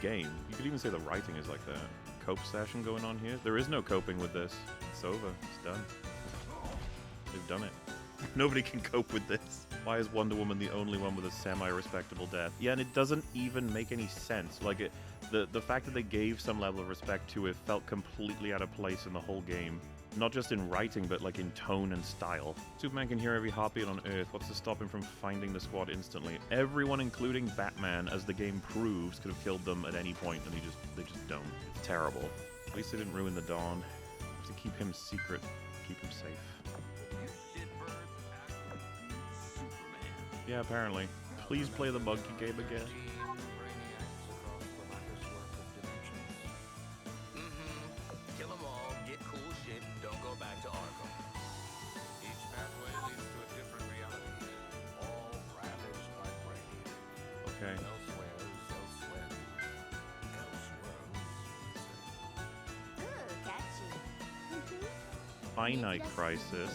game. You could even say the writing is like the cope session going on here. There is no coping with this. It's over. It's done. They've done it. Nobody can cope with this. Why is Wonder Woman the only one with a semi-respectable death? Yeah, and it doesn't even make any sense. Like, the fact that they gave some level of respect to it felt completely out of place in the whole game. Not just in writing, but like in tone and style. Superman can hear every heartbeat on Earth. What's to stop him from finding the squad instantly? Everyone, including Batman, as the game proves, could have killed them at any point, and they just don't. It's terrible. At least they didn't ruin the Dawn. To keep him secret, keep him safe. Yeah, apparently. Please play the monkey game again. Kill them all, get cool shit, don't go back to Arkham. Each pathway leads to a different reality, all ravaged by brain. Okay. Elsewhere. Ooh, catchy. Finite Crisis.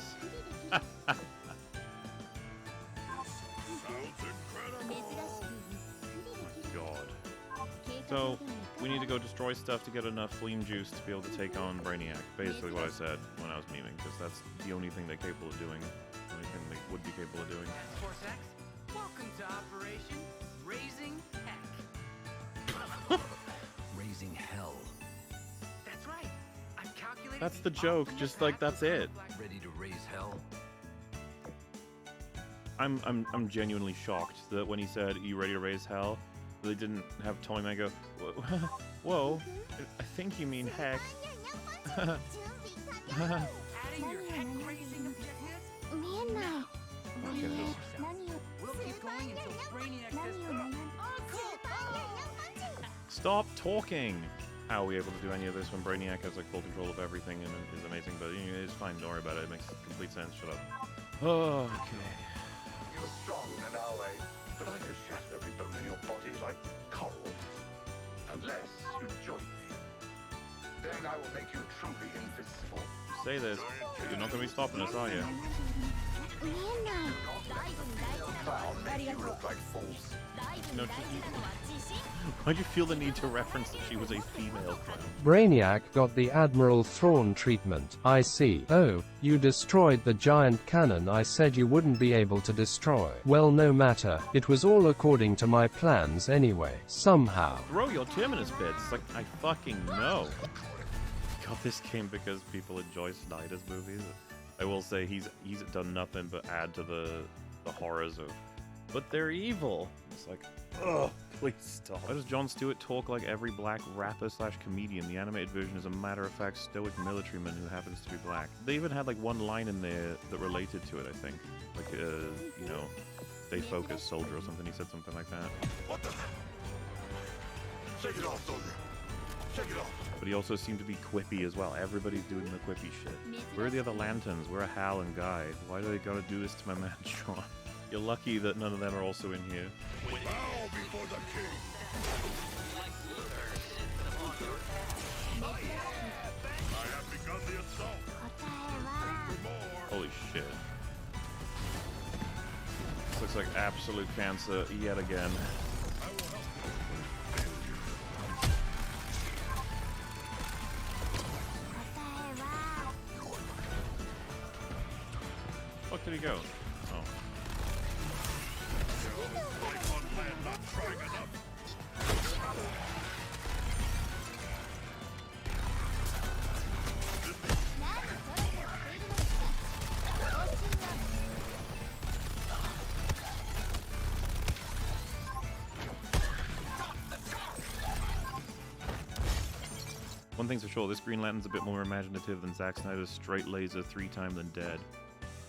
So, we need to go destroy stuff to get enough flame juice to be able to take on Brainiac. Basically what I said when I was memeing, because that's the only thing they're capable of doing. The only thing they would be capable of doing. Cortex, welcome to Operation Raising Heck. Raising hell. That's right. I've calculated. That's the joke, just like that's it. Ready to raise hell? I'm genuinely shocked that when he said, "Are you ready to raise hell?" they didn't have Tommy Man go, "Whoa, I think you mean heck." Adding your heck-raising objectives. We'll keep going until Brainiac says Stop talking! How are we able to do any of this when Brainiac has like full control of everything and is amazing? But you know, it's fine, don't worry about it. It makes complete sense. Shut up. Oh, okay. You're strong in our way, but I could shatter every bone in your body like coral. Unless you join me. Then I will make you truly invisible. You say this, but you're not going to be stopping us, are you? You look like fools. No, why'd you feel the need to reference that she was a female clown? Brainiac got the Admiral Thrawn treatment. I see. Oh, you destroyed the giant cannon I said you wouldn't be able to destroy. Well, no matter. It was all according to my plans anyway. Somehow. Throw your Terminus bits. Like, I fucking know. Got this game because people enjoy Snyder's movies. I will say he's done nothing but add to the horrors of, but they're evil. It's like, ugh, please stop. Why does Jon Stewart talk like every black rapper / comedian? The animated version is a matter-of-fact stoic militaryman who happens to be black. They even had like one line in there that related to it, I think. Like, you know, stay focused, soldier, or something. He said something like that. What the? Shake it off, soldier. Shake it off. But he also seemed to be quippy as well. Everybody's doing the quippy shit. Where are the other lanterns? Where are Hal and Guy? Why do they gotta do this to my man Sean? You're lucky that none of them are also in here. Bow before the king. I have begun the assault. For more. Holy shit. This looks like absolute cancer yet again. Fuck did he go? Oh. One thing's for sure, this Green Lantern's a bit more imaginative than Zack Snyder's straight laser 3 times than dead.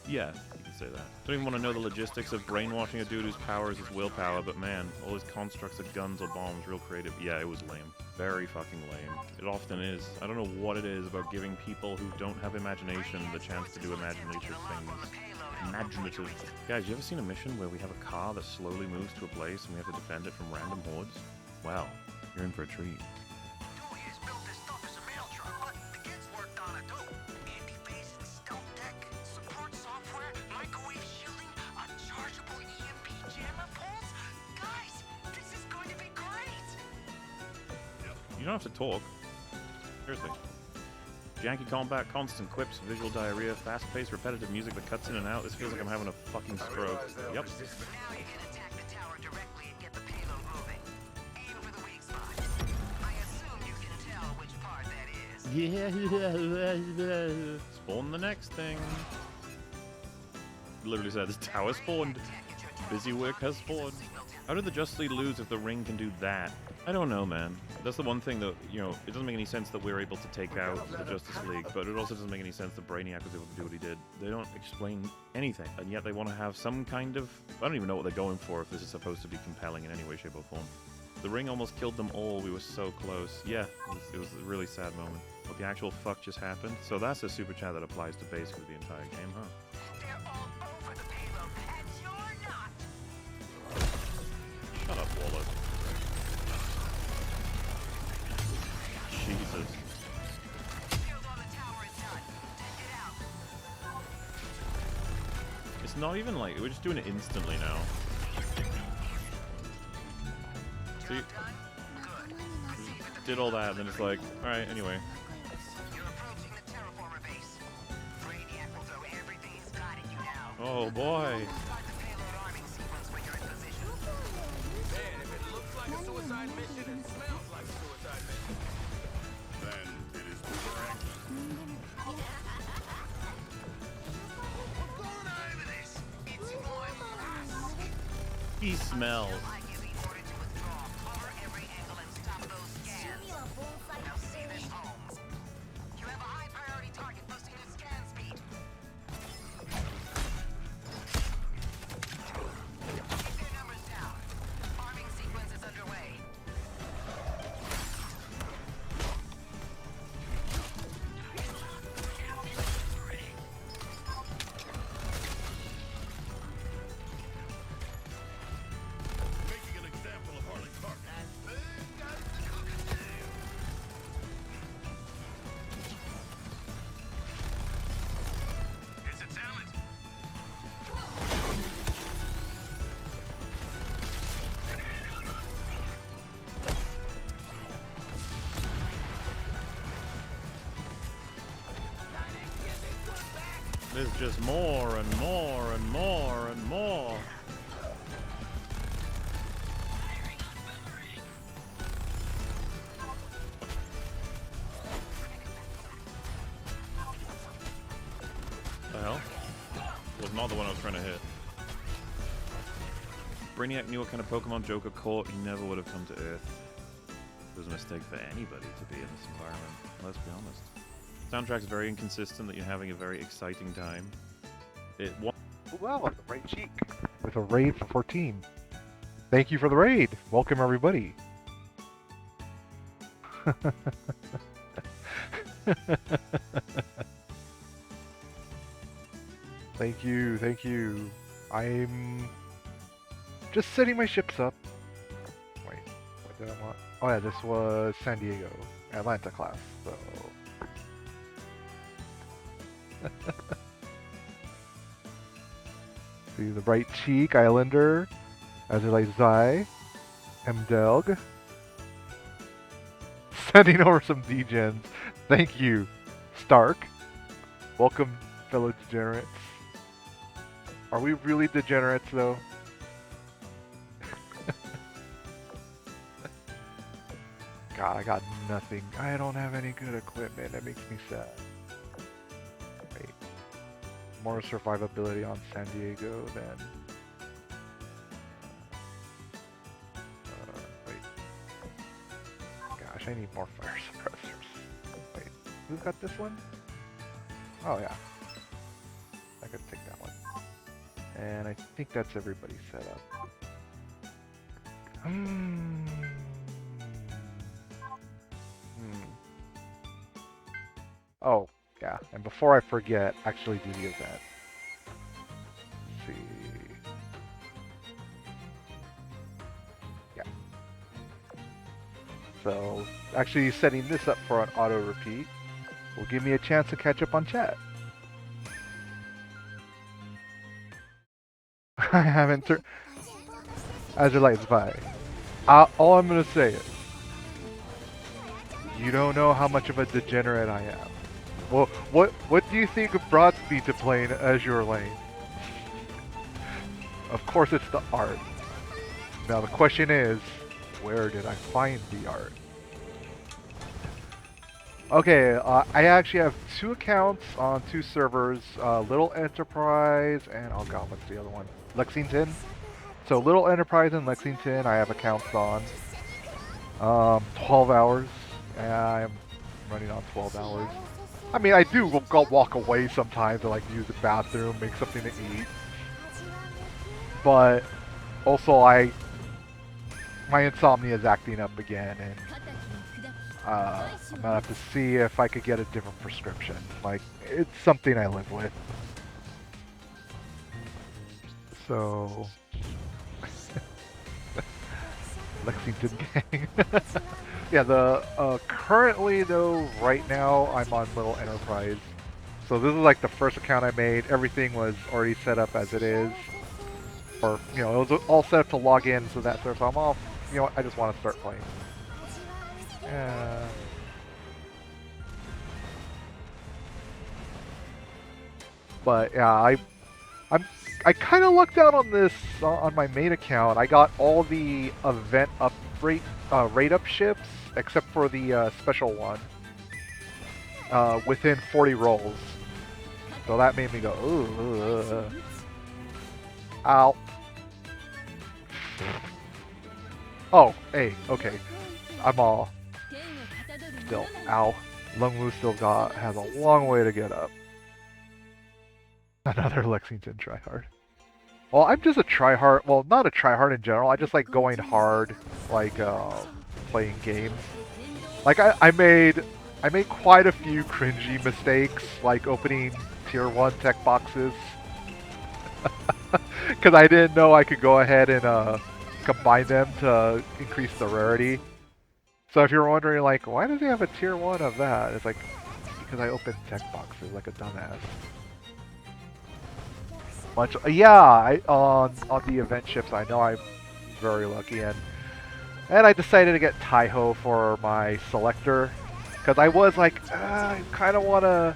Yeah, you can say that. Don't even want to know the logistics of brainwashing a dude whose power is his willpower, but man, all his constructs of guns or bombs, real creative. Yeah, it was lame. Very fucking lame. It often is. I don't know what it is about giving people who don't have imagination the chance to do imaginative things. Imaginative. Guys, you ever seen a mission where we have a car that slowly moves to a place and we have to defend it from random hordes? Well, you're in for a treat. You don't have to talk. Seriously. Janky combat, constant quips, visual diarrhea, fast-paced, repetitive music that cuts in and out. This feels like I'm having a fucking stroke. Yep. Now you can attack the tower directly and get the payload moving. Aim for the weak spot. I assume you can tell which part that is. Yeah. Spawn the next thing. Literally said this tower spawned. Busy work has spawned. How did the Justice League lose if the ring can do that? I don't know, man. That's the one thing that, you know, it doesn't make any sense that we're able to take out the Justice League, but it also doesn't make any sense that Brainiac was able to do what he did. They don't explain anything, and yet they want to have some kind of... I don't even know what they're going for, if this is supposed to be compelling in any way, shape, or form. The ring almost killed them all. We were so close. Yeah, it was a really sad moment. What the actual fuck just happened? So that's a super chat that applies to basically the entire game, huh? They're all over the payload, and you're not. Shut up, Waller. Jesus. Shield on the tower is done. Take it out. It's not even like... We're just doing it instantly now. See? Job done? Good. Did all that, and then it's like, alright, anyway. You're approaching the terraformer base. Brainiac will throw everything he's got at you now. Oh boy. Start the payload arming sequence when you're in position. Man, if it looks like a suicide mission, it smells like a suicide mission. Then it is correct. We're going over this. It's my mask. He smells. I give the order to withdraw. Cover every angle and stop those scans. Now see this home. You have a high priority target boosting your scan speed. Keep their numbers down. Arming sequence is underway. Making an example of Harley Clark. It's a talent. There's just more and more and more and more. The hell? Was not the one I was trying to hit. Brainiac knew what kind of Pokemon Joker caught. He never would have come to Earth. It was a mistake for anybody to be in this environment. Let's be honest. Soundtrack's very inconsistent. That you're having a very exciting time. It. Well, on the right cheek with a raid for 14. Thank you for the raid. Welcome everybody. Thank you, thank you. I'm just setting my ships up. Wait, what did I want? Oh yeah, this was San Diego, Atlanta class, so... See the right cheek, Islander, Azur Lane Zai, Mdelg. Sending over some degens. Thank you, Stark. Welcome, fellow degenerates. Are we really degenerates, though? God, I got nothing. I don't have any good equipment. That makes me sad. Wait. More survivability on San Diego than... wait. Gosh, I need more fire suppressors. Wait, who's got this one? Oh, yeah. I could take that one. And I think that's everybody set up. Oh, yeah. And before I forget, actually do the event. Let's see. Yeah. So, actually setting this up for an auto repeat will give me a chance to catch up on chat. I haven't turned... Azur Lane's by. All I'm gonna say is... You don't know how much of a degenerate I am. Well, what do you think brought me to playing Azur Lane? Of course it's the art. Now the question is, where did I find the art? Okay, I actually have 2 accounts on 2 servers, Little Enterprise and, oh god, what's the other one? Lexington. So Little Enterprise and Lexington I have accounts on. 12 hours. Yeah, I'm running on 12 hours. I mean, I do walk away sometimes to like use the bathroom, make something to eat. But also my insomnia is acting up again, and I'm gonna have to see if I could get a different prescription. Like, it's something I live with. So, Lexington gang. Yeah, the currently though, right now I'm on Little Enterprise. So this is like the first account I made. Everything was already set up as it is. Or, you know, it was all set up to log in, so that sort of, so I'm all, you know what, I just want to start playing. But yeah, I kind of lucked out on this on my main account. I got all the event rate up ships except for the special one within 40 rolls. So that made me go, ooh, ow. Oh, hey, okay. I'm all still, ow. Lungwu still has a long way to get up. Another Lexington tryhard. Well, I'm just a tryhard. Well, not a tryhard in general. I just like going hard, like playing games. Like I made quite a few cringy mistakes, like opening tier 1 tech boxes, because I didn't know I could go ahead and combine them to increase the rarity. So if you're wondering, like, why does he have a tier 1 of that? It's like, because I opened tech boxes like a dumbass. Yeah, on the event ships, I know I'm very lucky, and I decided to get Taiho for my selector, because I was like, I kind of want to.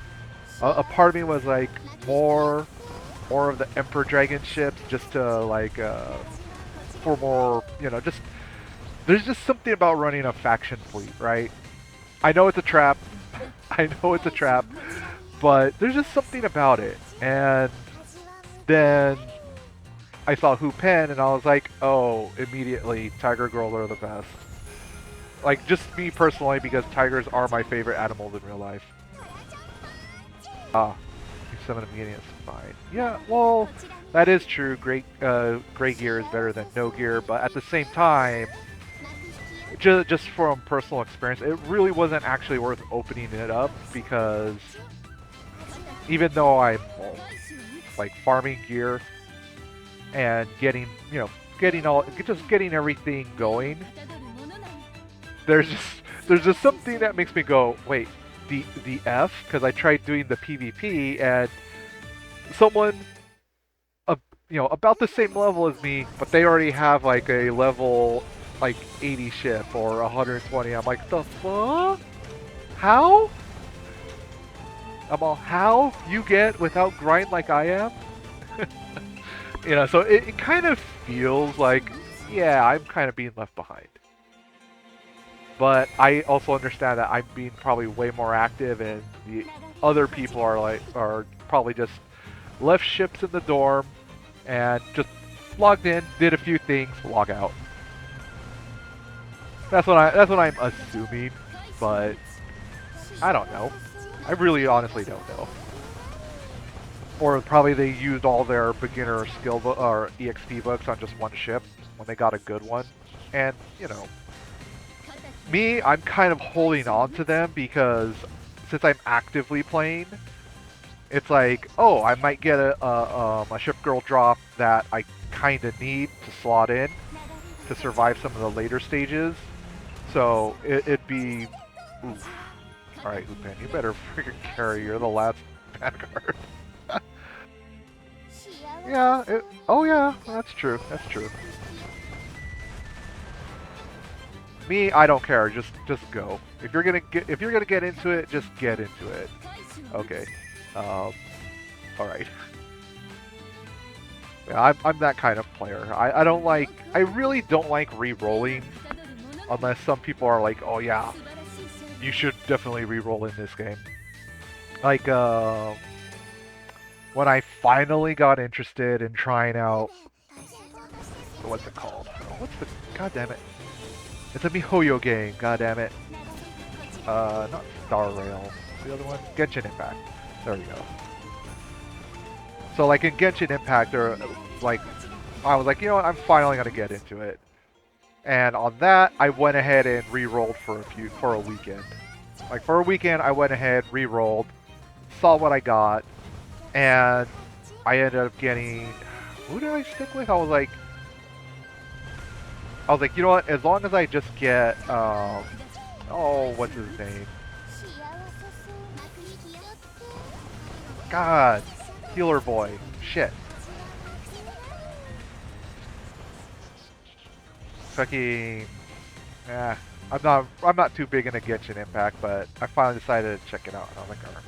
A part of me was like more of the Emperor Dragon ships, just to like for more, you know, just there's just something about running a faction fleet, right? I know it's a trap, I know it's a trap, but there's just something about it, and then I saw Hu Pen and I was like, oh, immediately, Tiger Girl are the best. Like, just me personally, because tigers are my favorite animals in real life. Ah, you summon a beginning, it's fine. Yeah, well, that is true. Gray gear is better than no gear, but at the same time, just from personal experience, it really wasn't actually worth opening it up, because even though I'm like farming gear and getting, you know, getting everything going, there's just something that makes me go, wait, the F, because I tried doing the PvP and someone you know, about the same level as me, but they already have like a level like 80 ship or 120. I'm like, the fuck? How? I'm all, how you get without grind like I am? You know, so it kind of feels like, yeah, I'm kind of being left behind. But I also understand that I'm being probably way more active, and the other people are probably just left ships in the dorm and just logged in, did a few things, log out. That's what I'm assuming, but I don't know. I really honestly don't know. Or probably they used all their beginner skill or EXP books on just one ship when they got a good one. And, you know, me, I'm kind of holding on to them because since I'm actively playing, it's like, oh, I might get a ship girl drop that I kind of need to slot in to survive some of the later stages. So it'd be, oof. Alright, Upen, you better freaking carry. You're the last Vanguard. Yeah, oh yeah, that's true. That's true. Me, I don't care. Just go. If you're gonna get into it, just get into it. Okay. All right. Yeah, I'm that kind of player. I don't like. I really don't like re-rolling, unless some people are like, oh yeah, you should definitely re-roll in this game. Like when I finally got interested in trying out, what's it called? What's the? God damn it! It's a MiHoYo game. God damn it. Not Star Rail. The other one, Genshin Impact. There we go. So like in Genshin Impact, or like, I was like, you know what, I'm finally gonna get into it. And on that, I went ahead and re-rolled for a weekend. Like for a weekend, I went ahead, re-rolled, saw what I got, and I ended up getting. Who did I stick with? I was like, you know what? As long as I just get, oh, what's his name? God, Healer Boy. Shit. Fucking. Yeah, I'm not too big into Genshin Impact, but I finally decided to check it out. And I was like, oh.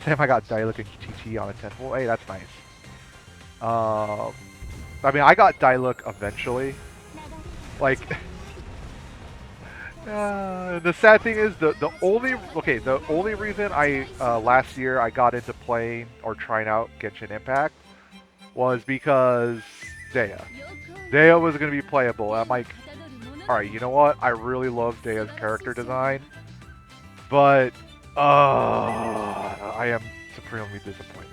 Damn, I got Diluc and Chi-Chi on a 10. Well, hey, that's nice. I mean, I got Diluc eventually. Like, the sad thing is the only reason I last year I got into playing or trying out Genshin Impact was because Dea. Dea was gonna be playable. And I'm like, all right, you know what? I really love Dea's character design, but I am supremely disappointed.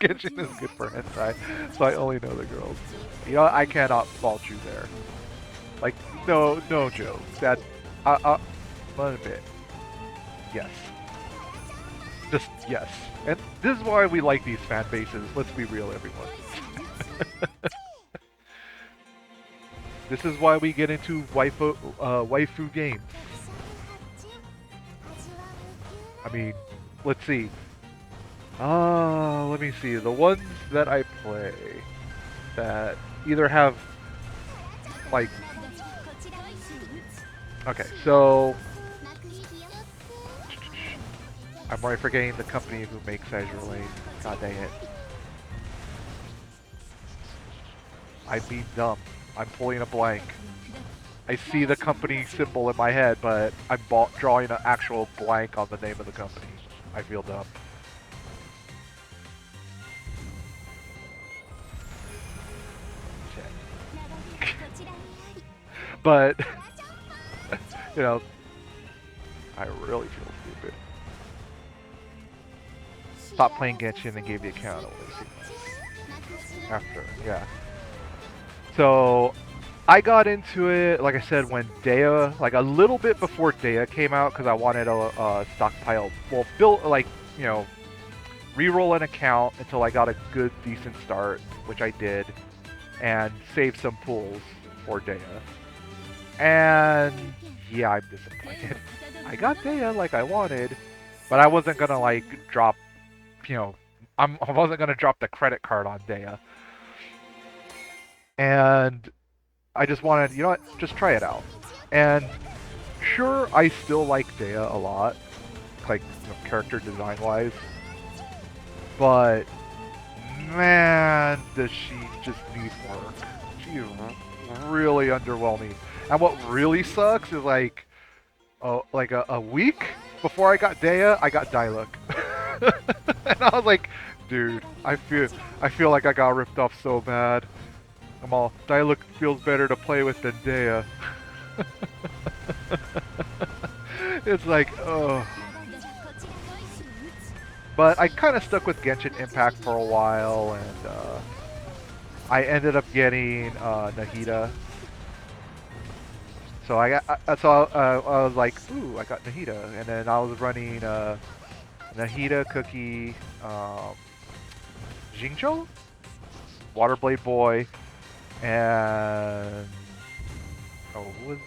Genshin is good for hentai, so I only know the girls. You know, I cannot fault you there. Like, no joke. That, one bit. Yes. Just, yes. And this is why we like these fan bases. Let's be real, everyone. This is why we get into waifu games. I mean, let's see. Let me see. The ones that I play that either have, like... Okay, so... I'm already forgetting the company who makes Azur Lane. God dang it. I'm being dumb. I'm pulling a blank. I see the company symbol in my head, but I'm drawing an actual blank on the name of the company. I feel dumb. But, you know, I really feel stupid. Stop playing Genshin and gave the account away. After, yeah. So, I got into it, like I said, when Dea, like a little bit before Dea came out, because I wanted a stockpile, well, build, like, you know, re-roll an account until I got a good, decent start, which I did, and save some pools for Dea. And yeah, I'm disappointed. I got Dea like I wanted, but I wasn't gonna like drop, you know, I wasn't gonna drop the credit card on Dea. And I just wanted, you know what, just try it out. And sure, I still like Dea a lot, like, you know, character design wise, but man, does she just need work. She is really underwhelming. And what really sucks is like a week before I got Dea, I got Diluc. And I was like, dude, I feel like I got ripped off so bad. I'm all, Diluc feels better to play with than Dea. It's like, oh. But I kind of stuck with Genshin Impact for a while, and I ended up getting Nahida. So I was like, ooh, I got Nahida, and then I was running Nahida, Cookie, Jingzhou, Waterblade Boy, and what was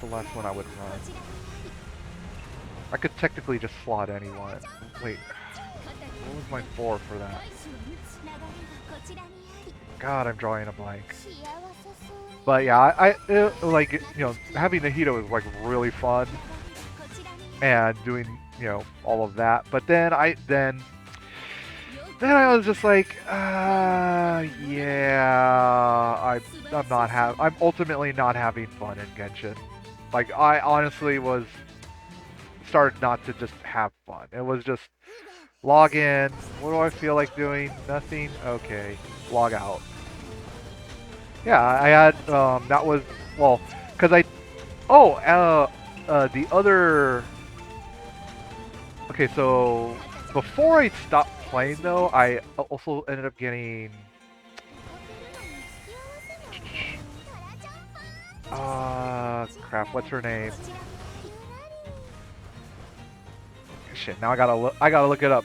the last one I would run? I could technically just slot anyone. Wait, what was my 4 for that? God, I'm drawing a blank. But yeah, like having Nahito is like really fun and doing all of that. But then I was just like, yeah, I'm ultimately not having fun in Genshin. Like I honestly was started not to just have fun. It was just log in. What do I feel like doing? Nothing. Okay, log out. Yeah, I had that was well, cause I the other. Okay, so before I stopped playing though, I also ended up getting crap, what's her name? Shit, now I gotta look it up.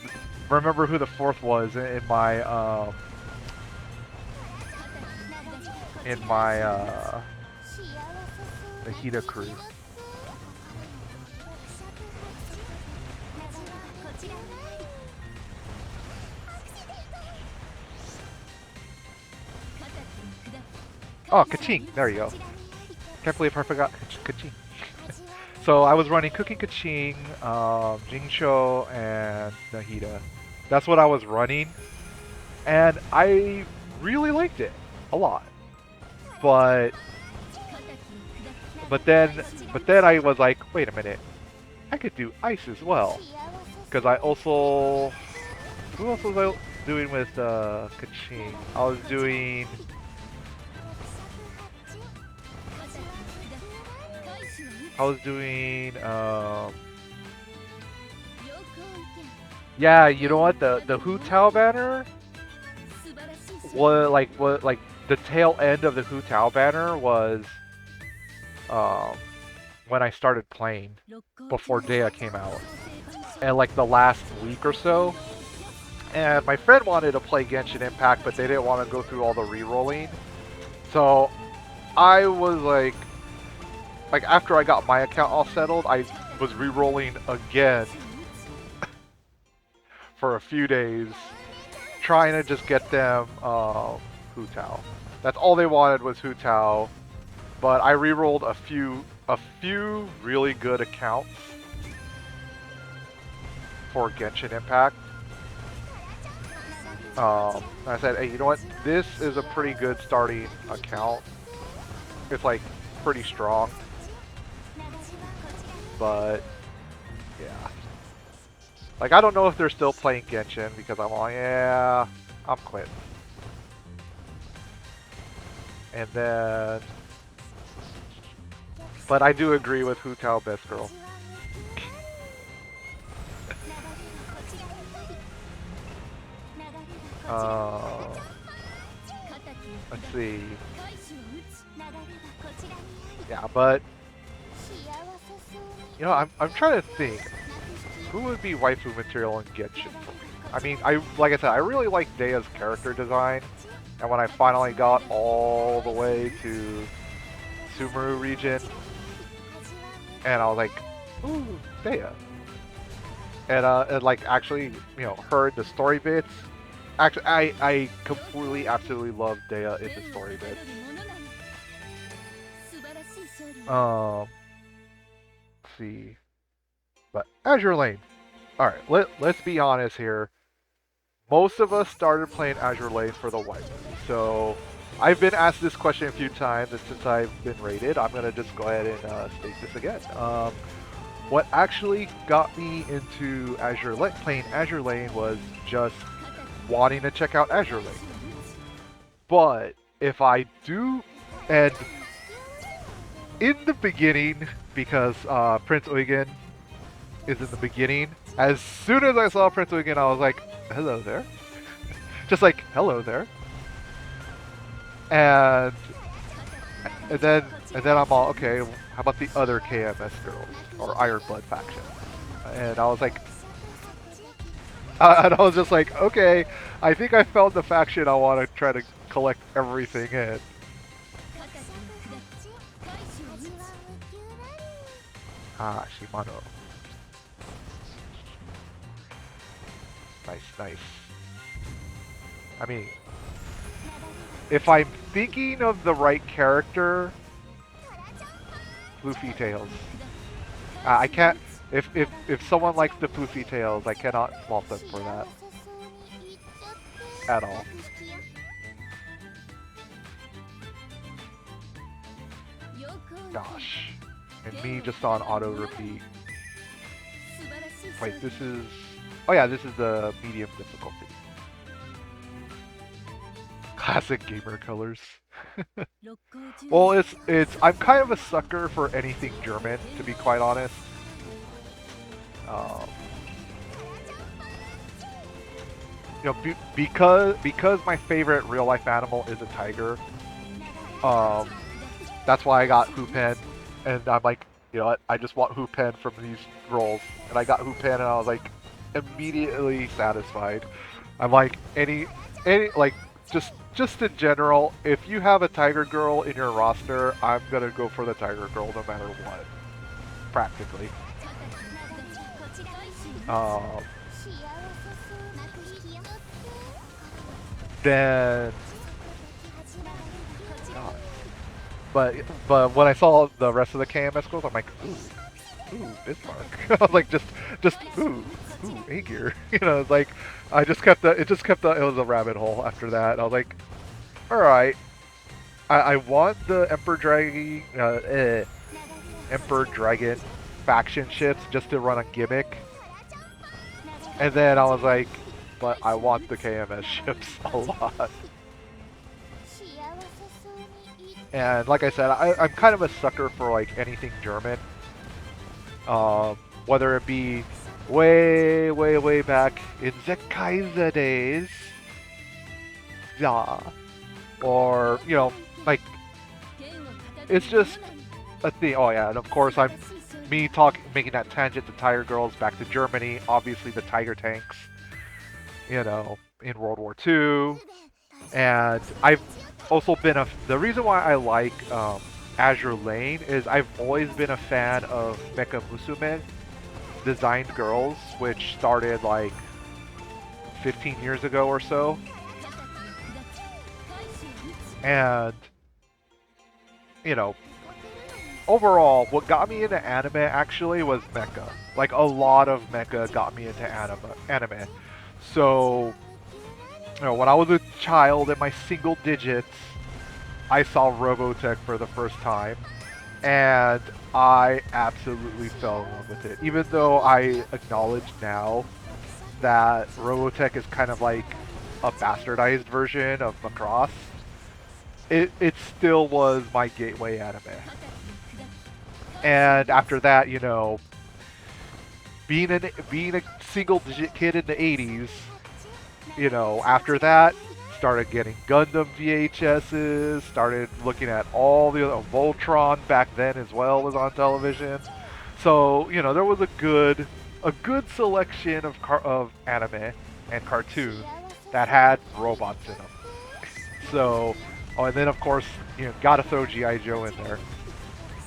Remember who the fourth was in my Nahida crew. Oh, Kaching. There you go. Can't believe I forgot Kaching. So I was running Cooking Kaching, Jingcho, and Nahida. That's what I was running, and I really liked it a lot. But then I was like, wait a minute, I could do ice as well, because I also who else was I doing with Kaching? I was doing. Yeah, you know what? The Hu Tao banner was like the tail end of the Hu Tao banner was when I started playing before Dea came out, and like the last week or so. And my friend wanted to play Genshin Impact, but they didn't want to go through all the re-rolling. So I was like after I got my account all settled, I was re-rolling again for a few days, trying to just get them Hu Tao. That's all they wanted was Hu Tao, but I re-rolled a few really good accounts for Genshin Impact. I said, hey, you know what? This is a pretty good starting account. It's like pretty strong. But yeah, like I don't know if they're still playing Genshin because I'm like, yeah, I'm quitting. And then, but I do agree with Hu Tao best girl. Let's see. Yeah, but I'm trying to think who would be waifu material in Genshin for me. I mean, like I said, I really like Dea's character design, and when I finally got all the way to Sumeru region, and I was like, ooh, Dea. And like actually, heard the story bits. Actually, I completely, absolutely love Dea in the story bits. Let's see. But Azur Lane. Alright, let's be honest here. Most of us started playing Azur Lane for the wife. So I've been asked this question a few times, and since I've been rated, I'm gonna just go ahead and state this again. What actually got me into playing Azur Lane was just wanting to check out Azur Lane. But if I do, and in the beginning, because Prince Eugen is in the beginning, as soon as I saw Prince Eugen, I was like, hello there. Just like, hello there. And then I'm all, okay, how about the other KMS girls, or Iron Blood faction? And I was like, and I was just like, okay, I think I found the faction I want to try to collect everything in. Ah, Shimano. Nice. I mean, if I'm thinking of the right character, Floofy Tails. I can't. If someone likes the Floofy Tails, I cannot fault them for that at all. Gosh, and me just on auto repeat. Wait, this is. Oh yeah, this is the medium difficulty. Classic gamer colors. Well, it's. I'm kind of a sucker for anything German, to be quite honest. Um, because my favorite real life animal is a tiger. Um, that's why I got Hoopen, and I'm like, you know what? I just want Hoopen from these roles, and I got Hoopen, and I was like, immediately satisfied. I'm like like just in general, if you have a tiger girl in your roster, I'm gonna go for the tiger girl no matter what, practically. Then, God. But when I saw the rest of the KMS girls, I'm like, ooh, Bismarck. I was like, just ooh, Aegir. You know, it's like it was a rabbit hole after that. I was like, all right, I want the Emperor Dragon faction ships just to run a gimmick, and then I was like, but I want the KMS ships a lot. And like I said, I'm kind of a sucker for like anything German. Whether it be way back in the Kaiser days, yeah, or you know, like it's just a thing. Oh yeah, and of course making that tangent to Tiger Girls back to Germany. Obviously the Tiger tanks, you know, in World War II, and I've also been the reason why I like Azur Lane is I've always been a fan of Mecha Musume designed girls, which started like 15 years ago or so. And, you know, overall, what got me into anime actually was mecha. Like, a lot of mecha got me into anime. So, you know, when I was a child in my single digits, I saw Robotech for the first time, and I absolutely fell in love with it. Even though I acknowledge now that Robotech is kind of like a bastardized version of Macross, it still was my gateway anime. And after that, you know, being a single digit kid in the 80s, you know, after that, started getting Gundam VHSs, started looking at all the other Voltron back then as well was on television. So, you know, there was a good selection of anime and cartoons that had robots in them. So, oh, and then of course, you know, gotta throw G.I. Joe in there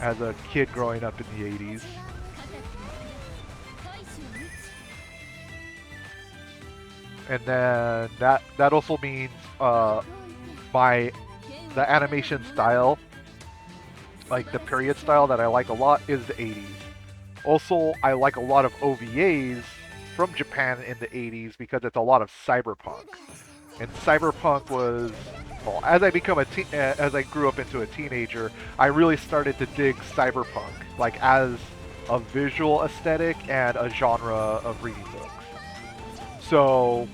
as a kid growing up in the 80s. And then that also means the animation style, like the period style that I like a lot, is the 80s. Also, I like a lot of OVAs from Japan in the 80s because it's a lot of cyberpunk. And cyberpunk was, well, as I grew up into a teenager, I really started to dig cyberpunk, like as a visual aesthetic and a genre of reading books. So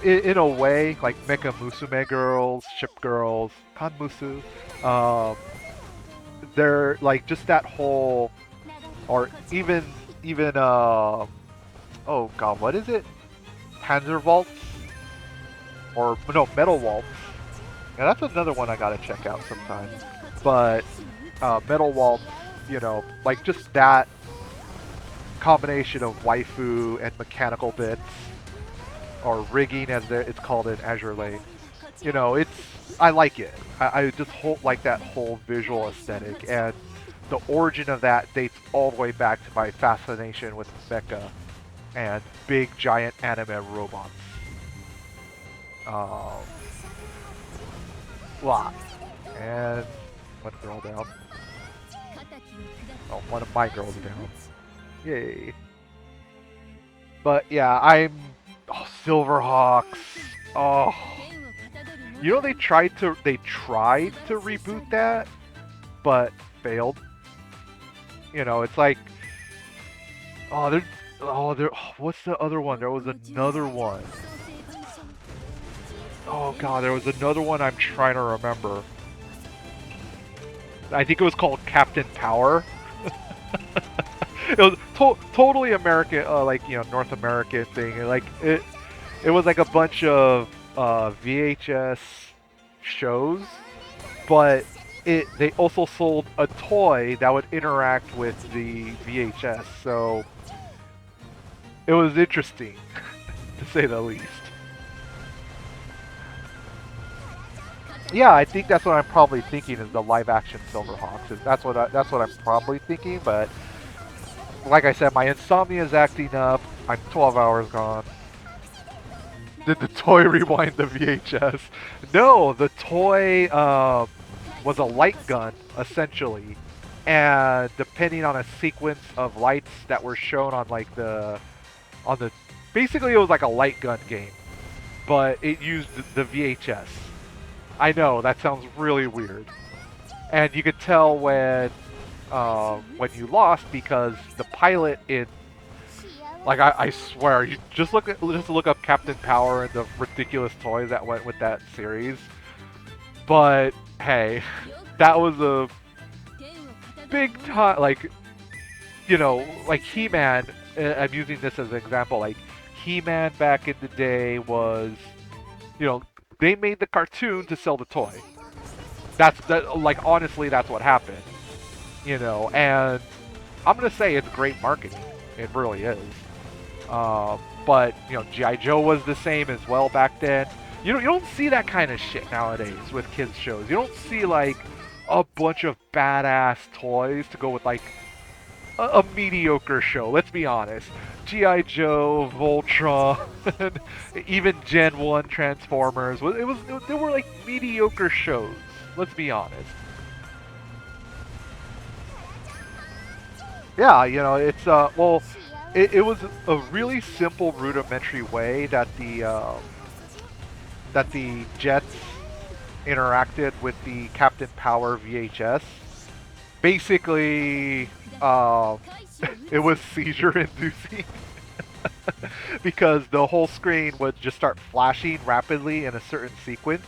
in a way, like Mecha Musume girls, ship girls, Kanmusu, they're like just that whole, or even oh god, what is it? Panzerwaltz, or no, Metal Waltz. Yeah, that's another one I gotta check out sometime. But Metal Waltz, you know, like just that combination of waifu and mechanical bits, or rigging as it's called in Azur Lane. You know, I like it. I just like that whole visual aesthetic, and the origin of that dates all the way back to my fascination with mecha and big giant anime robots. Lot. And one girl down. Oh, one of my girls down. Yay. But yeah, I'm... Oh, Silverhawks. Oh. You know they tried to reboot that, but failed. You know, it's like... what's the other one? There was another one. Oh god, there was another one I'm trying to remember. I think it was called Captain Power. It was totally American, like, you know, North American thing. Like it was like a bunch of VHS shows, but they also sold a toy that would interact with the VHS. So it was interesting, to say the least. Yeah, I think that's what I'm probably thinking is the live-action Silverhawks. That's what I'm probably thinking. But like I said, my insomnia is acting up. I'm 12 hours gone. Did the toy rewind the VHS? No, the toy was a light gun essentially, and depending on a sequence of lights that were shown on like basically it was like a light gun game, but it used the VHS. I know, that sounds really weird. And you could tell when you lost because the pilot in... Like, I swear, you just look up Captain Power and the ridiculous toys that went with that series. But, hey, that was a big time, like, you know, like He-Man, I'm using this as an example, like, He-Man back in the day was, you know, they made the cartoon to sell the toy. Like, honestly, that's what happened. You know, and I'm gonna say it's great marketing. It really is. But, you know, G.I. Joe was the same as well back then. You don't see that kind of shit nowadays with kids shows. You don't see, like, a bunch of badass toys to go with, like, a mediocre show. Let's be honest. G.I. Joe, Voltron, even Gen 1 Transformers. They were like mediocre shows. Let's be honest. Yeah, you know, it's well, it was a really simple rudimentary way that the Jets interacted with the Captain Power VHS. Basically, it was seizure-inducing because the whole screen would just start flashing rapidly in a certain sequence,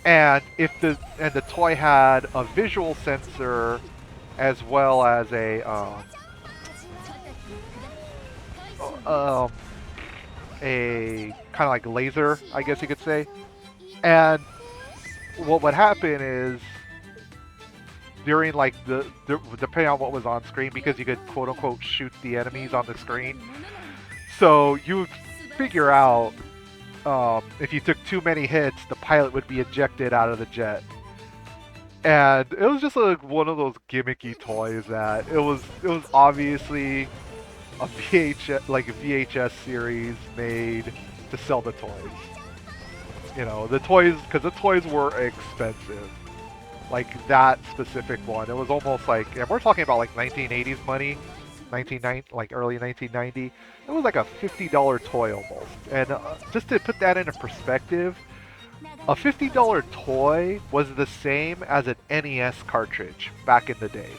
and the toy had a visual sensor as well as a kind of like laser, I guess you could say. And what would happen is during like depending on what was on screen, because you could quote unquote shoot the enemies on the screen, so you would figure out if you took too many hits, the pilot would be ejected out of the jet. And it was just like one of those gimmicky toys that it was obviously a VHS series made to sell the toys. You know, the toys, because the toys were expensive. Like that specific one, it was almost like, and we're talking about like 1980s money, like early 1990. It was like a $50 toy almost. And just to put that into perspective, a $50 toy was the same as an NES cartridge back in the day.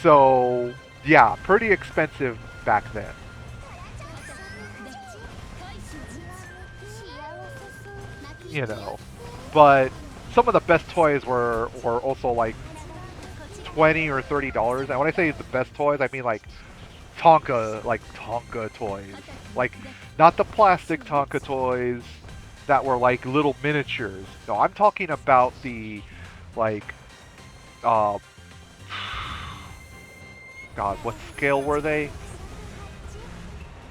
So yeah, pretty expensive back then. You know, but some of the best toys were also like $20 or $30. And when I say the best toys, I mean like Tonka toys. Like, not the plastic Tonka toys that were like little miniatures. No, I'm talking about the, like, God, what scale were they?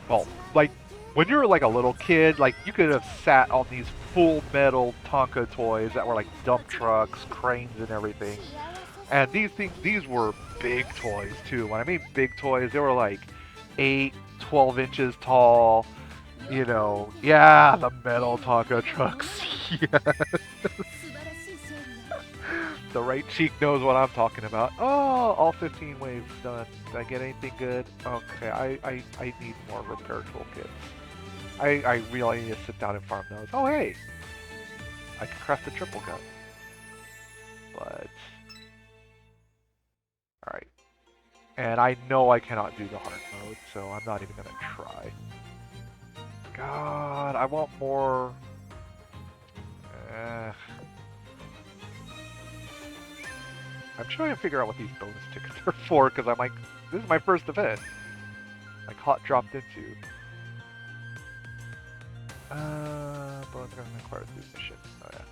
Well, like, when you were like a little kid, like, you could have sat on these full metal Tonka toys that were like dump trucks, cranes, and everything. And these were big toys too. When I mean big toys, they were like 8, 12 inches tall. You know, yeah, the metal Tonka trucks. Yes. The right cheek knows what I'm talking about. Oh, all 15 waves done. Did I get anything good? Okay, I need more repair toolkits. I really need to sit down and farm those. Oh, hey! I can craft the triple gun. But... Alright. And I know I cannot do the hard mode, so I'm not even gonna try. God, I want more... I'm trying to figure out what these bonus tickets are for, because I'm like, this is my first event. Like, hot dropped into. Bonus gun required through mission. Oh, yeah.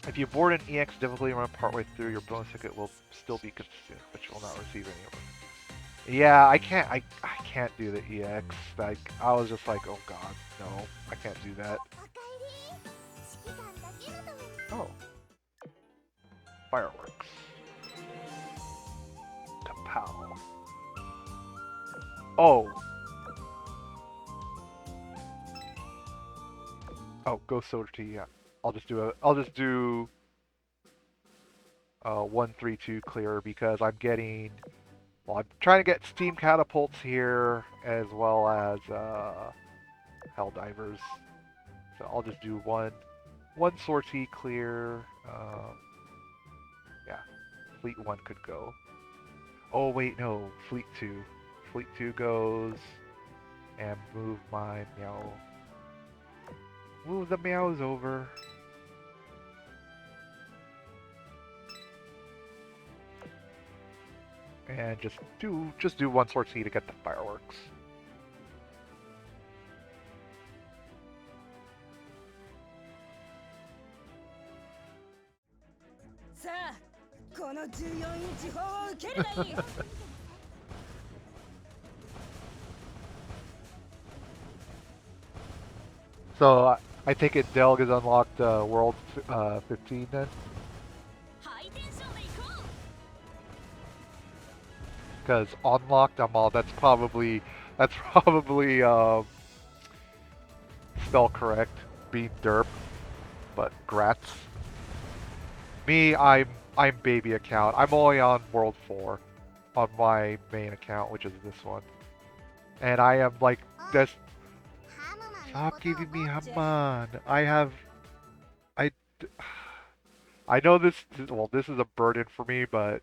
If you board an EX difficulty run partway through, your bonus ticket will still be consumed, but you will not receive any of them. Yeah, I can't do the EX. Like, I was just like, oh god, no, I can't do that. Oh. Fireworks. Kapow. Oh. Oh, Ghost Soda Tea, yeah. I'll just do 132 clear because I'm getting, well, I'm trying to get steam catapults here as well as Helldivers. So I'll just do one sortie clear. Yeah, Fleet 1 could go. Oh wait, no, Fleet 2. Fleet 2 goes and move my meow. Move the meows over. And just do one sortie to get the fireworks. So I take it Delg has unlocked World 15 then? Because unlocked, I'm all that's probably spell correct, being derp, but grats. Me, I'm baby account. I'm only on World 4 on my main account, which is this one, and I am like this. Stop giving me Haman. I know this. Well, this is a burden for me, but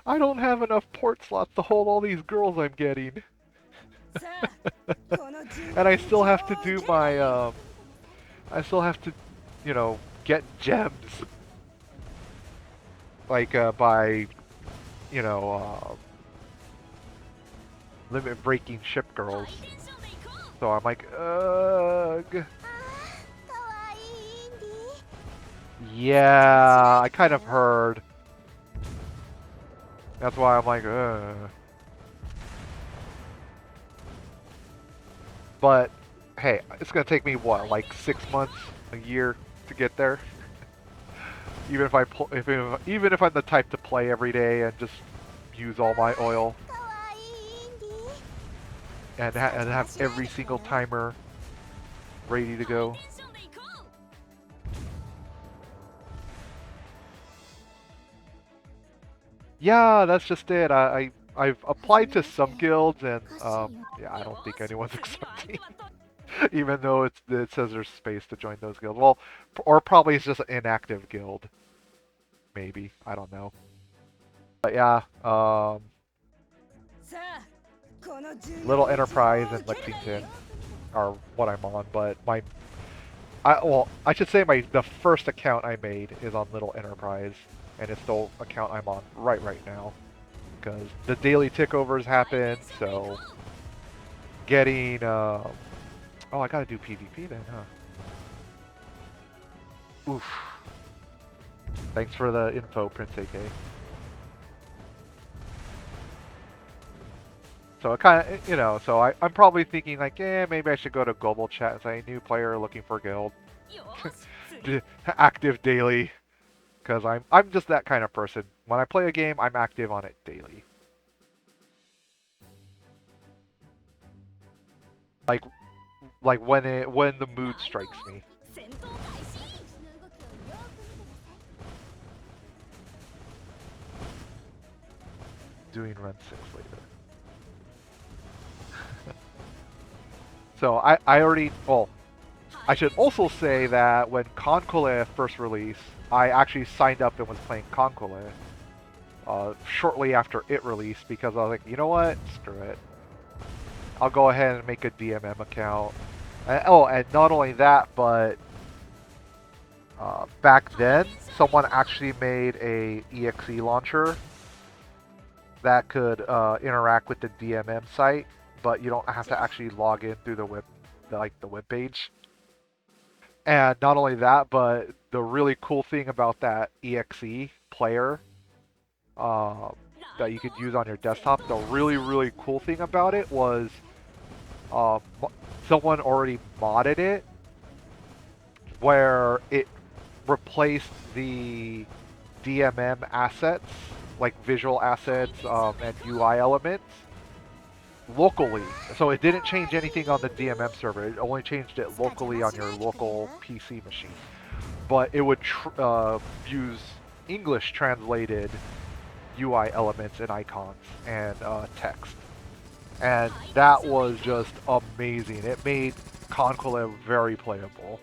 I don't have enough port slots to hold all these girls I'm getting. And I still have to do my, I still have to, get gems. Like, by, limit breaking ship girls. So I'm like, ugh. Yeah, I kind of heard. That's why I'm like, ugh. But hey, it's gonna take me what, like 6 months, a year to get there. Even if even if I'm the type to play every day and just use all my oil and have every single timer ready to go. Yeah, that's just it. I've applied to some guilds and yeah, I don't think anyone's accepting. Even though it says there's space to join those guilds. Well, or probably it's just an inactive guild. Maybe, I don't know. But yeah, Little Enterprise and Lexington are what I'm on, but I should say the first account I made is on Little Enterprise, and it's the account I'm on right now, because the daily tickovers happen. So getting oh, I gotta do PvP then, huh? Oof. Thanks for the info, Prince AK. So it kind of, so I'm probably thinking like, maybe I should go to global chat and say, new player looking for guild, active daily, because I'm just that kind of person. When I play a game, I'm active on it daily. Like when the mood strikes me. doing Run 6 later. So I already, well, I should also say that when Concole first released, I actually signed up and was playing Concole shortly after it released because I was like, you know what, screw it. I'll go ahead and make a DMM account. And not only that, but back then, someone actually made a EXE launcher that could interact with the DMM site, but you don't have to actually log in through the web page. And not only that, but the really cool thing about that EXE player that you could use on your desktop, the really cool thing about it was someone already modded it where it replaced the DMM assets, like visual assets and UI elements, locally. So it didn't change anything on the DMM server. It only changed it locally on your local PC machine. But it would use English translated UI elements and icons and text. And that was just amazing. It made Conclave very playable.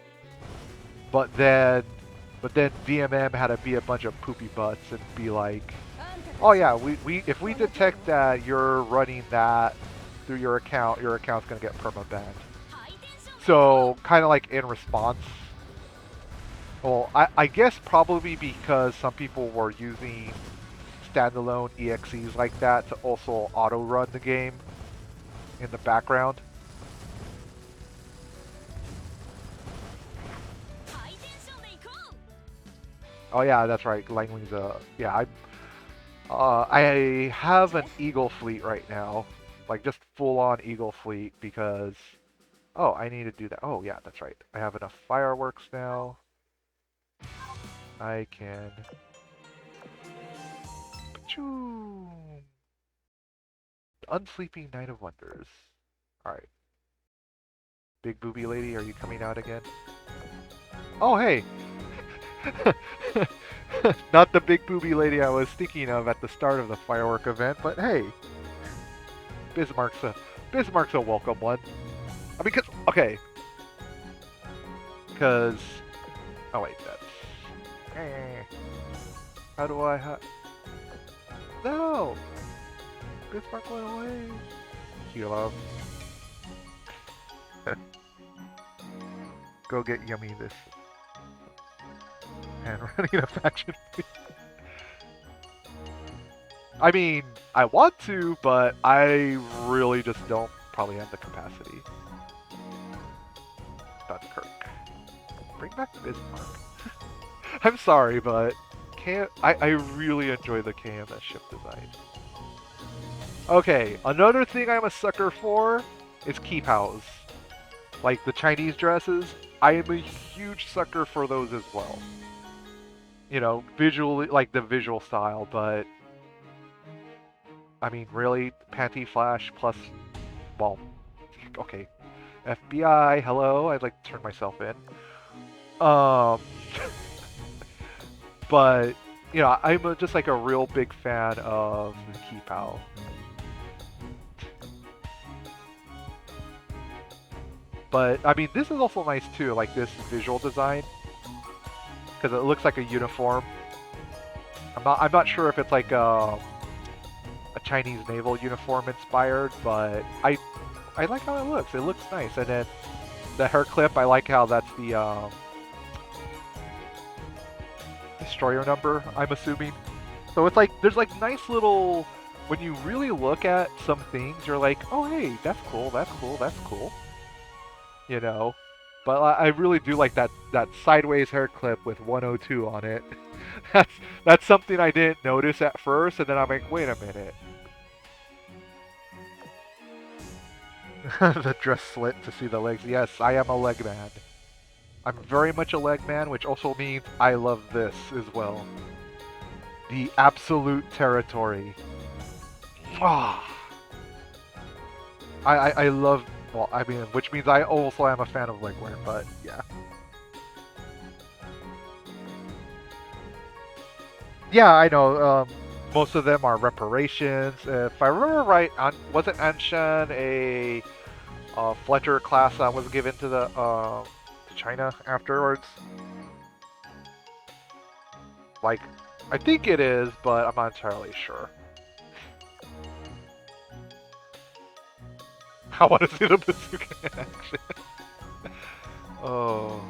But then DMM had to be a bunch of poopy butts and be like, oh yeah, if we detect that you're running that through your account's gonna get permabanned. So kind of like in response, well, I guess probably because some people were using standalone EXEs like that to also auto run the game in the background. Oh yeah, that's right. Langley's yeah. I have an Eagle fleet right now, like just full-on Eagle fleet because. Oh, I need to do that. Oh yeah, that's right. I have enough fireworks now. I can. Pachoo! Unsleeping Night of Wonders. All right. Big booby lady, are you coming out again? Oh hey. Not the big booby lady I was thinking of at the start of the firework event, but hey, Bismarck's a welcome one. I mean, because oh wait, that's how do I no, Bismarck went away. You love. Go get Yummy this. And running a faction. I mean, I want to, but I really just don't probably have the capacity. Dunkirk. Bring back Bismarck. I'm sorry, but I really enjoy the KMS ship design. Okay, another thing I'm a sucker for is Keephouse. Like the Chinese dresses, I am a huge sucker for those as well. You know, visually, like the visual style, but I mean, really, Panty Flash plus, well, okay, FBI, hello, I'd like to turn myself in. But, you know, I'm just like a real big fan of the Keepow. But, I mean, this is also nice too, like this visual design. Because it looks like a uniform. I'm not sure if it's like a Chinese naval uniform inspired, but I like how it looks. It looks nice. And then the hair clip, I like how that's the destroyer number, I'm assuming. So it's like there's like nice little, when you really look at some things, you're like, oh hey, that's cool, that's cool, that's cool. You know? But I really do like that sideways hair clip with 102 on it. That's something I didn't notice at first, and then I'm like, wait a minute. The dress slit to see the legs. Yes, I am a leg man. I'm very much a leg man, which also means I love this as well. The absolute territory. Ah. I love. Well, I mean, which means I also am a fan of legwear, but yeah. Yeah, I know. most of them are reparations. If I remember right, wasn't Anshan a Fletcher class that was given to the to China afterwards? Like, I think it is, but I'm not entirely sure. I want to see the bazooka in action. Oh.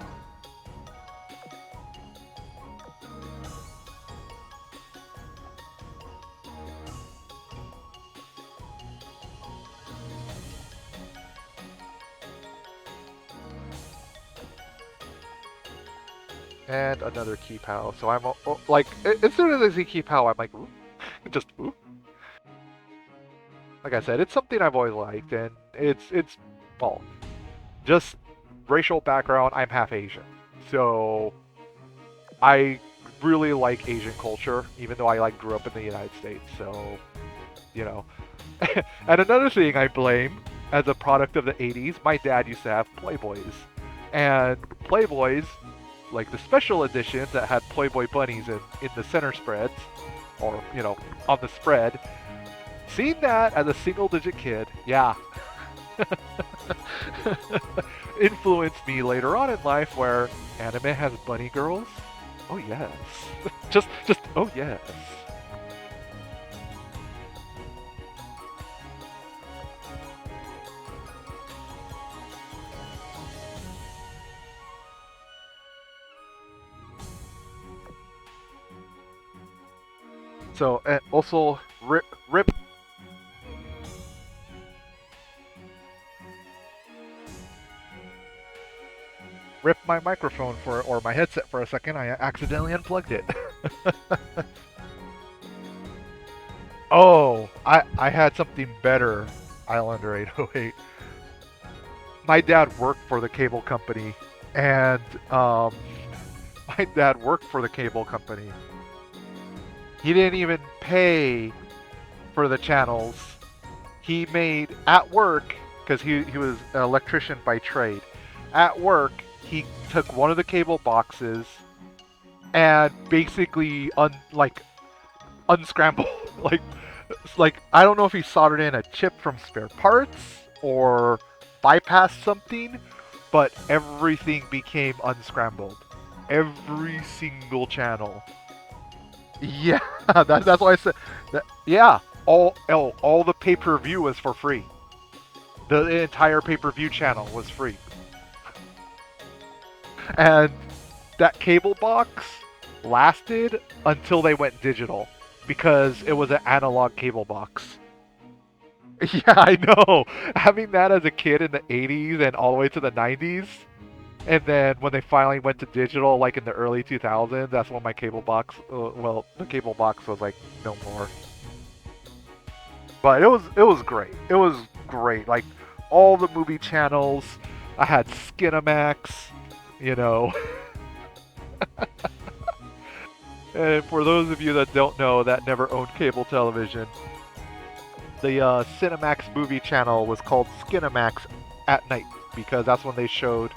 And another key pal. So I'm like, as soon as I see key pal, I'm like, ooh. Just ooh. Like I said, it's something I've always liked, and it's well, just racial background. I'm half Asian, so I really like Asian culture, even though I like grew up in the United States. So, you know. And another thing I blame as a product of the 80s, my dad used to have Playboys, and Playboys, like the special editions that had Playboy bunnies in the center spreads, or on the spread. Seeing that as a single-digit kid, yeah, influenced me later on in life, where anime has bunny girls. Oh yes, just oh yes. So, and also rip my microphone or my headset for a second. I accidentally unplugged it. Oh, I had something better, Islander 808. My dad worked for the cable company, and my dad worked for the cable company. He didn't even pay for the channels. He made, at work, because he was an electrician by trade, at work, he took one of the cable boxes and basically unscrambled, like I don't know if he soldered in a chip from spare parts or bypassed something, but everything became unscrambled. Every single channel. Yeah, that's why I said that. Yeah, all the pay-per-view was for free. The entire pay-per-view channel was free. And that cable box lasted until they went digital, because it was an analog cable box. Yeah, I know. Having that as a kid in the 80s and all the way to the 90s, and then when they finally went to digital, like in the early 2000s, that's when my cable box, the cable box was like no more. But it was great. It was great. Like all the movie channels, I had Skinamax, you know. And for those of you that don't know, that never owned cable television, the Cinemax movie channel was called Skinamax at night, because that's when they showed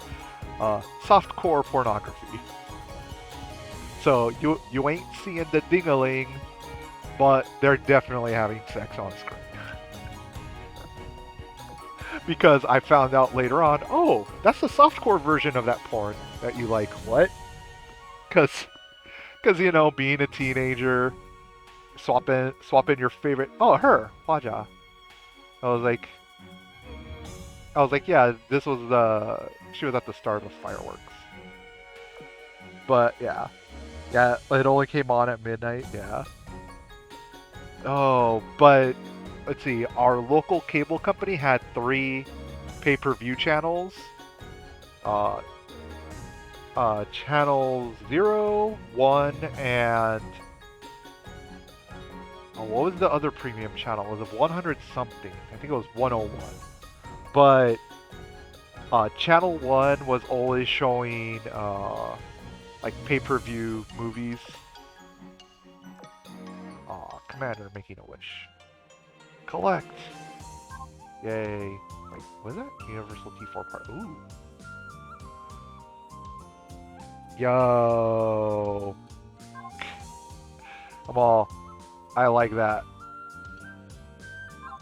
softcore pornography. So you ain't seeing the ding-a-ling, but they're definitely having sex on screen. Because I found out later on, oh, that's the softcore version of that porn that you like. What? Because being a teenager, swapping your favorite. Oh, her, Faja. I was like, yeah, this was she was at the start of fireworks. But yeah, it only came on at midnight. Yeah. Oh, but let's see. Our local cable company had 3 pay-per-view channels. Channel 0, 1, and what was the other premium channel? Was it 100 something? I think it was 101. But Channel 1 was always showing like pay-per-view movies. Commander making a wish. Collect! Yay. Wait, was that Universal T4 part? Ooh. Yo. I'm all I like that.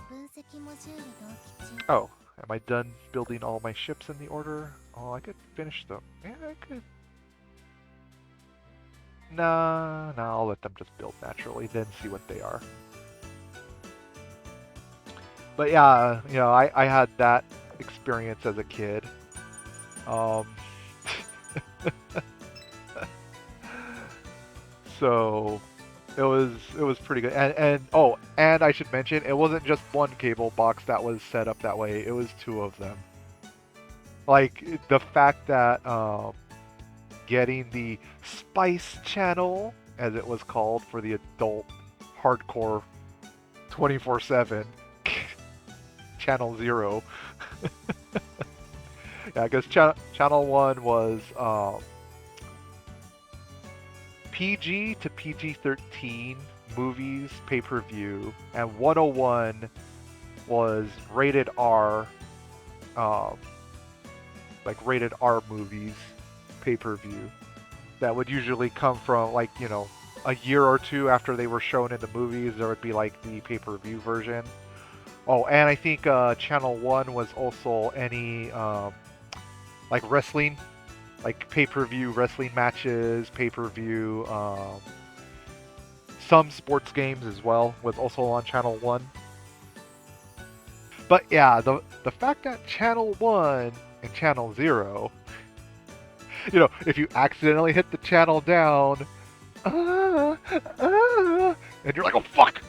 分析モジュール同期中 Oh, am I done building all my ships in the order? Oh, I could finish them. Yeah, I could. Nah, I'll let them just build naturally, then see what they are. But yeah, you know, I had that experience as a kid. So it was pretty good. And oh, and I should mention it wasn't just one cable box that was set up that way. It was two of them. Like the fact that getting the Spice channel, as it was called for the adult hardcore 24/7 channel 0. Yeah, because channel 1 was PG to PG-13 movies pay-per-view, and 101 was rated R, like rated R movies pay-per-view that would usually come from, like, you know, a year or two after they were shown in the movies. There would be like the pay-per-view version. Oh, and I think channel 1 was also any like wrestling, like pay-per-view wrestling matches, pay-per-view, some sports games as well was also on channel 1. But yeah, the fact that channel 1 and channel 0, you know, if you accidentally hit the channel down, and you're like, oh fuck!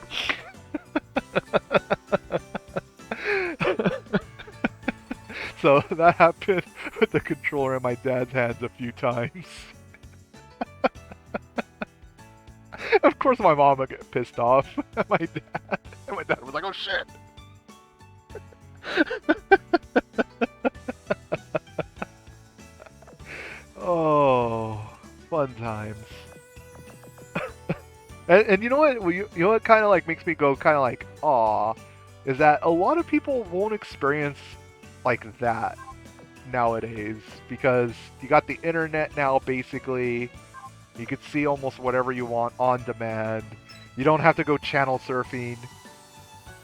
So that happened with the controller in my dad's hands a few times. Of course my mom would get pissed off at my dad. And my dad was like, oh shit! Oh, fun times. And you know what? You know what kind of like makes me go kind of like, aw, is that a lot of people won't experience like that nowadays, because you got the internet now. Basically, you could see almost whatever you want on demand. You don't have to go channel surfing.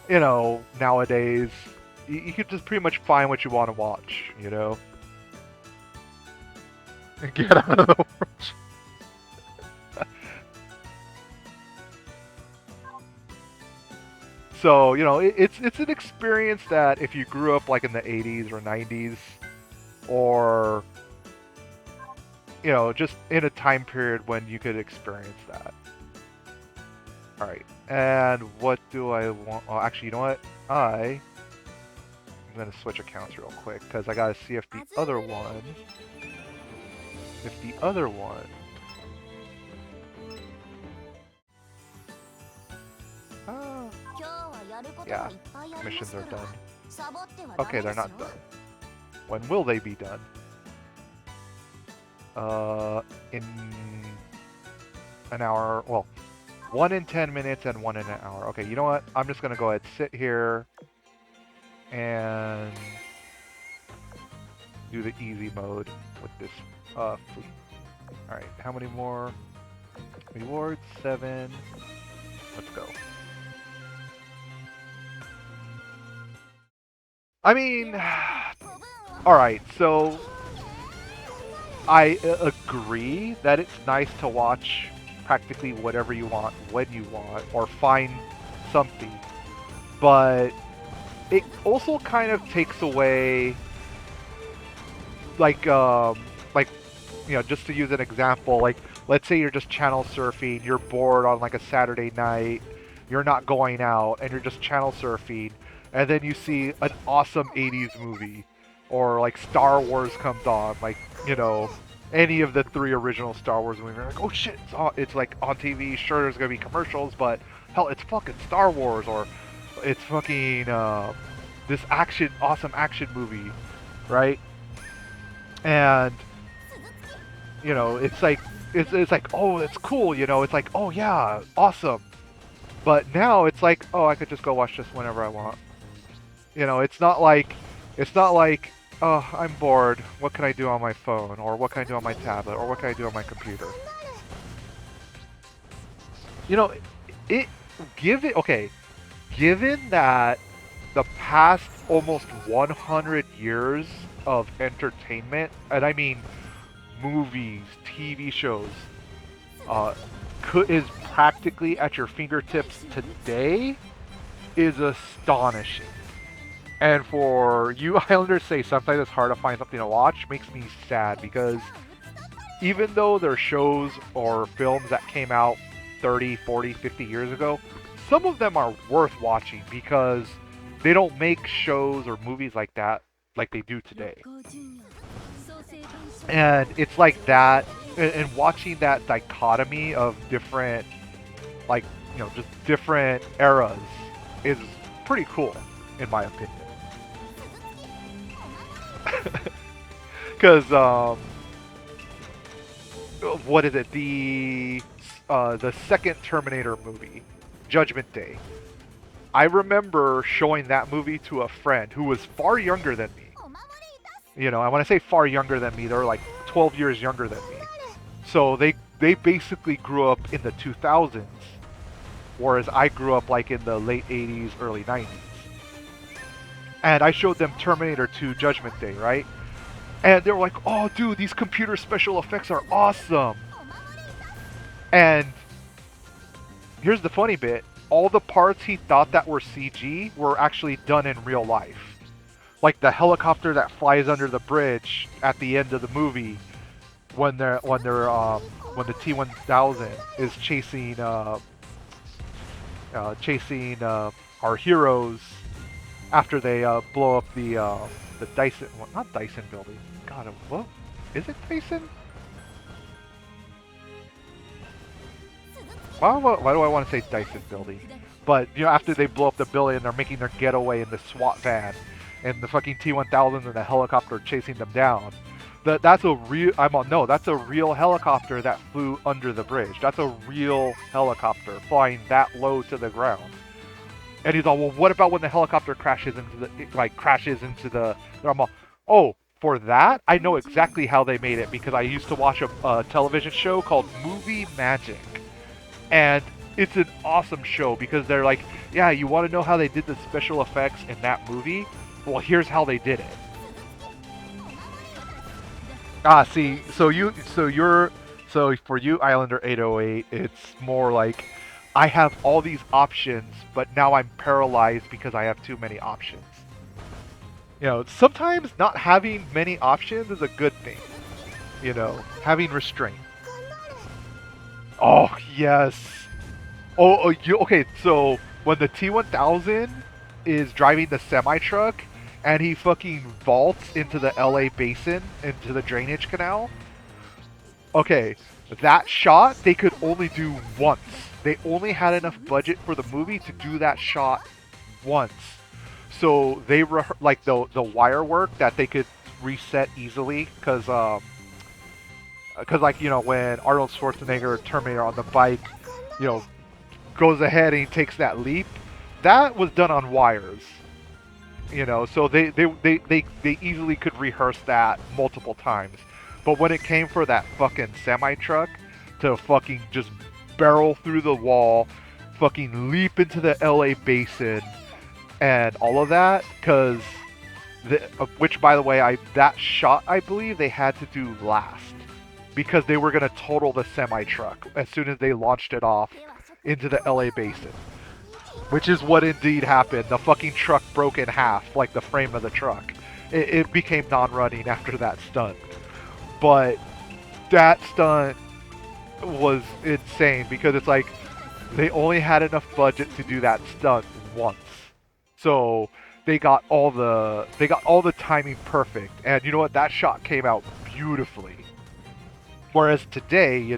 You know, nowadays, you could just pretty much find what you want to watch. You know, and get out of the world. So, you know, it's an experience that if you grew up like in the 80s or 90s, or, you know, just in a time period when you could experience that. Alright, and what do I want? Oh, actually, you know what? I'm going to switch accounts real quick, because I got to see if the other one... Yeah, missions are done. Okay, they're not done. When will they be done? In an hour. Well, 1 in 10 minutes and 1 in an hour. Okay, you know what? I'm just gonna go ahead, sit here, and do the easy mode with this fleet. All right, how many more rewards? 7. Let's go. I mean, alright, so I agree that it's nice to watch practically whatever you want, when you want, or find something, but it also kind of takes away, like, you know, just to use an example, like, let's say you're just channel surfing, you're bored on like a Saturday night, you're not going out, and you're just channel surfing, and then you see an awesome 80s movie, or like Star Wars comes on, like, you know, any of the 3 original Star Wars movies. You're like, oh shit, it's like on TV, sure there's gonna be commercials, but hell, it's fucking Star Wars, or it's fucking this awesome action movie, right? And, you know, it's like, oh, it's cool, you know, it's like, oh yeah, awesome. But now it's like, oh, I could just go watch this whenever I want. You know, it's not like, oh, I'm bored, what can I do on my phone, or what can I do on my tablet, or what can I do on my computer? You know, given that the past almost 100 years of entertainment, and I mean movies, TV shows, is practically at your fingertips today, is astonishing. And for you Islanders say sometimes it's hard to find something to watch makes me sad because even though they're shows or films that came out 30, 40, 50 years ago, some of them are worth watching because they don't make shows or movies like that like they do today. And it's like that, and watching that dichotomy of different, like, just different eras is pretty cool, in my opinion. Because, what is it? The second Terminator movie, Judgment Day. I remember showing that movie to a friend who was far younger than me. And when I say far younger than me, they're like 12 years younger than me. So they basically grew up in the 2000s, whereas I grew up like in the late 80s, early 90s. And I showed them Terminator 2 Judgment Day, right? And they were like, oh, dude, these computer special effects are awesome. And here's the funny bit. All the parts he thought that were CG were actually done in real life. Like the helicopter that flies under the bridge at the end of the movie when the T-1000 is chasing our heroes after they blow up the Dyson, well, not Dyson building. God, what is it? Dyson? Why do I want to say Dyson building? But after they blow up the building and they're making their getaway in the SWAT van, and the fucking T-1000 and the helicopter chasing them down. That's a real. That's a real helicopter that flew under the bridge. That's a real helicopter flying that low to the ground. And he's all, well, what about when the helicopter crashes into the? I'm all, oh, for that, I know exactly how they made it because I used to watch a television show called Movie Magic, and it's an awesome show because they're like, yeah, you want to know how they did the special effects in that movie? Well, here's how they did it. See, so for you Islander 808, it's more like I have all these options, but now I'm paralyzed because I have too many options. Sometimes not having many options is a good thing. Having restraint. Oh, yes. Okay, so when the T-1000 is driving the semi-truck and he fucking vaults into the LA basin, into the drainage canal. Okay, that shot they could only do once. They only had enough budget for the movie to do that shot once. So they like the wire work that they could reset easily because like when Arnold Schwarzenegger Terminator on the bike, goes ahead and he takes that leap, that was done on wires. So they easily could rehearse that multiple times. But when it came for that fucking semi-truck to fucking just barrel through the wall, fucking leap into the LA basin, and all of that, which by the way, that shot I believe they had to do last because they were gonna total the semi-truck as soon as they launched it off into the LA basin. Which is what indeed happened. The fucking truck broke in half, like the frame of the truck. It became non-running after that stunt. But that stunt was insane because it's like they only had enough budget to do that stunt once. So they got all the timing perfect. And you know what? That shot came out beautifully. Whereas today,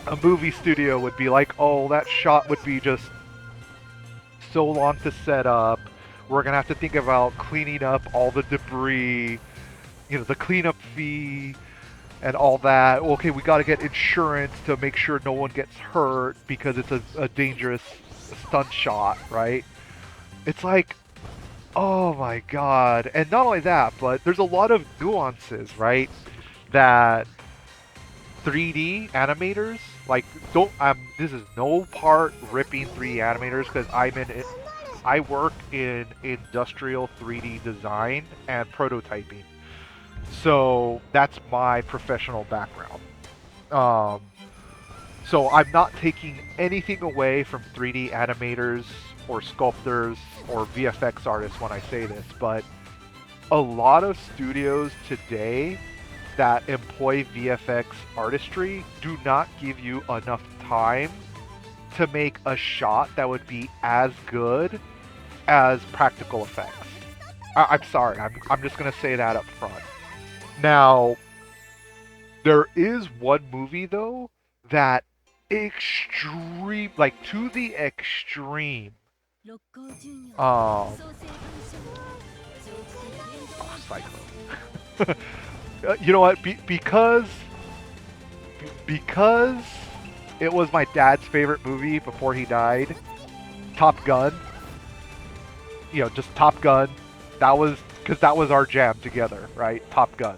a movie studio would be like, oh, that shot would be just so long to set up. We're going to have to think about cleaning up all the debris, the cleanup fee and all that. Okay, we got to get insurance to make sure no one gets hurt because it's a dangerous stunt shot, right? It's like, oh my god. And not only that, but there's a lot of nuances, right? That 3D animators, like don't this is no part ripping 3D animators because I work in industrial 3D design and prototyping. So that's my professional background. Um, so I'm not taking anything away from 3D animators or sculptors or VFX artists when I say this, but a lot of studios today that employ VFX artistry do not give you enough time to make a shot that would be as good as practical effects. I'm sorry, I'm just gonna say that up front. Now, there is one movie though that extreme, like to the extreme, Cyclo. You know what? Because it was my dad's favorite movie before he died. Top Gun. You know, just Top Gun. That was because that was our jam together, right? Top Gun.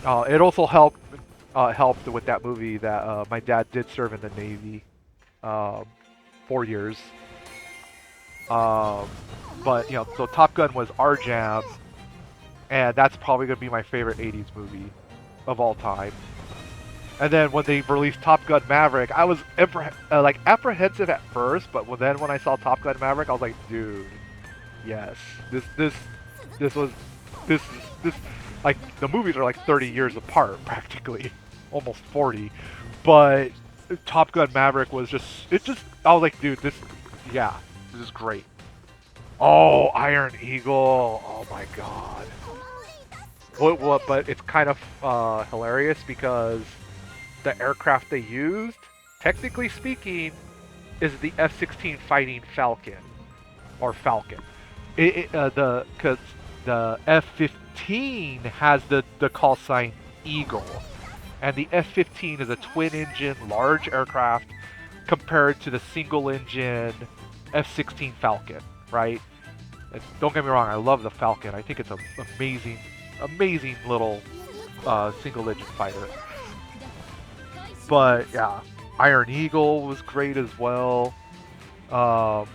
It also helped with that movie that my dad did serve in the Navy, 4 years. But you know, so Top Gun was our jam, and that's probably gonna be my favorite '80s movie of all time. And then when they released Top Gun Maverick, I was apprehensive at first, but then when I saw Top Gun Maverick, I was like, dude, yes, this like the movies are like 30 years apart practically, almost 40, but Top Gun Maverick was I was like, dude, this is great. Oh, Iron Eagle, oh my god. What? But it's kind of hilarious because the aircraft they used, technically speaking, is the F-16 Fighting Falcon, or Falcon. Because the F-15 has the call sign Eagle, and the F-15 is a twin-engine large aircraft compared to the single-engine F-16 Falcon, right? And don't get me wrong, I love the Falcon. I think it's an amazing little single-engine fighter. But yeah, Iron Eagle was great as well. Oh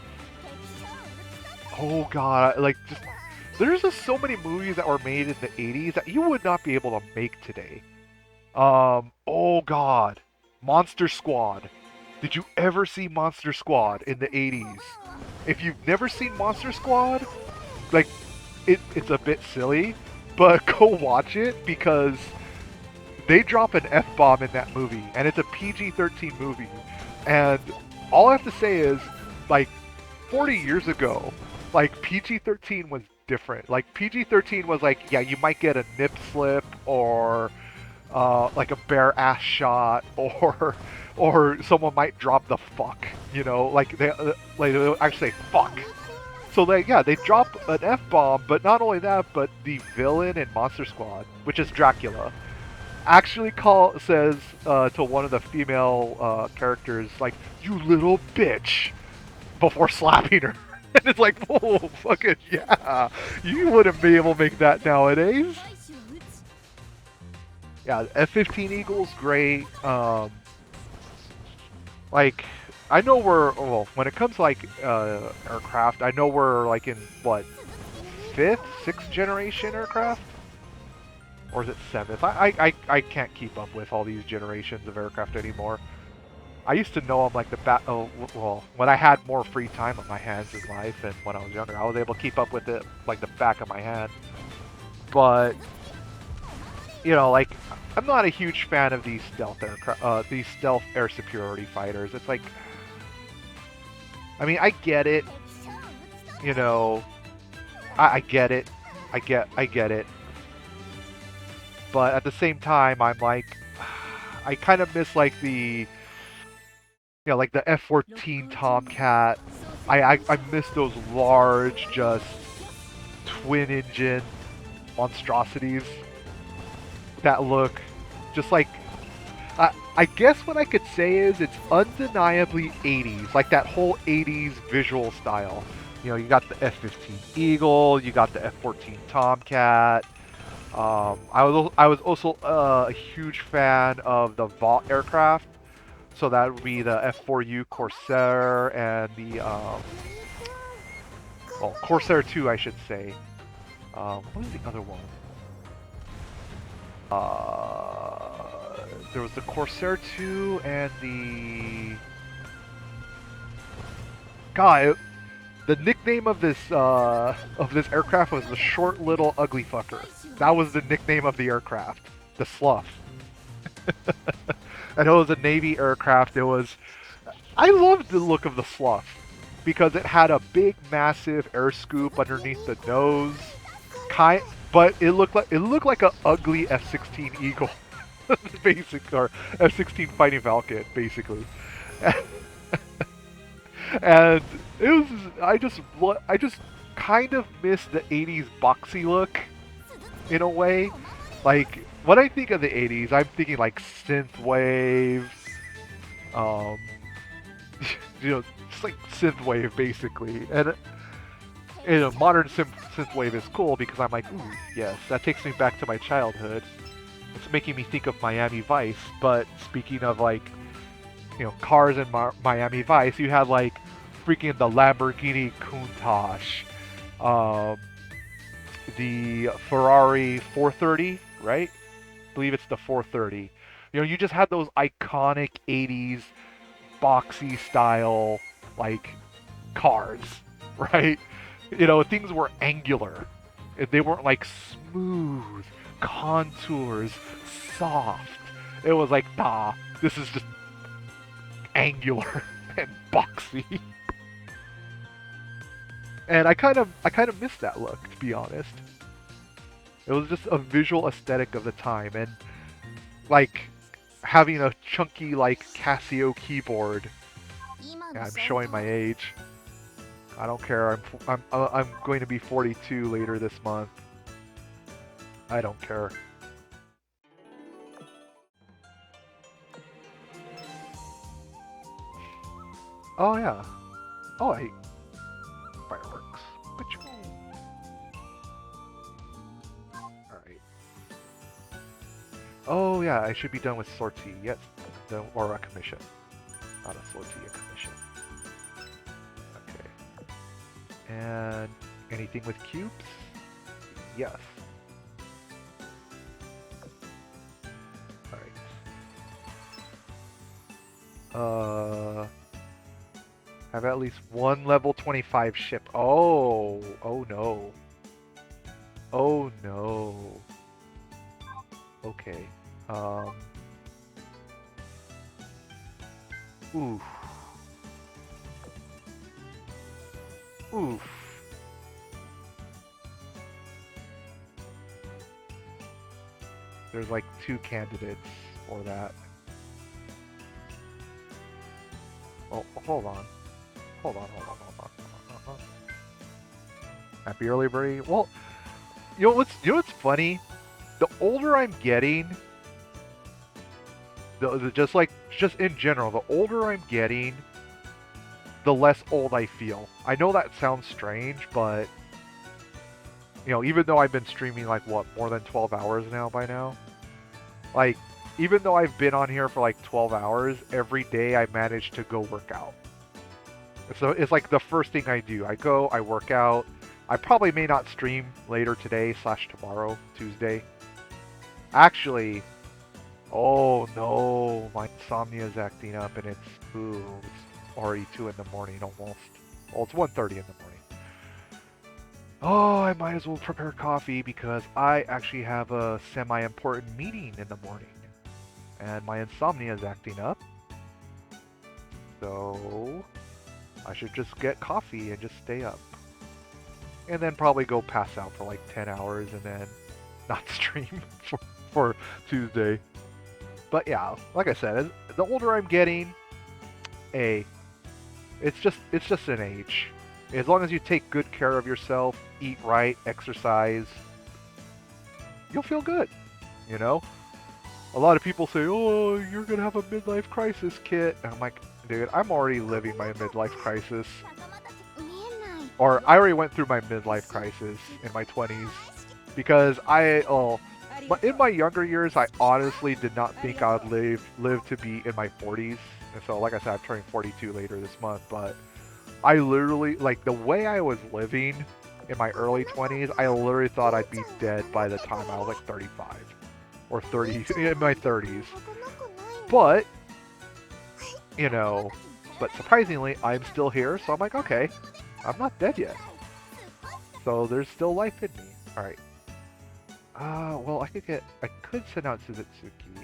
god, there's just so many movies that were made in the 80s that you would not be able to make today. Oh god, Monster Squad. Did you ever see Monster Squad in the 80s? If you've never seen Monster Squad, like, it's a bit silly, but go watch it because they drop an F-bomb in that movie, and it's a PG-13 movie. And all I have to say is, like, 40 years ago, like, PG-13 was different. Like, PG-13 was like, yeah, you might get a nip slip, or, like, a bare ass shot, or someone might drop the fuck, you know? Like, they'll actually say, fuck. So, like, yeah, they drop an F-bomb, but not only that, but the villain in Monster Squad, which is Dracula, actually says to one of the female characters, like, you little bitch, before slapping her. And it's like, oh, fucking yeah, you wouldn't be able to make that nowadays. Yeah, F-15 Eagle's great. Like, I know when it comes to, like, aircraft, I know we're, like, in, what, 5th, 6th generation aircraft? Or is it 7th? I can't keep up with all these generations of aircraft anymore. I used to know them like when I had more free time on my hands in life, and when I was younger, I was able to keep up with it like the back of my hand. But, you know, like, I'm not a huge fan of these stealth air superiority fighters. It's like, I mean, I get it, you know, I get it, I get it. But at the same time, I'm like, I kind of miss like the F-14 Tomcat. I miss those large, just twin-engine monstrosities that look just like. I guess what I could say is it's undeniably 80s, like that whole 80s visual style. You know, you got the F-15 Eagle, you got the F-14 Tomcat. I was also a huge fan of the Vought aircraft. So that would be the F4U Corsair and the well, Corsair 2, I should say. What was the other one? There was the Corsair 2 and the God. The nickname of this aircraft was the short little ugly fucker. That was the nickname of the aircraft, the Slough. I know it was a Navy aircraft. I loved the look of the Slough because it had a big, massive air scoop underneath the nose, but it looked like an ugly F-16 Eagle, basic, or F-16 Fighting Falcon, basically. And it was I just kind of miss the 80s boxy look in a way. Like when I think of the 80s, I'm thinking like synthwave, just like synthwave basically. And modern synthwave is cool because I'm like, ooh, yes, that takes me back to my childhood. It's making me think of Miami Vice. But speaking of like, cars in Miami Vice, you had like freaking the Lamborghini Countach, the Ferrari 430, right? I believe it's the 430. You just had those iconic 80s boxy style like cars, right? Things were angular. They weren't like smooth contours, soft. It was like, nah, this is just angular and boxy. And I kind of missed that look, to be honest. It was just a visual aesthetic of the time, and like having a chunky like Casio keyboard. Yeah, I'm showing my age. I don't care. I'm going to be 42 later this month. I don't care. Oh yeah. Oh, I hate fireworks. Alright. Oh yeah, I should be done with sortie. Yes. Or a commission. Not a sortie, a commission. Okay. And anything with cubes? Yes. Alright. Have at least one level 25 ship. Oh no. Oh no. Okay. Oof. Oof. There's like 2 candidates for that. Oh, hold on. Hold on. Happy early birdie. Well, what's funny? The older I'm getting, just in general, the older I'm getting, the less old I feel. I know that sounds strange, but even though I've been streaming like what, more than 12 hours now by now, like even though I've been on here for like 12 hours, every day I manage to go work out. So it's like the first thing I do. I go, I work out. I probably may not stream later today / tomorrow, Tuesday. Actually, oh no, my insomnia is acting up and it's already 2 in the morning almost. Well, it's 1:30 in the morning. Oh, I might as well prepare coffee because I actually have a semi-important meeting in the morning. And my insomnia is acting up. So I should just get coffee and just stay up. And then probably go pass out for like 10 hours and then not stream for Tuesday. But yeah, like I said, the older I'm getting, it's just an age. As long as you take good care of yourself, eat right, exercise, you'll feel good, A lot of people say, oh, you're going to have a midlife crisis, Kit. And I'm like, dude, I'm already living my midlife crisis. Or I already went through my midlife crisis in my 20s. because in my younger years, I honestly did not think I would live to be in my 40s. And so, like I said, I'm turning 42 later this month. But I literally, like, the way I was living in my early 20s, I literally thought I'd be dead by the time I was like 35 or 30, in my 30s. But, you know, but surprisingly, I'm still here. So I'm like, okay, I'm not dead yet. So there's still life in me. All right. Well, I could send out Suzutsuki.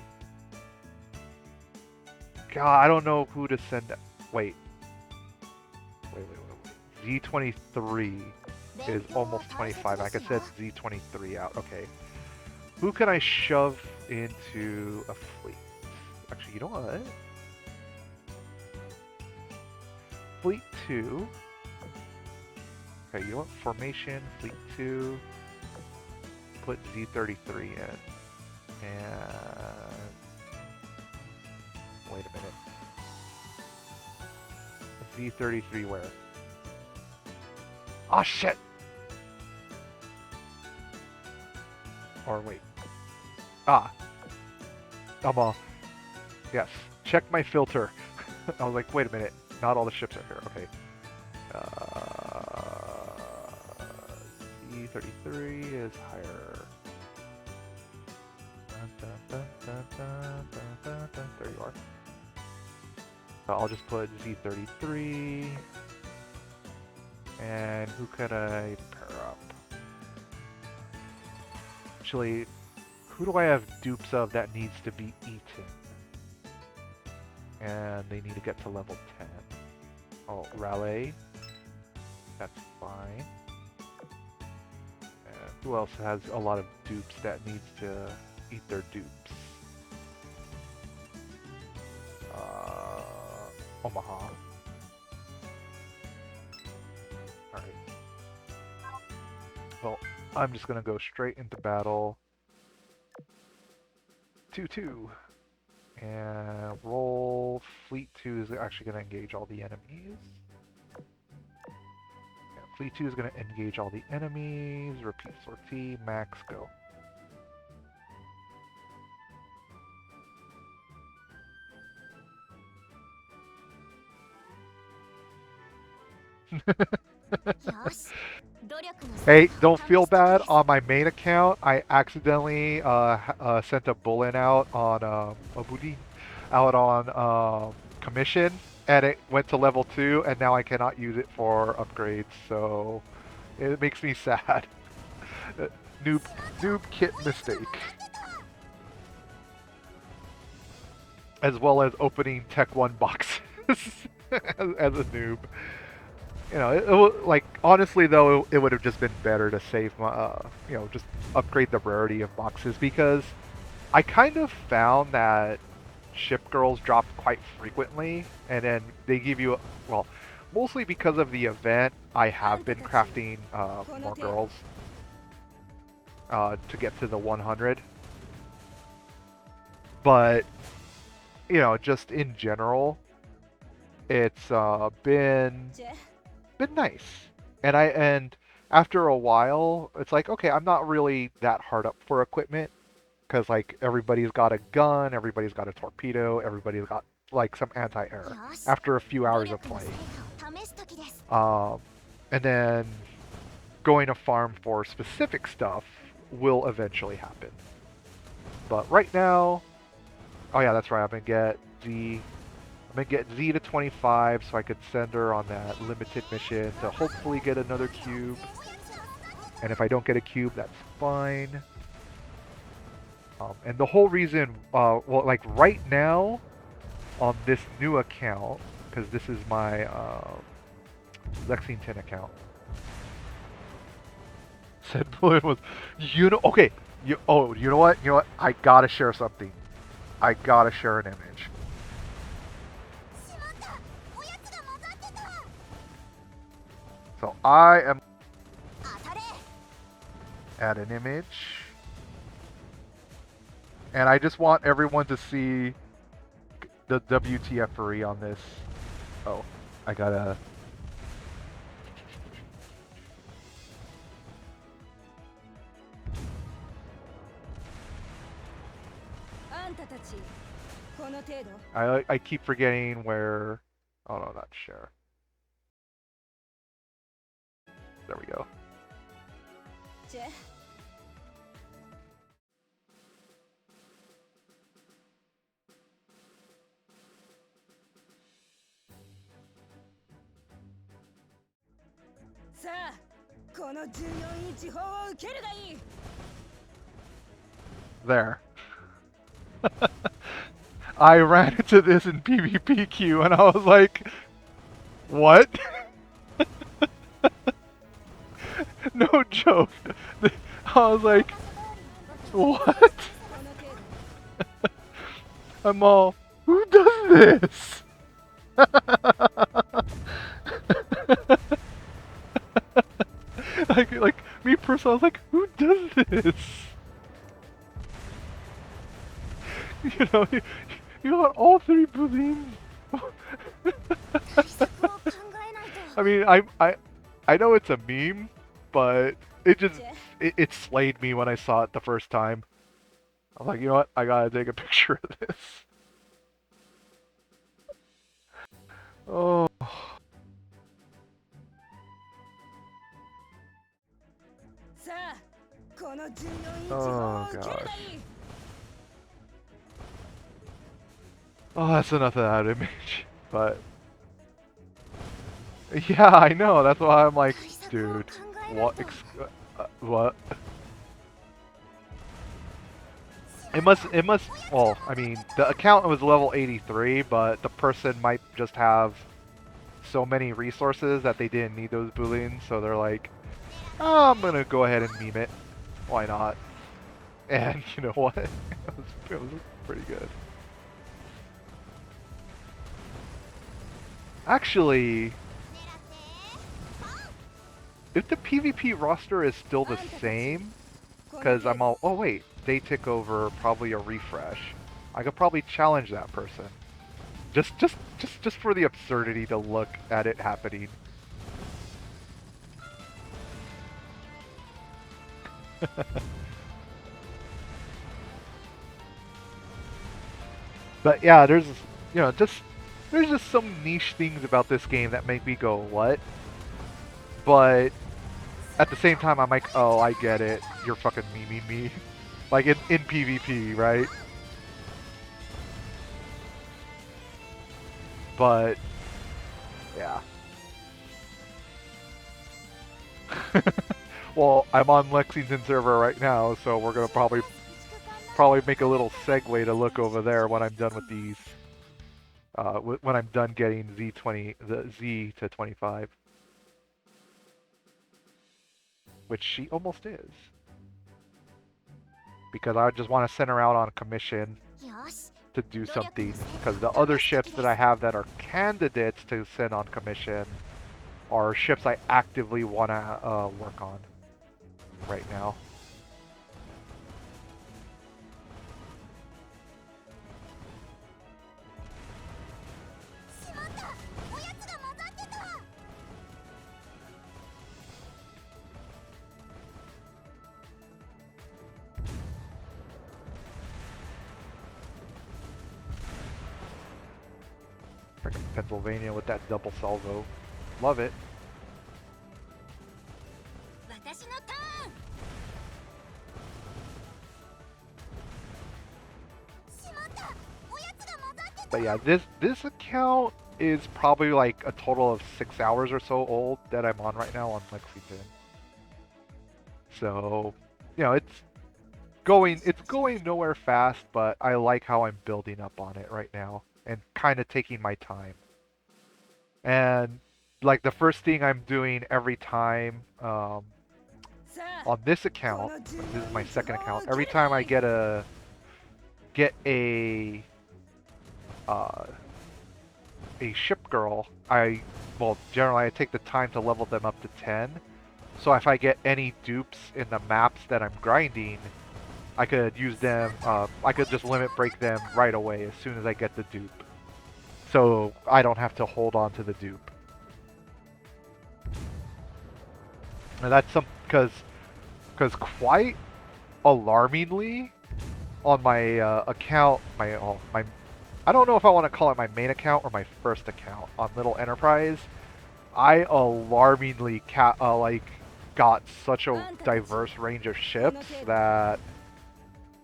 God, I don't know who to send. Wait. Z23 is almost 25. I could send Z23 out. Okay. Who can I shove into a fleet? Actually, you know what? Fleet 2. Okay, you know what? Formation, Fleet 2. Put Z33 in. And... wait a minute. Z33 where? Oh shit! Or wait. Ah. I'm all... yes. Check my filter. I was like, wait a minute. Not all the ships are here. Okay. Z33 is higher. There you are. I'll just put Z33. And who could I pair up? Actually, who do I have dupes of that needs to be eaten? And they need to get to level 10. Oh, Raleigh. That's fine. And who else has a lot of dupes that needs to eat their dupes? Omaha. Alright. Well, I'm just gonna go straight into battle. 2-2. And roll. Fleet 2 is actually going to engage all the enemies. Yeah, Fleet 2 is going to engage all the enemies. Repeat sortie. Max, go. Hey, don't feel bad. On my main account, I accidentally sent a bullet out on Obudi, out on commission, and it went to level 2, and now I cannot use it for upgrades. So it makes me sad. noob kit mistake. As well as opening Tech 1 boxes as a noob. You know, like, honestly though, it would have just been better to save my, you know, just upgrade the rarity of boxes, because I kind of found that ship girls drop quite frequently, and then they give you, well, mostly because of the event, I have been crafting more girls to get to the 100. But, you know, just in general, it's been nice. And after a while, it's like, okay, I'm not really that hard up for equipment, because like everybody's got a gun, everybody's got a torpedo, everybody's got like some anti-air after a few hours of play. And then going to farm for specific stuff will eventually happen. But right now, oh yeah, that's right, I'm gonna get Z to 25 so I could send her on that limited mission to hopefully get another cube. And if I don't get a cube, that's fine. And the whole reason, well, like right now on this new account, because this is my Lexington account. Said Balloon was, you know, okay, you know what? You know what? I gotta share something. I gotta share an image. So I am add an image, and I just want everyone to see the WTF-ery on this. Oh, I gotta. I keep forgetting where. Oh no, not share. There we go. There. I ran into this in PvPQ and I was like, what? No joke. I was like, what? I'm all, who does this? like me personally, I was like, who does this? You know, you got all 3 Booleans. I mean, I know it's a meme, but it just it slayed me when I saw it the first time. I was like, you know what? I gotta take a picture of this. Oh. Oh gosh. Oh, that's enough of that image. But yeah, I know. That's why I'm like, dude, what? What? It must. Well, I mean, the account was level 83, but the person might just have so many resources that they didn't need those booleans, so they're like, oh, I'm gonna go ahead and meme it. Why not? And you know what? It was pretty good. Actually, if the PvP roster is still the same, because I'm all, oh wait, they tick over probably a refresh. I could probably challenge that person. Just for the absurdity to look at it happening. But yeah, there's there's just some niche things about this game that make me go, what? But at the same time, I'm like, oh, I get it. You're fucking memeing me. Like in PvP, right? But yeah. Well, I'm on Lexington server right now, so we're gonna probably make a little segue to look over there when I'm done with these. When I'm done getting the Z to 25, which she almost is, because I just want to send her out on commission to do something. Because the other ships that I have that are candidates to send on commission are ships I actively want to work on right now. Freaking Pennsylvania with that double salvo. Love it. But yeah, this account is probably like a total of 6 hours or so old that I'm on right now on Lexington. So, you know, it's going nowhere fast, but I like how I'm building up on it right now and kind of taking my time. And like the first thing I'm doing every time on this account, this is my second account, every time I get a ship girl, generally I take the time to level them up to 10. So if I get any dupes in the maps that I'm grinding, I could use them, I could just limit break them right away as soon as I get the dupe. So I don't have to hold on to the dupe. And that's because quite alarmingly, on my account, my I don't know if I want to call it my main account or my first account on Little Enterprise. I alarmingly got such a diverse range of ships that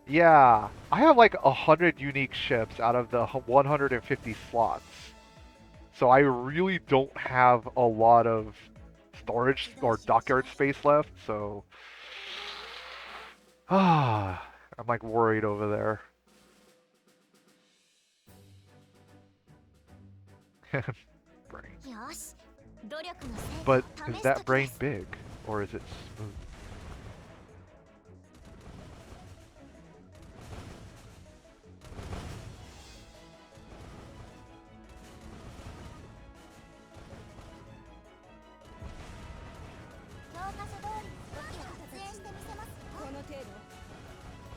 yeah, I have like 100 unique ships out of the 150 slots. So I really don't have a lot of storage or dockyard space left, so I'm like worried over there. Brain. よし努力の成 But 果を is 試す that 時 brain です big? Or is it smooth?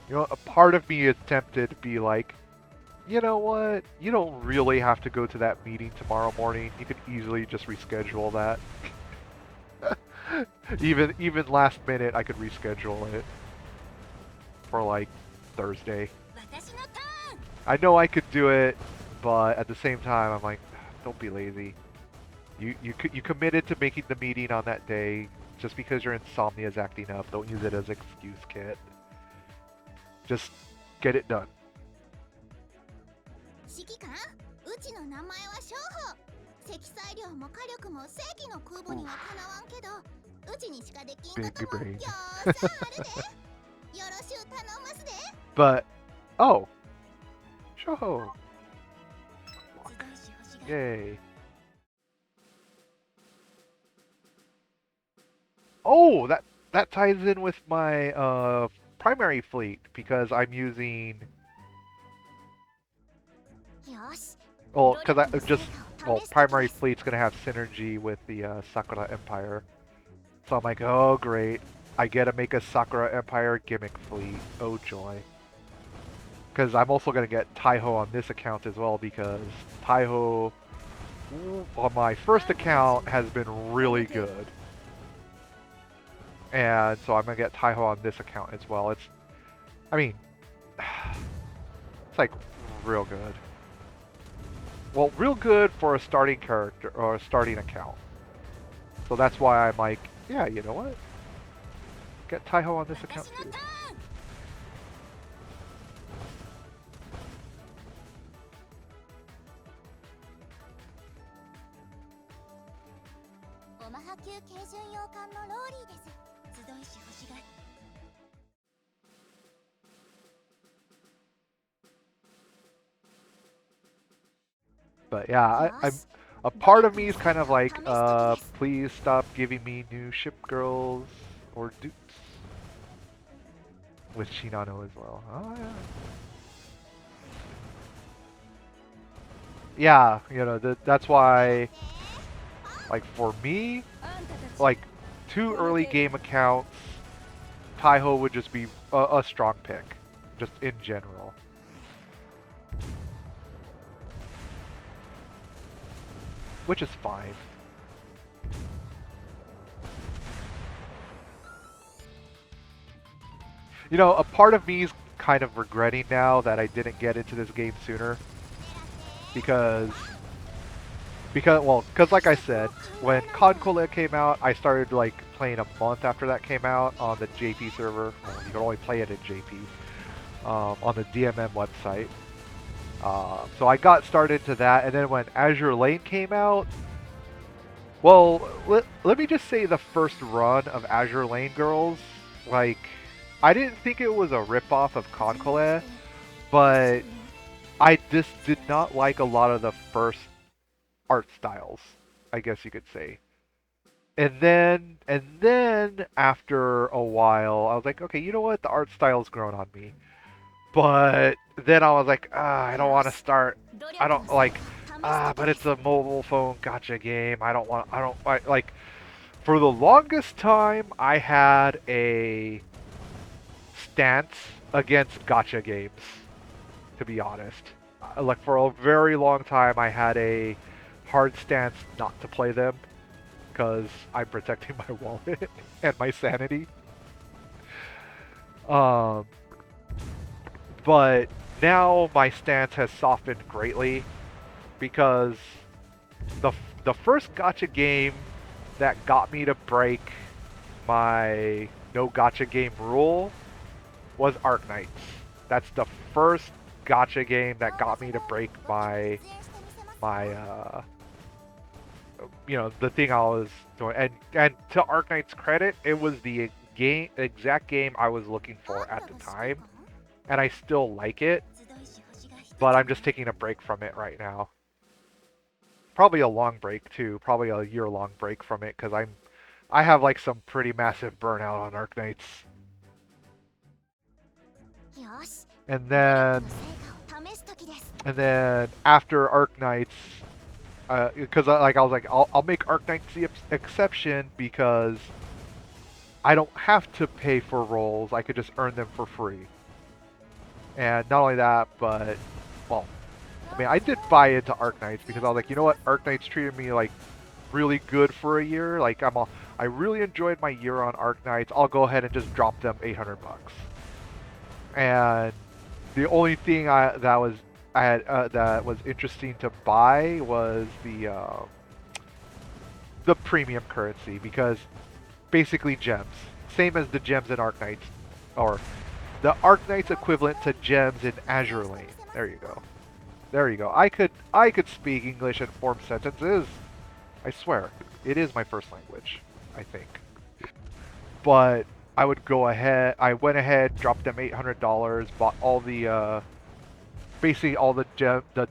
You know, a part of me is tempted to be like, you know what? You don't really have to go to that meeting tomorrow morning. You could easily just reschedule that. even last minute, I could reschedule it for like Thursday. 私のターン I know I could do it, but at the same time, I'm like, don't be lazy. You committed to making the meeting on that day. Just because your insomnia is acting up, don't use it as an excuse, kid. Just get it done. 指揮官うちの名前は商法積載量も火力も正規の空母にはかなわんけどうちにしかできんことも Big brain. よーさあるでよろしゅう頼ますで But, oh, Shoho. 集いし星が Yay. Oh, that ties in with my primary fleet because I'm using よし well because I just well primary fleet's gonna have synergy with the Sakura Empire, so I'm like, oh great, I get to make a Sakura Empire gimmick fleet. Oh joy. Because I'm also gonna get Taiho on this account as well because Taiho on my first account has been really good. And so I'm gonna get Taiho on this account as well. I mean, it's like real good. Well, real good for a starting character or a starting account. So that's why I'm like, yeah, you know what? Get Taiho on this account 私の too. ターン オマハ級軽巡洋艦のローリーです集いし星が But yeah, I'm a part of me is kind of like, please stop giving me new ship girls or dudes. With Shinano as well. Oh yeah. Yeah, you know, that's why, like for me, like 2 early game accounts, Taiho would just be a strong pick, just in general. Which is fine. You know, a part of me is kind of regretting now that I didn't get into this game sooner. Because like I said, when Concole came out, I started like playing a month after that came out on the JP server. Well, you can only play it in JP on the DMM website. So I got started to that, and then when Azur Lane came out, well, let me just say the first run of Azur Lane Girls, like, I didn't think it was a ripoff of Concole, but I just did not like a lot of the first art styles, I guess you could say. And then after a while, I was like, okay, you know what? The art style's grown on me. But then I was like, I don't want to start. I don't like, but it's a mobile phone gotcha game. Like, for the longest time, I had a stance against gotcha games, to be honest. Like, for a very long time, I had a hard stance not to play them because I'm protecting my wallet and my sanity. But now my stance has softened greatly because the the first gacha game that got me to break my no gacha game rule was Arknights. That's the first gacha game that got me to break my the thing I was doing. And to Arknight's credit, it was the exact game I was looking for at the time, and I still like it, but I'm just taking a break from it right now. Probably a long break too, probably a year-long break from it, because I have like some pretty massive burnout on Arknights. And then after Arknights, because I was like, I'll make Arknights the exception because I don't have to pay for rolls. I could just earn them for free. And not only that, but well, I mean, I did buy into Arknights because I was like, you know what, Arknights treated me like really good for a year. Like I really enjoyed my year on Arknights. I'll go ahead and just drop them 800 bucks. And the only thing that was interesting to buy was the premium currency, because basically gems, same as the gems in Arknights, or the Arknights equivalent to gems in Azur Lane. There you go. There you go. I could speak English and form sentences. I swear, it is my first language, I think. But I would go ahead. I went ahead, dropped them $800, bought all the basically all the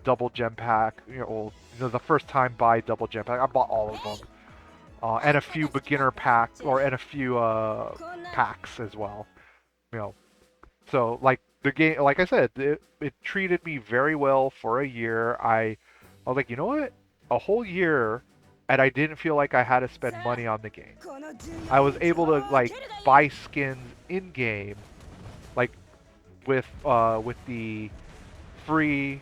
double gem pack. The first time buy double gem pack. I bought all of them, and a few beginner packs, and a few packs as well. So like the game, like I said, it treated me very well for a year. I was like, you know what, a whole year, and I didn't feel like I had to spend money on the game. I was able to like buy skins in game, like with the free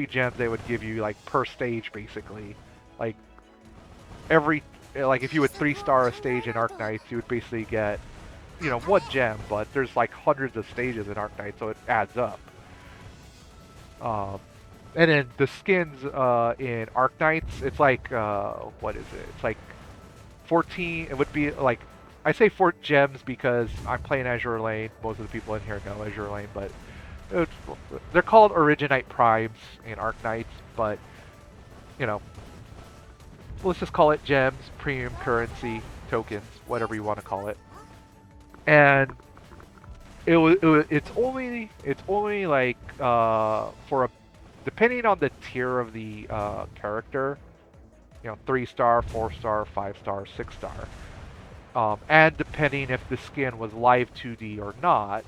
gems they would give you, like per stage, basically. Like if you would 3-star a stage in Arknights, you would basically get one gem, but there's like hundreds of stages in Arknights, so it adds up. And then the skins in Arknights, it's like what is it? It's like 14. It would be like, I say 4 gems because I'm playing Azur Lane. Most of the people in here know Azur Lane, but they're called Originite Primes in Arknights. But let's just call it gems, premium currency, tokens, whatever you want to call it. And it's only like depending on the tier of the character, 3-star, 4-star, 5-star, 6-star, and depending if the skin was live 2D or not,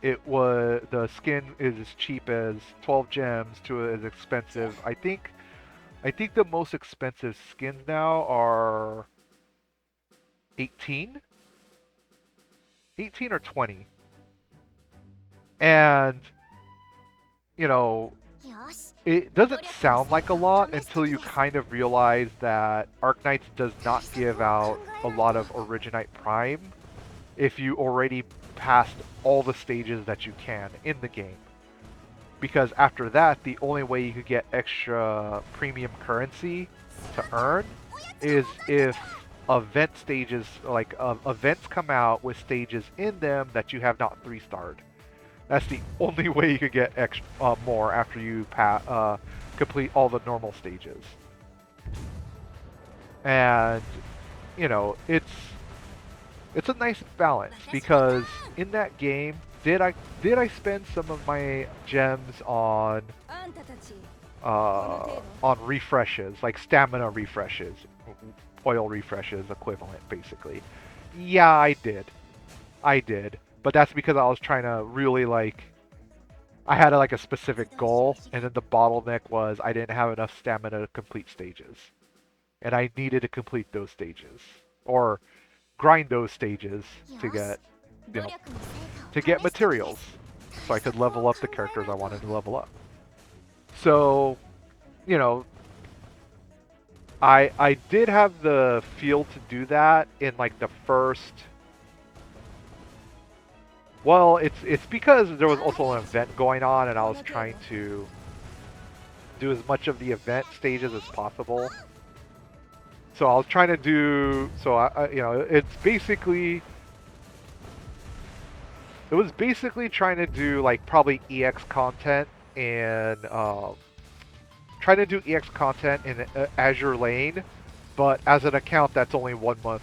the skin is as cheap as 12 gems to as expensive. I think the most expensive skins now are 18 or 20. And it doesn't sound like a lot until you kind of realize that Arknights does not give out a lot of Originite Prime if you already passed all the stages that you can in the game. Because after that, the only way you could get extra premium currency to earn is if event stages, like events come out with stages in them that you have not 3-starred. That's the only way you could get extra more after you complete all the normal stages. And it's a nice balance, because in that game, did I spend some of my gems on refreshes, like stamina refreshes, oil refreshes equivalent, basically? Yeah, I did. But that's because I was trying to really I had a specific goal, and then the bottleneck was I didn't have enough stamina to complete stages. And I needed to complete those stages, or grind those stages to get materials, so I could level up the characters I wanted to level up. So, I did have the feel to do that in the first Well, it's because there was also an event going on, and I was trying to do as much of the event stages as possible. So I was trying to do so. You know, it was basically trying to do like probably EX content and trying to do EX content in Azure Lane, but as an account that's only 1 month.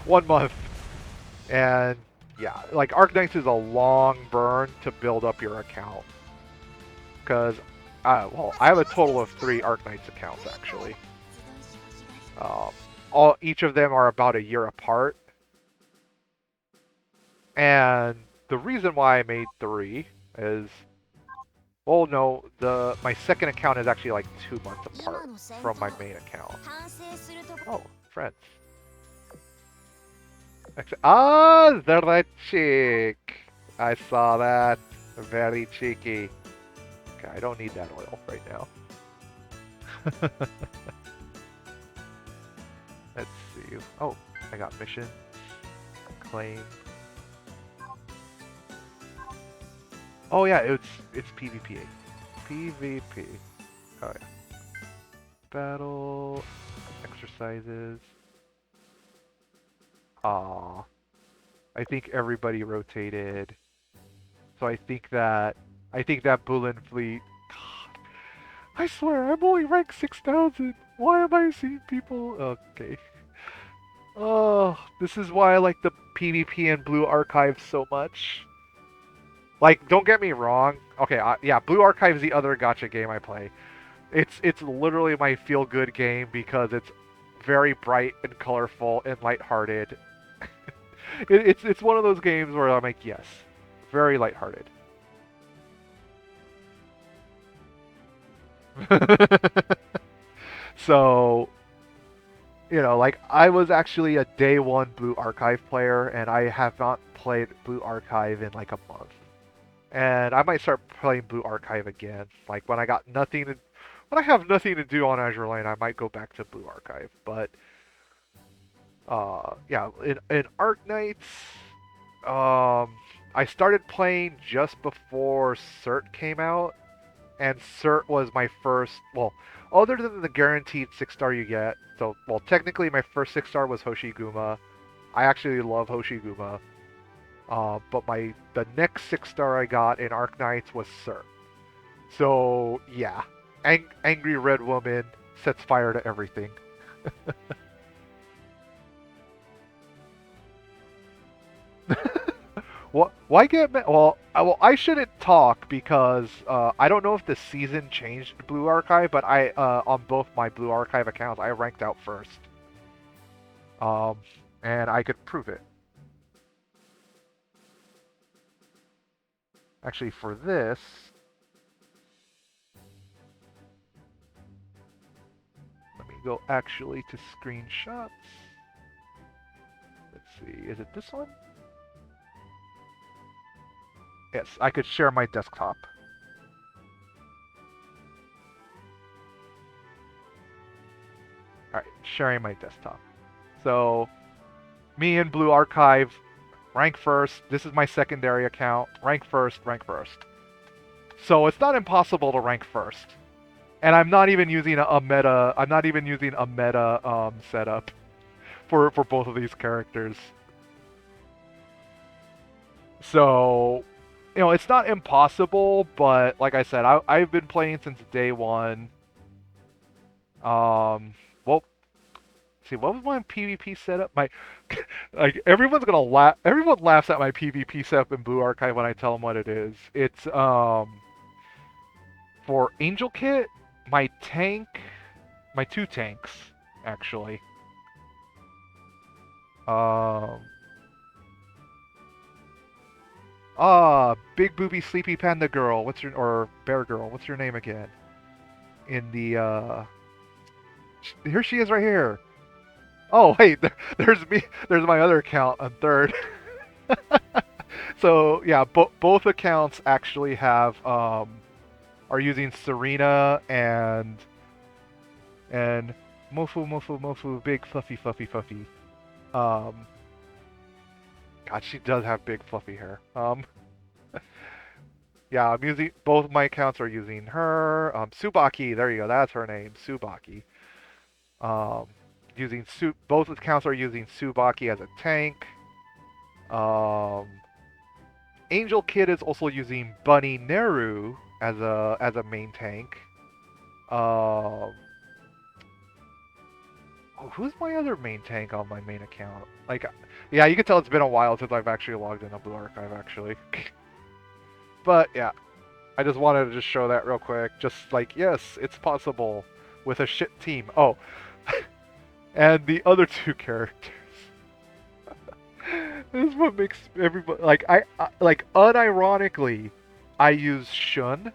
1 month. And yeah, like Arknights is a long burn to build up your account. Because, well, I have a total of 3 Arknights accounts actually. Each of them are about a year apart. And the reason why I made 3 is, well, no, my second account is actually like 2 months apart from my main account. Oh, friends. Ah, the red chick. I saw that. Very cheeky. Okay, I don't need that oil right now. Let's see. Oh, I got mission. Claim. Oh yeah, it's PvP. PvP. Oh yeah. Battle. Exercises. Aw. I think everybody rotated. So I think that Bulin fleet. God, I swear I'm only rank 6,000. Why am I seeing people? Okay. Oh, this is why I like the PvP and Blue Archive so much. Like, don't get me wrong. Okay, yeah, Blue Archive is the other gacha game I play. It's literally my feel-good game because it's very bright and colorful and lighthearted. It's one of those games where I'm like, yes, very lighthearted. So, you know, like I was actually a day 1 Blue Archive player, and I have not played Blue Archive in like a month. And I might start playing Blue Archive again. Like when I have nothing to do on Azure Lane, I might go back to Blue Archive. But yeah, in Arknights, I started playing just before Cert came out, and Cert was my first. Well, other than the guaranteed 6-star you get, so well, technically my first 6-star was Hoshiguma. I actually love Hoshiguma. But the next 6-star I got in Arknights was Cert. So yeah, Angry Red Woman sets fire to everything. What? Why get well? I shouldn't talk because I don't know if the season changed Blue Archive, but I on both my Blue Archive accounts I ranked out first, and I could prove it. Actually, for this, let me go actually to screenshots. Let's see, is it this one? Yes, I could share my desktop. Alright, sharing my desktop. So, me and Blue Archive, rank first. This is my secondary account. Rank first, rank first. So it's not impossible to rank first. And I'm not even using a meta. I'm not even using a meta setup for both of these characters. So, you know, it's not impossible, but like I said, I've been playing since day 1. Well, see, what was my PvP setup? My, like, everyone's gonna laugh. Everyone laughs at my PvP setup in Blue Archive when I tell them what it is. It's for Angel Kit, my 2 tanks, actually. Big booby sleepy panda girl. Or bear girl? What's your name again? In the here she is right here. Oh wait, there's me. There's my other account on 3rd. So yeah, both accounts actually have are using Serena and Mofu, big fluffy. God, she does have big fluffy hair. Yeah, I'm using both my accounts are using her. Tsubaki, there you go, that's her name, Tsubaki. Um, both accounts are using Tsubaki as a tank. Angel Kid is also using Bunny Neru as a main tank. Who's my other main tank on my main account? Like, yeah, you can tell it's been a while since I've actually logged in a Blue Archive, actually. But yeah, I just wanted to just show that real quick. Just like, yes, it's possible with a shit team. Oh, and the other two characters. This is what makes everybody like like unironically, I use Shun.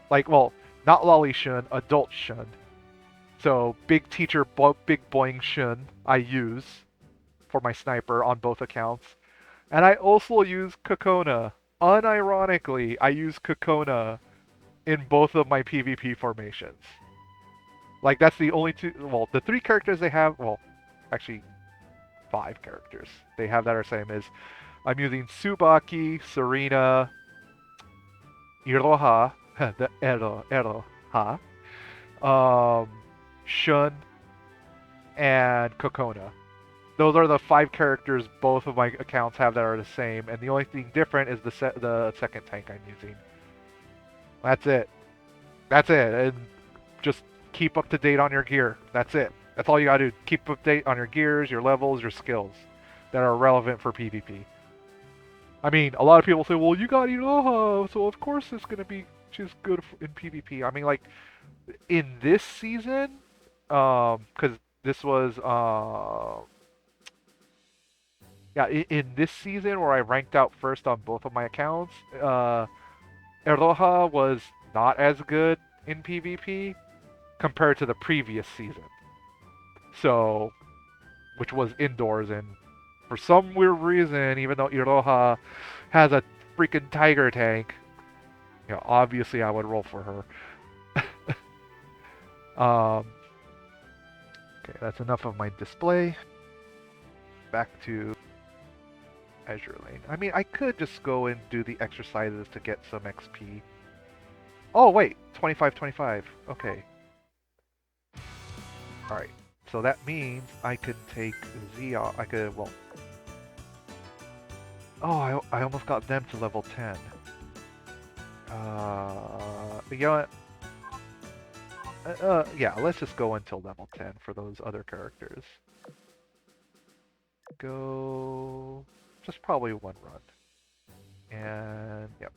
Like, well, not Lolly Shun, adult Shun. So big teacher, big boing Shun I use for my sniper on both accounts, and I also use Kokona. Unironically, I use Kokona in both of my PvP formations. Like, that's the only two. Well, the three characters they have. Well, actually, 5 characters they have that are same is I'm using Tsubaki, Serena, Iroha, the Eroha, Shun, and Kokona. Those are the 5 characters both of my accounts have that are the same, and the only thing different is the second tank I'm using. That's it. That's it. And just keep up to date on your gear. That's it. That's all you gotta do. Keep up to date on your gears, your levels, your skills that are relevant for PvP. I mean, a lot of people say, well, you got Iroha, so of course it's gonna be just good in PvP. I mean, like, in this season, because this was, yeah, in this season where I ranked out first on both of my accounts, Iroha was not as good in PvP compared to the previous season. So, which was indoors, and for some weird reason, even though Iroha has a freaking tiger tank, you know, obviously I would roll for her. Okay, that's enough of my display. Back to Azur Lane. I mean, I could just go and do the exercises to get some XP. Oh, wait, 25-25. Okay. Alright. So that means I could take Zia. I could, well. Oh, I almost got them to level 10. You know what? Yeah, let's just go until level 10 for those other characters. Go. Just probably one run. And, yep.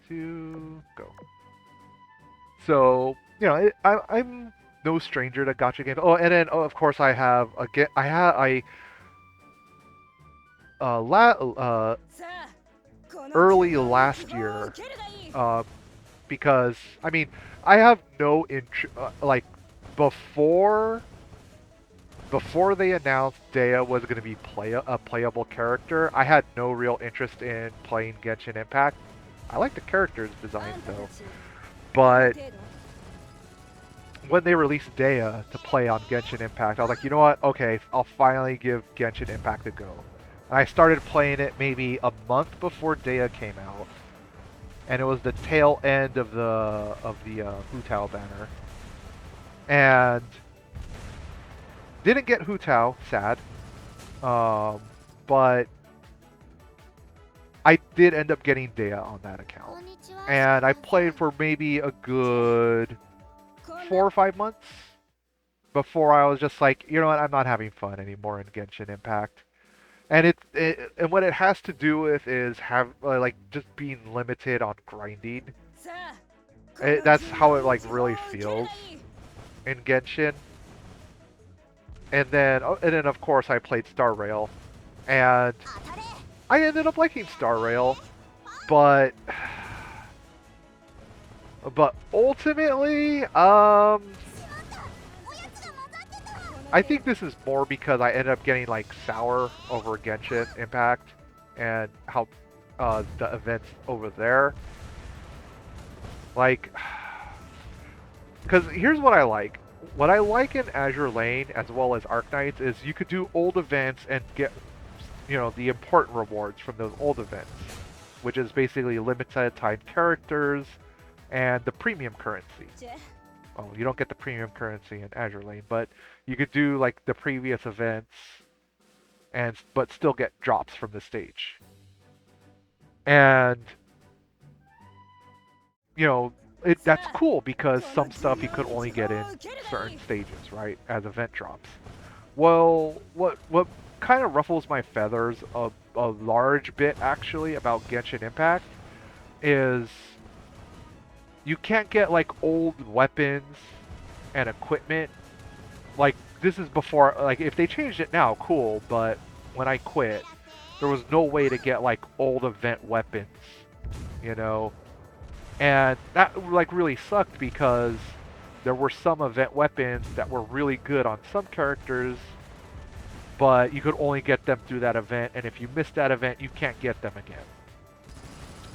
2, go. So, you know, I'm no stranger to gacha games. Oh, and then of course I have again. Early last year, because I mean I have no interest. Like before they announced Dea was going to be a playable character, I had no real interest in playing Genshin Impact. I like the characters designs though, but when they released Dea to play on Genshin Impact, I was like, you know what? Okay, I'll finally give Genshin Impact a go. And I started playing it maybe a month before Dea came out, and it was the tail end of the Hu Tao banner, and didn't get Hu Tao, sad, but I did end up getting Dea on that account, and I played for maybe a good 4 or 5 months before I was just like, you know what, I'm not having fun anymore in Genshin Impact. And and what it has to do with is like just being limited on grinding. That's how it like really feels in Genshin. And then of course I played Star Rail, and I ended up liking Star Rail, but ultimately, I think this is more because I ended up getting like sour over Genshin Impact and how the events over there. Like, because here's what I like. What I like in Azur Lane as well as Arknights is you could do old events and get the important rewards from those old events, which is basically limited time characters and the premium currency. Oh, you don't get the premium currency in Azur Lane, but you could do like the previous events but still get drops from the stage. And that's cool because some stuff you could only get in certain stages, right, as event drops. Well, what kind of ruffles my feathers a large bit actually about Genshin Impact is you can't get like old weapons and equipment. Like this is before, like if they changed it now, cool, but when I quit, there was no way to get like old event weapons, and that like really sucked because there were some event weapons that were really good on some characters, but you could only get them through that event, and if you missed that event, you can't get them again.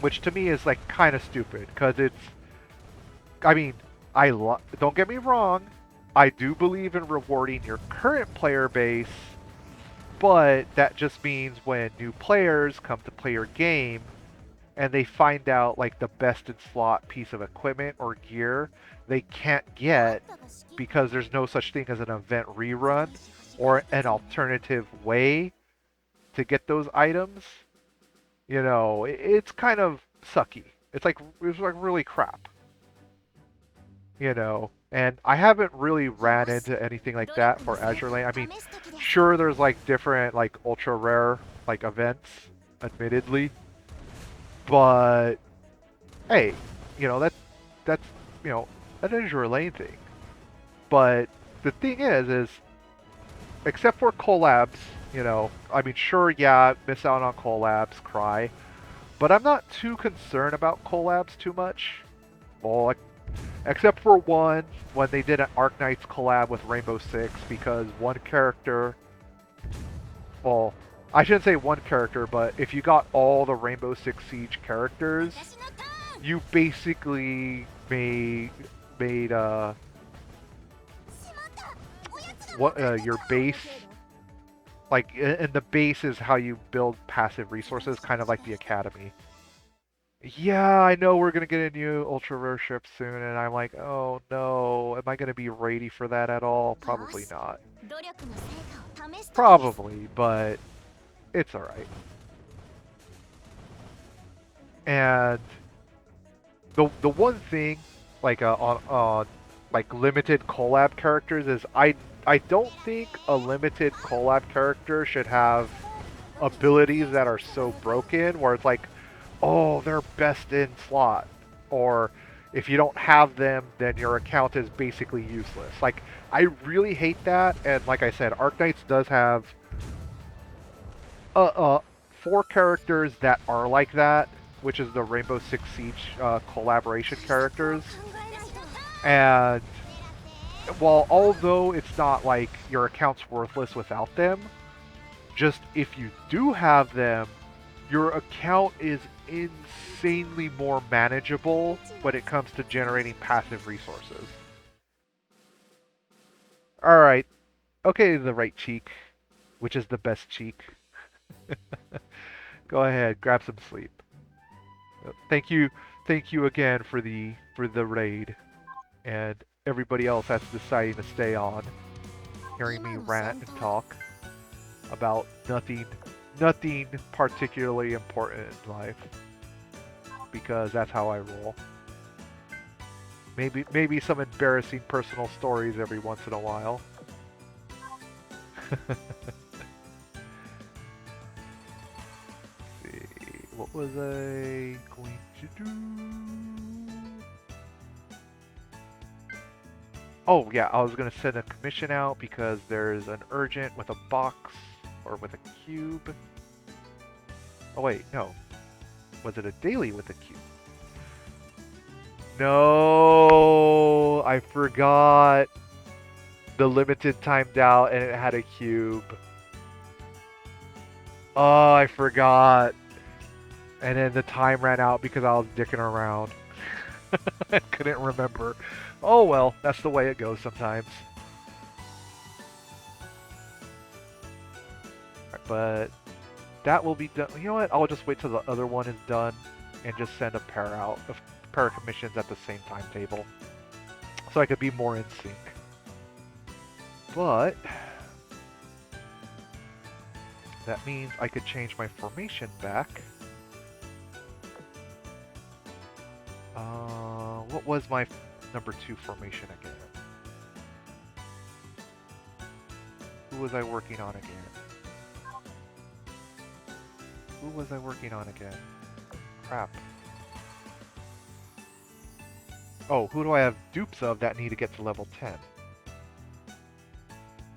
Which to me is like kind of stupid, because I mean, don't get me wrong, I do believe in rewarding your current player base, but that just means when new players come to play your game, and they find out like the best in slot piece of equipment or gear they can't get because there's no such thing as an event rerun or an alternative way to get those items, it's kind of sucky. It's like really crap. And I haven't really ran into anything like that for Azur Lane. I mean, sure there's like different like ultra rare like events, admittedly. But hey, that's an Azur Lane thing. But the thing is except for collabs, I mean, sure, yeah, miss out on collabs, cry, but I'm not too concerned about collabs too much. Well, except for one when they did an Arc Knights collab with Rainbow Six, because one character, well, I shouldn't say one character, but if you got all the Rainbow Six Siege characters, you basically made your base, like, and the base is how you build passive resources, kind of like the academy. Yeah, I know we're gonna get a new ultra rare ship soon, and I'm like, oh no, am I gonna be ready for that at all? Probably not. Probably, but it's alright. And the one thing, like on like limited collab characters, is I don't think a limited collab character should have abilities that are so broken where it's like, oh, they're best in slot, or if you don't have them, then your account is basically useless. Like, I really hate that, and like I said, Arc Knights does have 4 characters that are like that, which is the Rainbow Six Siege collaboration characters. And although it's not like your account's worthless without them, just if you do have them, your account is insanely more manageable when it comes to generating passive resources. Alright. Okay, the right cheek, which is the best cheek. Go ahead, grab some sleep. Thank you again for the raid, and everybody else that's deciding to stay on, hearing me rant and talk about nothing particularly important in life, because that's how I roll. Maybe some embarrassing personal stories every once in a while. What was I going to do? Oh yeah, I was going to send a commission out because there's an urgent with a box or with a cube. Oh wait, no. Was it a daily with a cube? No, I forgot. The limited timed out and it had a cube. Oh, I forgot. And then the time ran out because I was dicking around. I couldn't remember. Oh well, that's the way it goes sometimes. But that will be done. You know what? I'll just wait till the other one is done and just send a pair out of pair of commissions at the same timetable, so I could be more in sync. But that means I could change my formation back. What was my number 2 formation again? Who was I working on again? Who was I working on again? Crap. Oh, who do I have dupes of that need to get to level 10?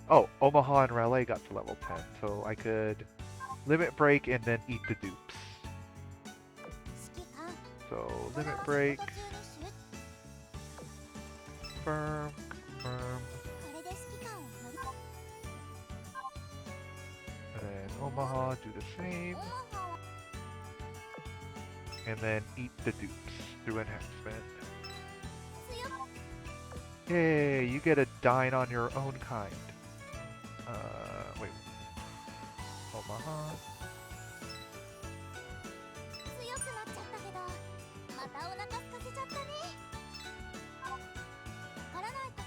Oh, Omaha and Raleigh got to level 10, so I could limit break and then eat the dupes. So, limit break, confirm, confirm, and then Omaha do the same, and then eat the dupes through enhancement. Yay, you get a dine on your own kind. Wait. Omaha.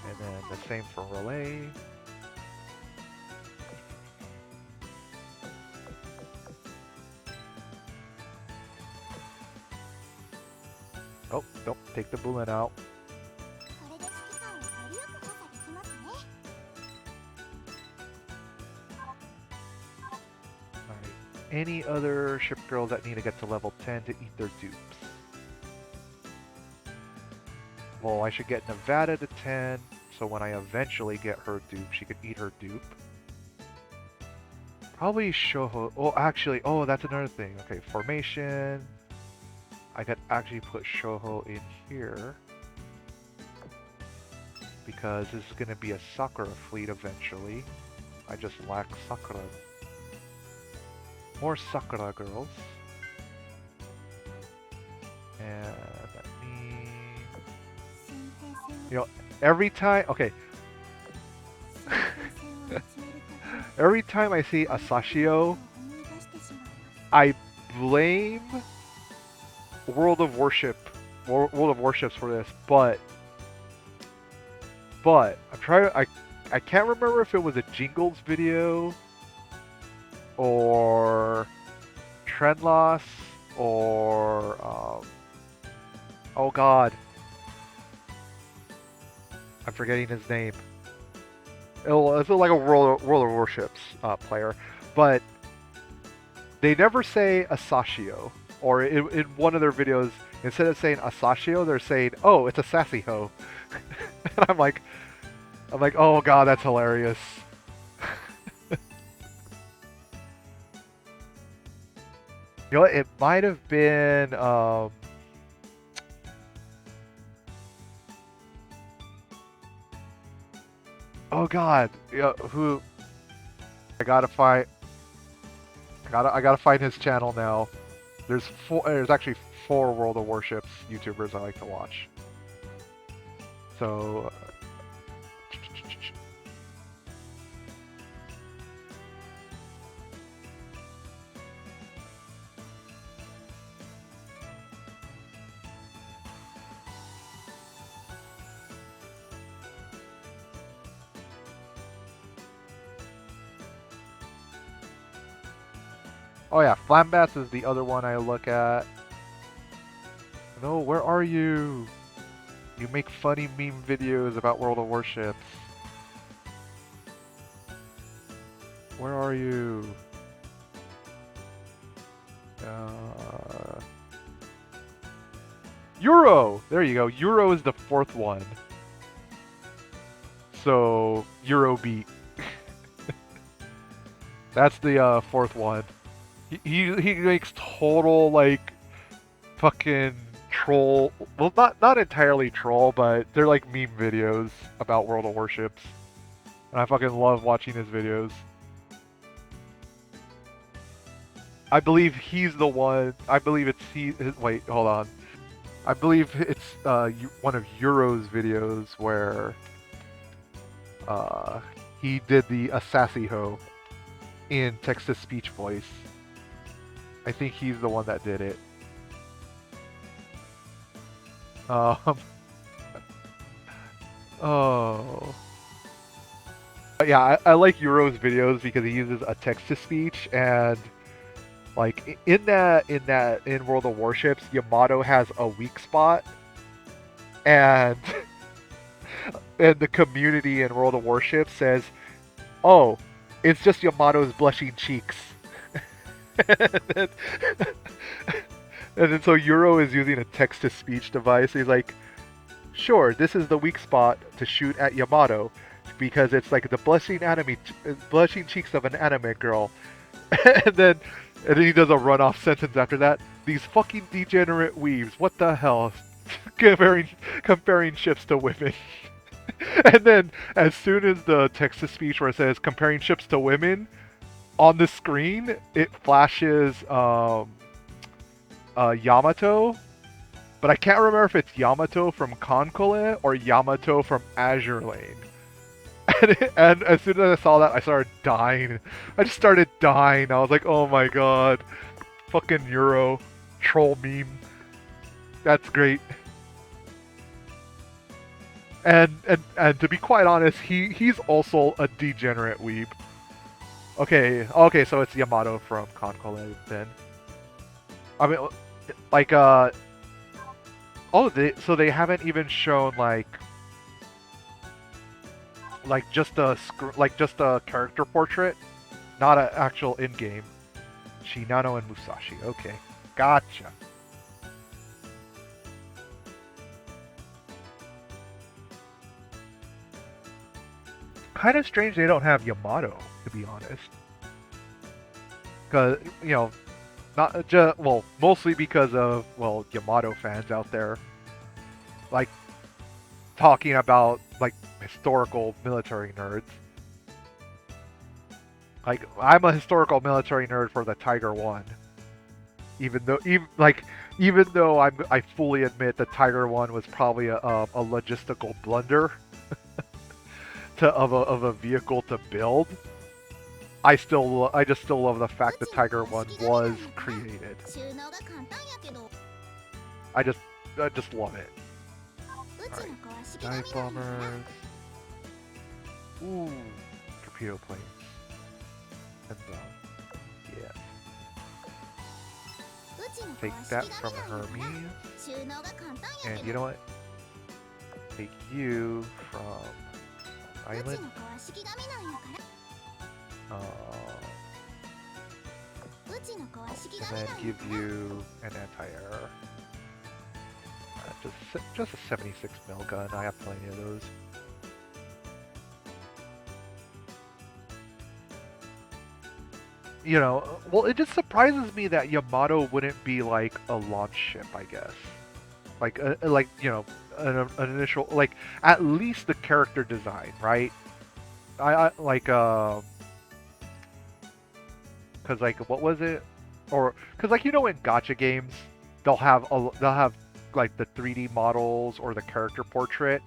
And then the same for Relay. Oh, don't take the bullet out. Any other ship girls that need to get to level 10 to eat their dupes? Well, I should get Nevada to 10, so when I eventually get her dupe, she could eat her dupe. Probably Shoho. Oh, actually, oh, that's another thing. Okay, formation. I could actually put Shoho in here, because this is going to be a Sakura fleet eventually. I just lack Sakura. More Sakura girls. And that means... You know, every time... Okay. Every time I see a Sashio, I blame World of Warships for this, but I'm trying to... I can't remember if it was a Jingles video or Trend Loss, or oh god, I'm forgetting his name. It's like a World of Warships player, but they never say Asashio, or in one of their videos, instead of saying Asashio, they're saying, oh, it's a sassy hoe. And I'm like, oh god, that's hilarious. You know what, it might have been, oh god, who, I gotta find his channel now. There's actually 4 World of Warships YouTubers I like to watch. So, oh yeah, Flambass is the other one I look at. No, where are you? You make funny meme videos about World of Warships. Where are you? Euro! There you go. Euro is the 4th one. So, Euro beat. That's the 4th one. He makes total, like, fucking troll, well, not entirely troll, but they're like meme videos about World of Warships. And I fucking love watching his videos. I believe he's the one, I believe it's wait, hold on. I believe it's one of Euro's videos where he did the Assassi Ho in text-to-speech voice. I think he's the one that did it. Um. Oh. But yeah, I like Euro's videos because he uses a text to speech, and like in World of Warships, Yamato has a weak spot, and and the community in World of Warships says, "Oh, it's just Yamato's blushing cheeks." and, then, and then so Euro is using a text to speech device. He's like, "Sure, this is the weak spot to shoot at Yamato." Because it's like the blushing cheeks of an anime girl, and then he does a run-off sentence after that. These fucking degenerate weaves. What the hell? comparing ships to women. And then as soon as the text to speech where it says comparing ships to women, on the screen it flashes Yamato, but I can't remember if it's Yamato from Concole or Yamato from Azur Lane. And as soon as I saw that, I started dying. I just started dying. I was like, oh my god. Fucking Euro. Troll meme. That's great. And to be quite honest, he's also a degenerate weeb. Okay, so it's Yamato from Concole then. I mean, like, oh, so they haven't even shown, like just a character portrait, not an actual in-game. Shinano and Musashi. Okay, gotcha. Kind of strange they don't have Yamato, to be honest. Because not just mostly because of Yamato fans out there, like talking about like historical military nerds. Like, I'm a historical military nerd for the Tiger 1. Even though I fully admit the Tiger 1 was probably a logistical blunder of a vehicle to build. I just still love the fact that Tiger 1 was created. I just love it. Alright. Dive bombers. Ooh, torpedo planes. And yeah. Take that from Hermes. And you know what? Take you from Island. And then give you an anti-air. Just a 76 mil gun. I have plenty of those. Well, it just surprises me that Yamato wouldn't be like a launch ship, I guess. Like, an initial, like, at least the character design, right? I like, cause like, what was it? Or, cause like, in gacha games, they'll have like the 3D models or the character portrait,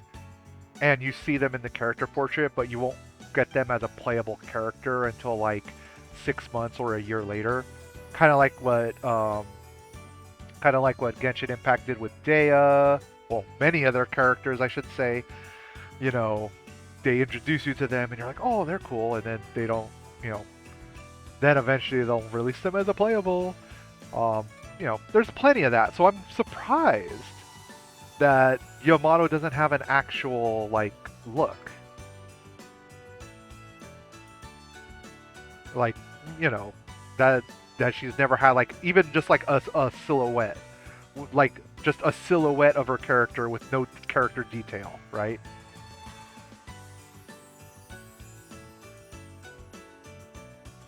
and you see them in the character portrait, but you won't get them as a playable character until like 6 months or a year later. Kind of like what Genshin Impact did with Dea. Well, many other characters, I should say. They introduce you to them, and you're like, oh, they're cool, and then they don't, then eventually they'll release them as a playable. There's plenty of that, so I'm surprised that Yamato doesn't have an actual, like, look. Like, that she's never had, like, even just like a silhouette. Like, just a silhouette of her character with no character detail, right?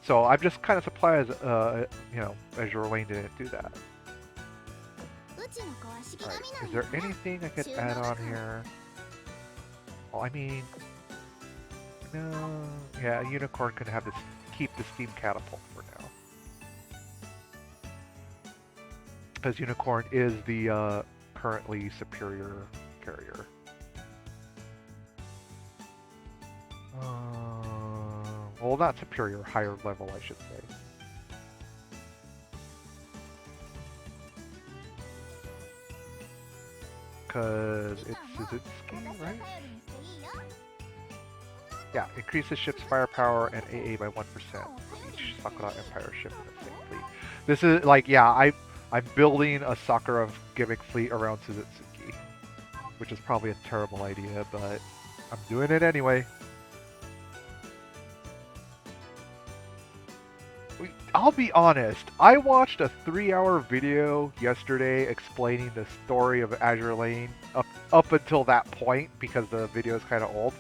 So I'm just kind of surprised, Azur Lane didn't do that. Right. Is there anything I could add on here? Well, I mean, no. Yeah, a unicorn could have keep the steam catapult for now, because unicorn is the currently superior carrier. Well, not superior, higher level, I should say. because it's Suzuki, right? Yeah, increases ship's firepower and AA by 1% for each Sakura Empire ship in the same fleet. This is like, yeah, I'm building a Sakura gimmick fleet around Suzuki, which is probably a terrible idea, but I'm doing it anyway. I'll be honest, I watched a 3-hour video yesterday explaining the story of Azur Lane up until that point because the video is kind of old.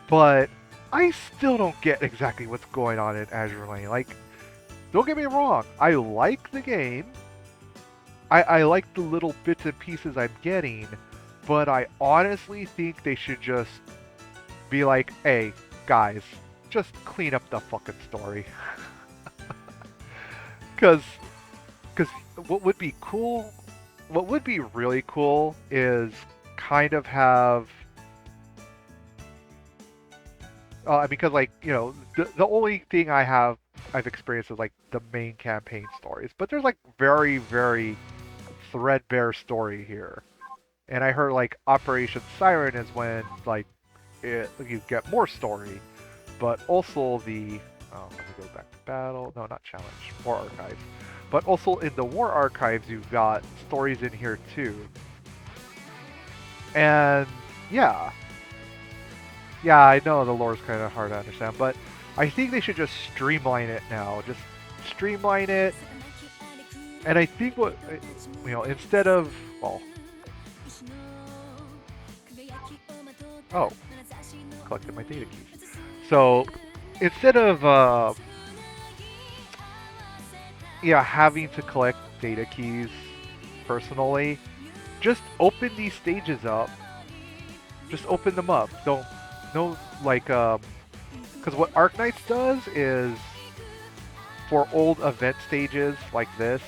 But I still don't get exactly what's going on in Azur Lane. Like, don't get me wrong, I like the game. I like the little bits and pieces I'm getting, but I honestly think they should just be like, hey, guys, just clean up the fucking story. Because what would be cool, what would be really cool is kind of have, because like, you know, the only thing I've experienced is like the main campaign stories, but there's like very, very threadbare story here. And I heard like Operation Siren is when like you get more story, but also the let me go back to battle. No, not challenge. War archives. But also in the war archives, you've got stories in here too. And yeah, I know the lore is kind of hard to understand, but I think they should just streamline it now. Just streamline it. And I think what, you know, instead of, well, oh, collected my data keys. So instead of yeah, having to collect data keys personally, just open these stages up. Just open them up. Don't like because what Arknights does is for old event stages like this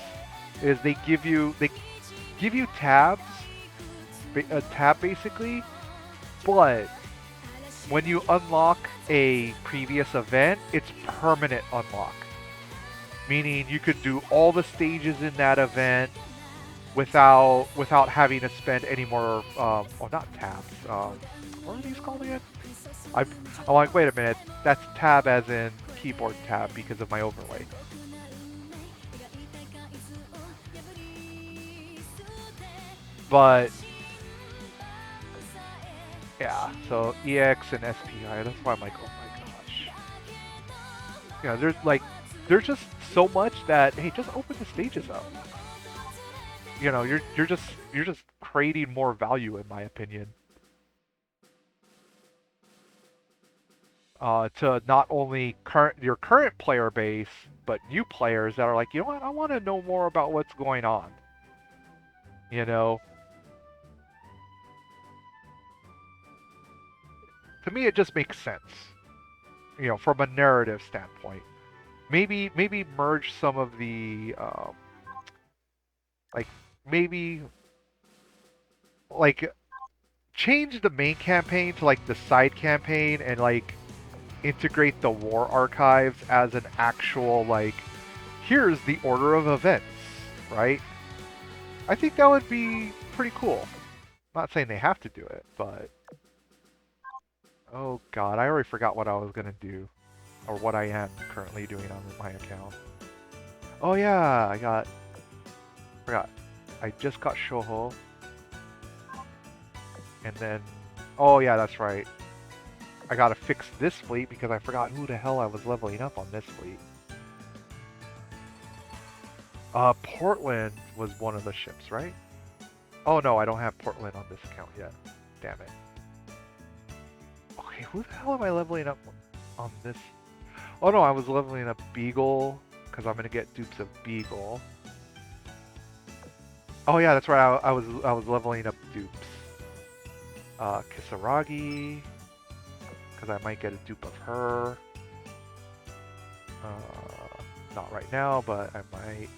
is they give you tabs, a tab basically, but when you unlock a previous event, it's permanent unlock. Meaning you could do all the stages in that event without having to spend any more, well, not tabs. What are these called again? I'm like, wait a minute, that's tab as in keyboard tab because of my overlay. But yeah, so EX and SPI, that's why I'm like, oh my gosh. Yeah, there's just so much that, hey, just open the stages up. You know, you're just creating more value in my opinion. To not only your current player base, but new players that are like, you know what, I want to know more about what's going on. You know? To me, it just makes sense. You know, from a narrative standpoint. Maybe merge some of the, like, change the main campaign to, like, the side campaign and, like, integrate the war archives as an actual, like, here's the order of events, right? I think that would be pretty cool. I'm not saying they have to do it, but... Oh god, I already forgot what I was gonna do. Or what I am currently doing on my account. Oh yeah, I forgot. I just got Shoho. And then... Oh yeah, that's right. I gotta fix this fleet because I forgot who the hell I was leveling up on this fleet. Portland was one of the ships, right? Oh no, I don't have Portland on this account yet. Damn it. Okay, who the hell am I leveling up on this? Oh no, I was leveling up Beagle because I'm gonna get dupes of Beagle. Oh yeah, that's right. I was leveling up dupes. Kisaragi, because I might get a dupe of her. Not right now, but I might.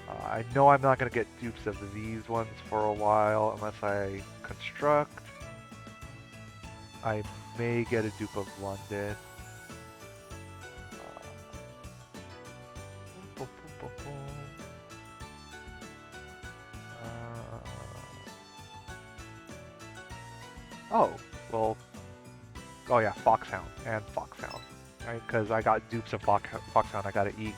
I know I'm not going to get dupes of these ones for a while unless I construct. I may get a dupe of London. Oh, well. Oh yeah, Foxhound and Foxhound. Right? Because I got dupes of Foxhound I gotta eat.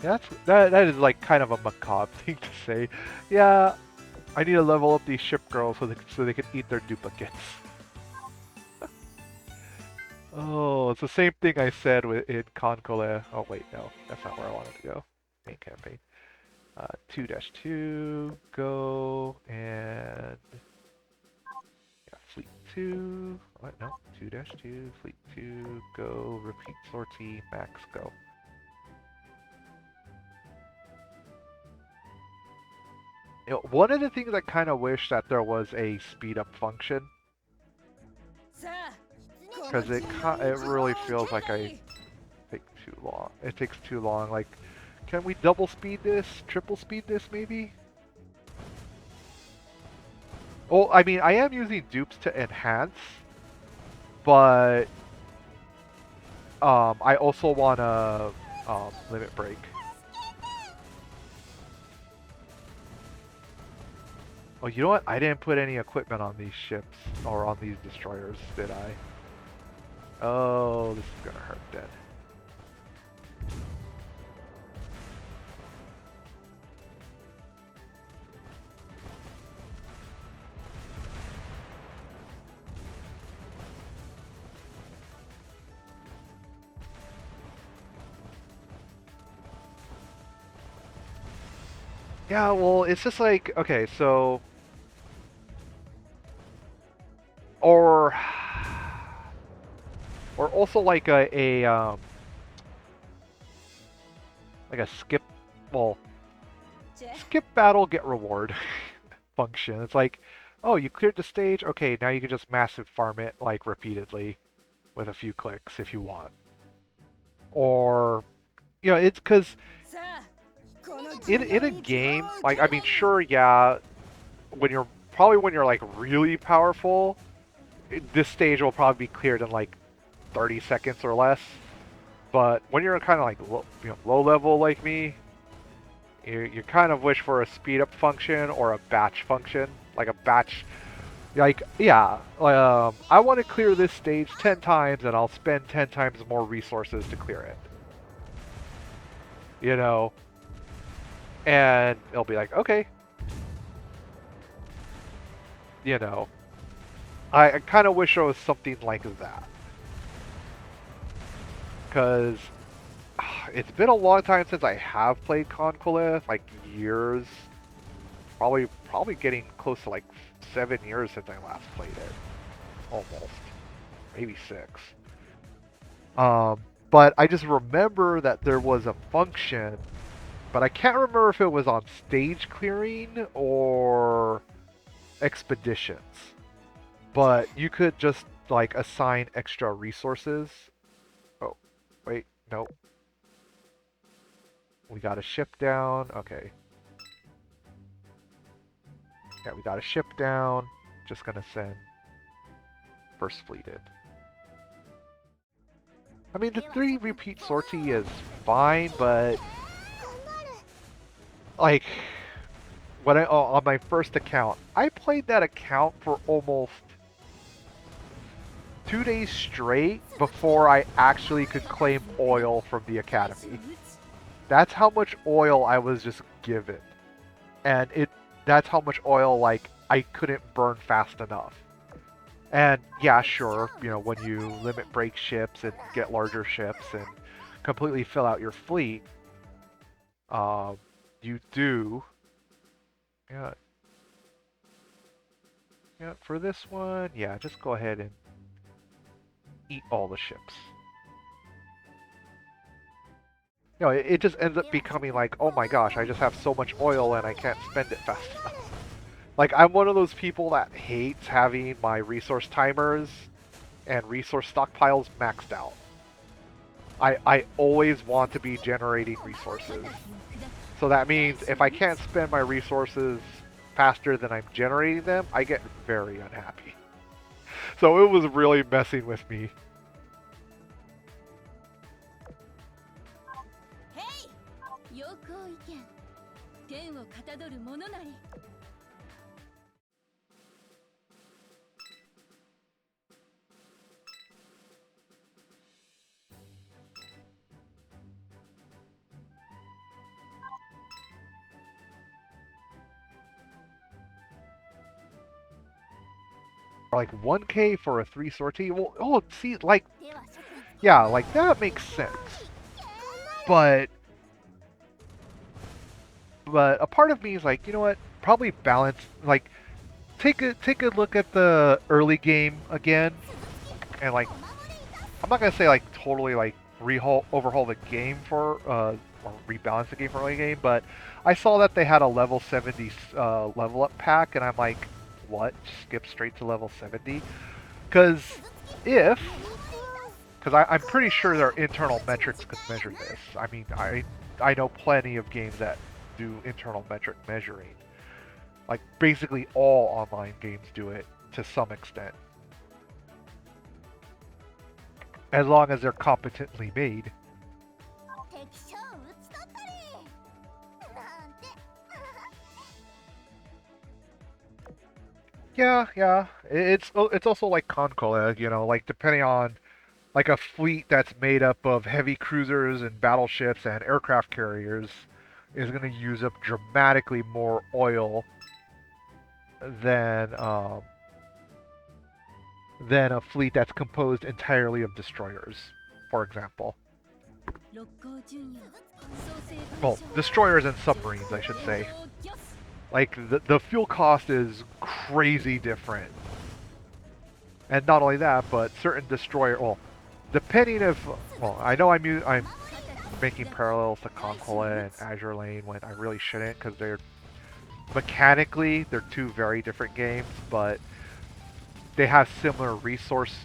Yeah, that is like kind of a macabre thing to say. Yeah, I need to level up these ship girls so they can eat their duplicates. Oh, it's the same thing I said in Concole. Oh wait, no, that's not where I wanted to go. Main campaign. 2-2, go, and yeah, Fleet 2. What? No, 2-2, Fleet 2, go, repeat sortie, max, go. You know, one of the things I kind of wish that there was a speed up function, because it really feels like I take too long. It takes too long. Like, can we double speed this, triple speed this, maybe? Well, I mean, I am using dupes to enhance, but I also want to limit break. Oh, you know what? I didn't put any equipment on these ships or on these destroyers, did I? Oh, this is gonna hurt then. Yeah, well, it's just like, okay, so... Or also like a skip, well, skip battle, get reward function. It's like, oh, you cleared the stage, okay, now you can just massive farm it, like, repeatedly with a few clicks if you want. Or, you know, it's because in a game, like, I mean, sure, yeah, when you're like really powerful, this stage will probably be cleared in like 30 seconds or less. But when you're kind of like low level like me, you kind of wish for a speed up function or a batch function, like a batch. Like, yeah, I want to clear this stage 10 times and I'll spend 10 times more resources to clear it. You know? And it'll be like, okay. You know. I kind of wish there was something like that. Because it's been a long time since I have played Conquest, like years. Probably getting close to like 7 years since I last played it. Almost. Maybe 6. But I just remember that there was a function, but I can't remember if it was on stage clearing or expeditions. But you could just like assign extra resources. Oh, wait, no. We got a ship down. Okay. Yeah, we got a ship down. Just gonna send first fleet in. I mean, the 3 repeat sortie is fine, but like when on my first account, I played that account for almost 2 days straight before I actually could claim oil from the academy. That's how much oil I was just given. And that's how much oil, like, I couldn't burn fast enough. And yeah, sure, you know, when you limit break ships and get larger ships and completely fill out your fleet, you do. Yeah. Yeah, for this one, yeah, just go ahead and eat all the ships. You know, it just ends up becoming like, oh my gosh, I just have so much oil and I can't spend it fast enough. Like, I'm one of those people that hates having my resource timers and resource stockpiles maxed out. I always want to be generating resources. So that means if I can't spend my resources faster than I'm generating them, I get very unhappy. So it was really messing with me. 剣をかたどる者なり。 Like 1K for a 3 sortie? Well, oh, see, like, yeah, like that makes sense. But a part of me is like, you know what? Probably balance. Like, take a look at the early game again, and like, I'm not gonna say like totally like overhaul the game for or rebalance the game for early game, but I saw that they had a level 70 level up pack, and I'm like, what? Skip straight to level 70? Because I'm pretty sure their internal metrics could measure this. I mean, I know plenty of games that do internal metric measuring. Like, basically all online games do it to some extent. As long as they're competently made. Yeah. It's also like Conquest, you know, like depending on like a fleet that's made up of heavy cruisers and battleships and aircraft carriers is going to use up dramatically more oil than a fleet that's composed entirely of destroyers, for example. Well, destroyers and submarines, I should say. Like, the fuel cost is crazy different. And not only that, but certain destroyer... Well, depending if... Well, I know I'm making parallels to Conquest and Azur Lane when I really shouldn't, because they're... Mechanically, they're two very different games, but they have similar resource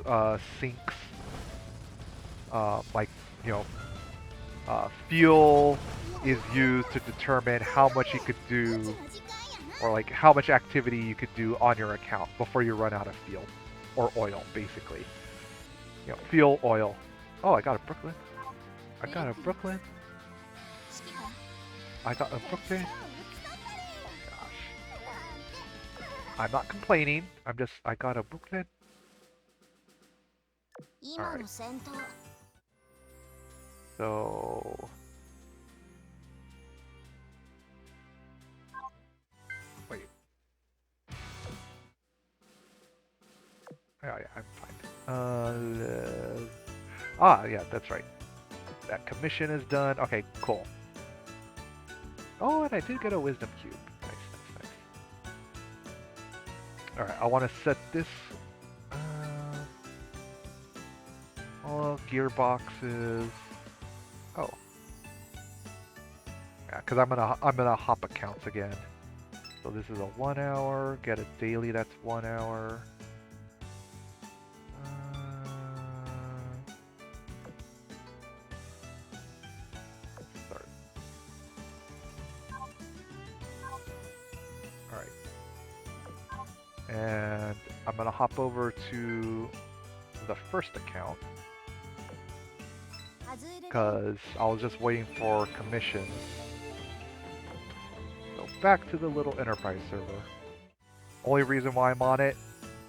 sinks. Like, you know, fuel is used to determine how much you could do, or like how much activity you could do on your account before you run out of fuel or oil, basically. You know, fuel, oil. Oh, I got a Brooklyn. I got a Brooklyn. I'm not complaining. I got a Brooklyn. Alright. So... Wait. Oh yeah, I'm fine. Yeah, that's right. That commission is done. Okay, cool. Oh, and I did get a wisdom cube. Nice. Alright, I want to set this... all gearboxes... Oh. Yeah, because I'm gonna hop accounts again. So this is a 1 hour, get a daily that's 1 hour. Start. Alright. And I'm gonna hop over to the first account, because I was just waiting for commissions. So back to the little enterprise server. Only reason why I'm on it,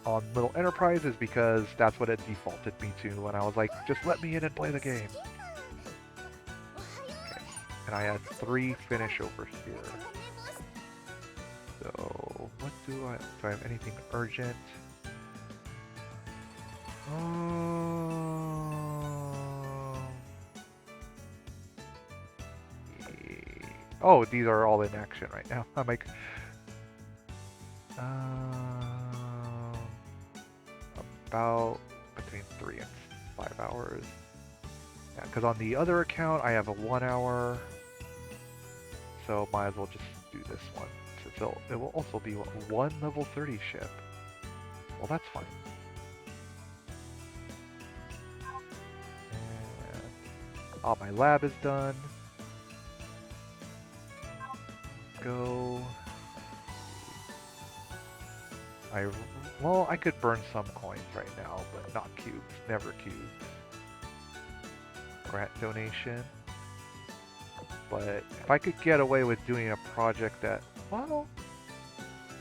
on little enterprise, is because that's what it defaulted me to when I was like, just let me in and play the game. Okay. And I had 3 finish over here. So what do I have anything urgent? Oh, these are all in action right now. I'm like, about between 3 and 5 hours. Yeah, because on the other account I have a 1 hour, so might as well just do this one. So it will also be one level 30 ship. Well, that's fine. And my lab is done. Go. Well, I could burn some coins right now, but not cubes. Never cubes. Grant donation. But if I could get away with doing a project that, well,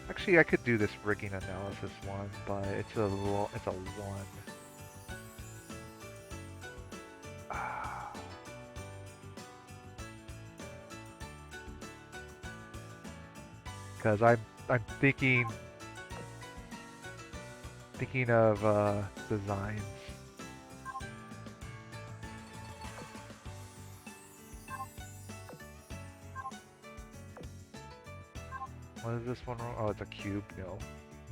actually I could do this rigging analysis one, but it's a 1. Because I'm thinking of designs. What is this one? Oh, it's a cube. No,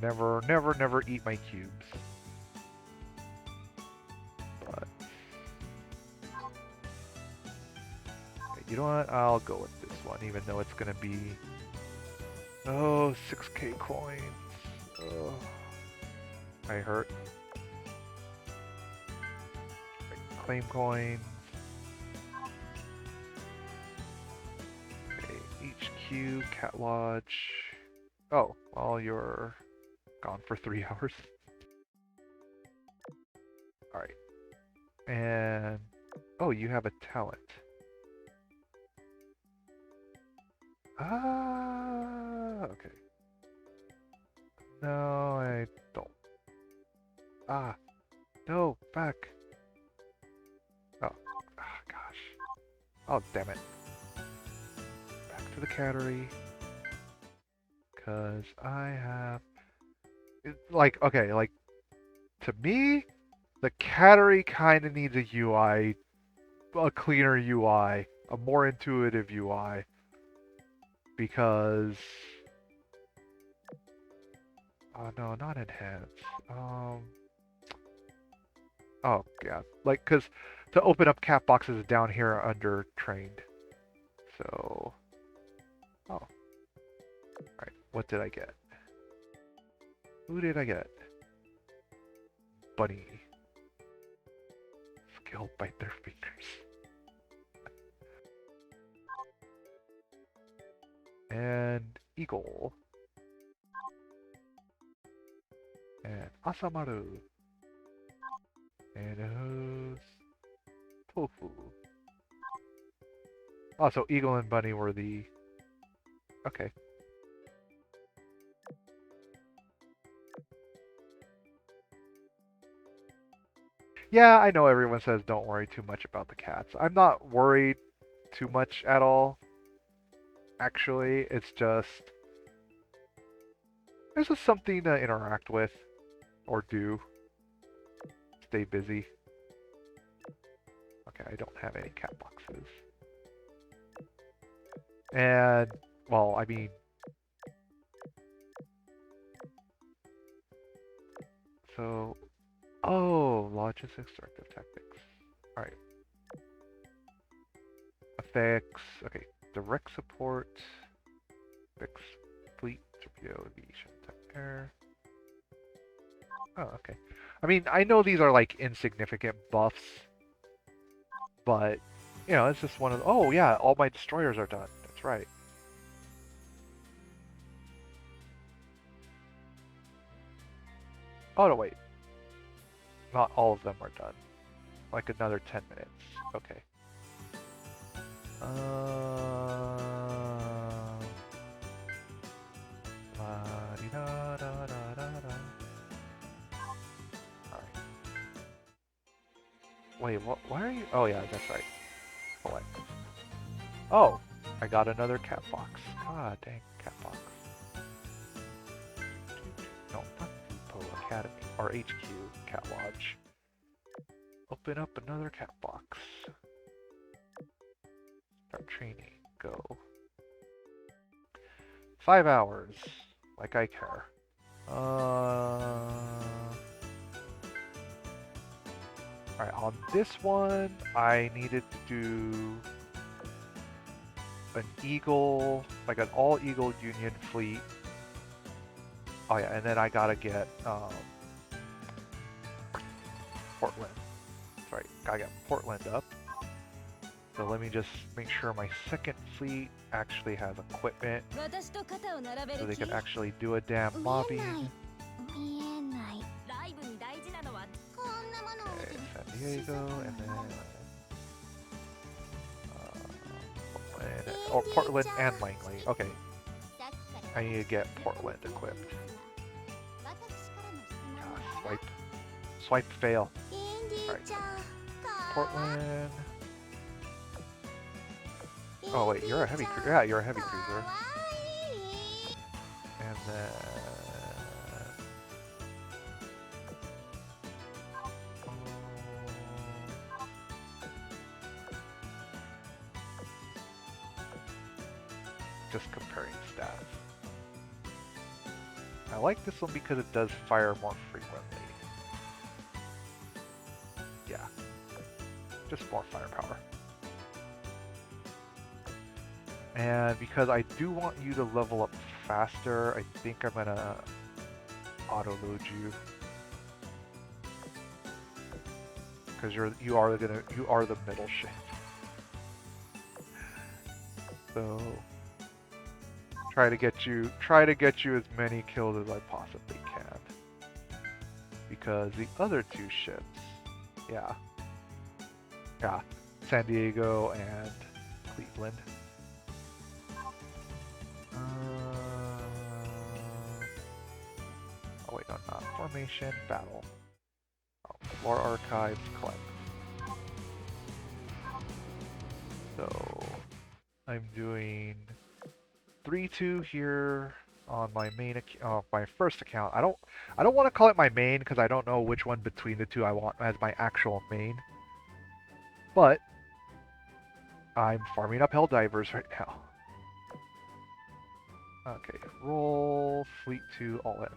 never eat my cubes. But okay, you know what? I'll go with this one, even though it's gonna be 6K coins. Oh, I hurt. Claim coins. Okay, HQ, Cat Lodge. Oh, well, you're gone for 3 hours. Alright. And... oh, you have a talent. Okay. No, I don't. No, back. Oh, gosh. Oh, damn it. Back to the cattery. Because I have... okay, to me, the cattery kind of needs a UI, a cleaner UI, a more intuitive UI. Because... oh, no, not enhance. Oh, yeah. Because to open up cat boxes down here under trained. So... oh. Alright, what did I get? Who did I get? Bunny. Skill bite their fingers. And Eagle. And Asamaru. And who's Tofu? Oh, so Eagle and Bunny were the... okay. Yeah, I know everyone says don't worry too much about the cats. I'm not worried too much at all. Actually, it's just... there's just something to interact with. Or do. Stay busy. Okay, I don't have any cat boxes. And, well, I mean... so... oh, logistics, directive tactics. Alright. Effects. Okay, direct support. Fix fleet, torpedo, aviation, air. Oh, okay. I mean, I know these are like insignificant buffs, but, you know, it's just one of the... oh, yeah, all my destroyers are done. That's right. Oh, no, wait. Not all of them are done. Like another 10 minutes. Okay. Alright. Wait, what? Why are you... oh, yeah, that's right. What? Oh! I got another cat box. God dang, cat box. No, not Depot Academy. Or HQ, Cat Lodge. Open up another cat box. Start training. Go. 5 hours. Like I care. Alright, on this one, I needed to do an Eagle, like an all-Eagle Union fleet. Oh yeah, and then I gotta get Portland. Sorry, gotta get Portland up. So let me just make sure my second fleet actually has equipment. So they can actually do a damn lobby. Okay, San Diego, and then or Portland and Langley. Okay, I need to get Portland equipped. Swipe. Swipe fail. Alright. Portland. Oh wait, you're a heavy cruiser. Yeah, you're a heavy cruiser. And then... just comparing stats. I like this one because it does fire more frequently. Yeah. Just more firepower. And because I do want you to level up faster, I think I'm gonna auto-load you. Because you are the middle ship. So try to get you as many kills as I possibly can. Because the other two ships, yeah, San Diego and Cleveland. Oh wait, no, not formation, battle. Oh, floor archives, collect. So I'm doing 3-2 here on my main my first account. I don't want to call it my main because I don't know which one between the two I want as my actual main. But I'm farming up Helldivers right now. Okay, roll fleet to all enemies.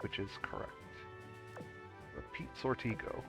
Which is correct. Repeat sortie go.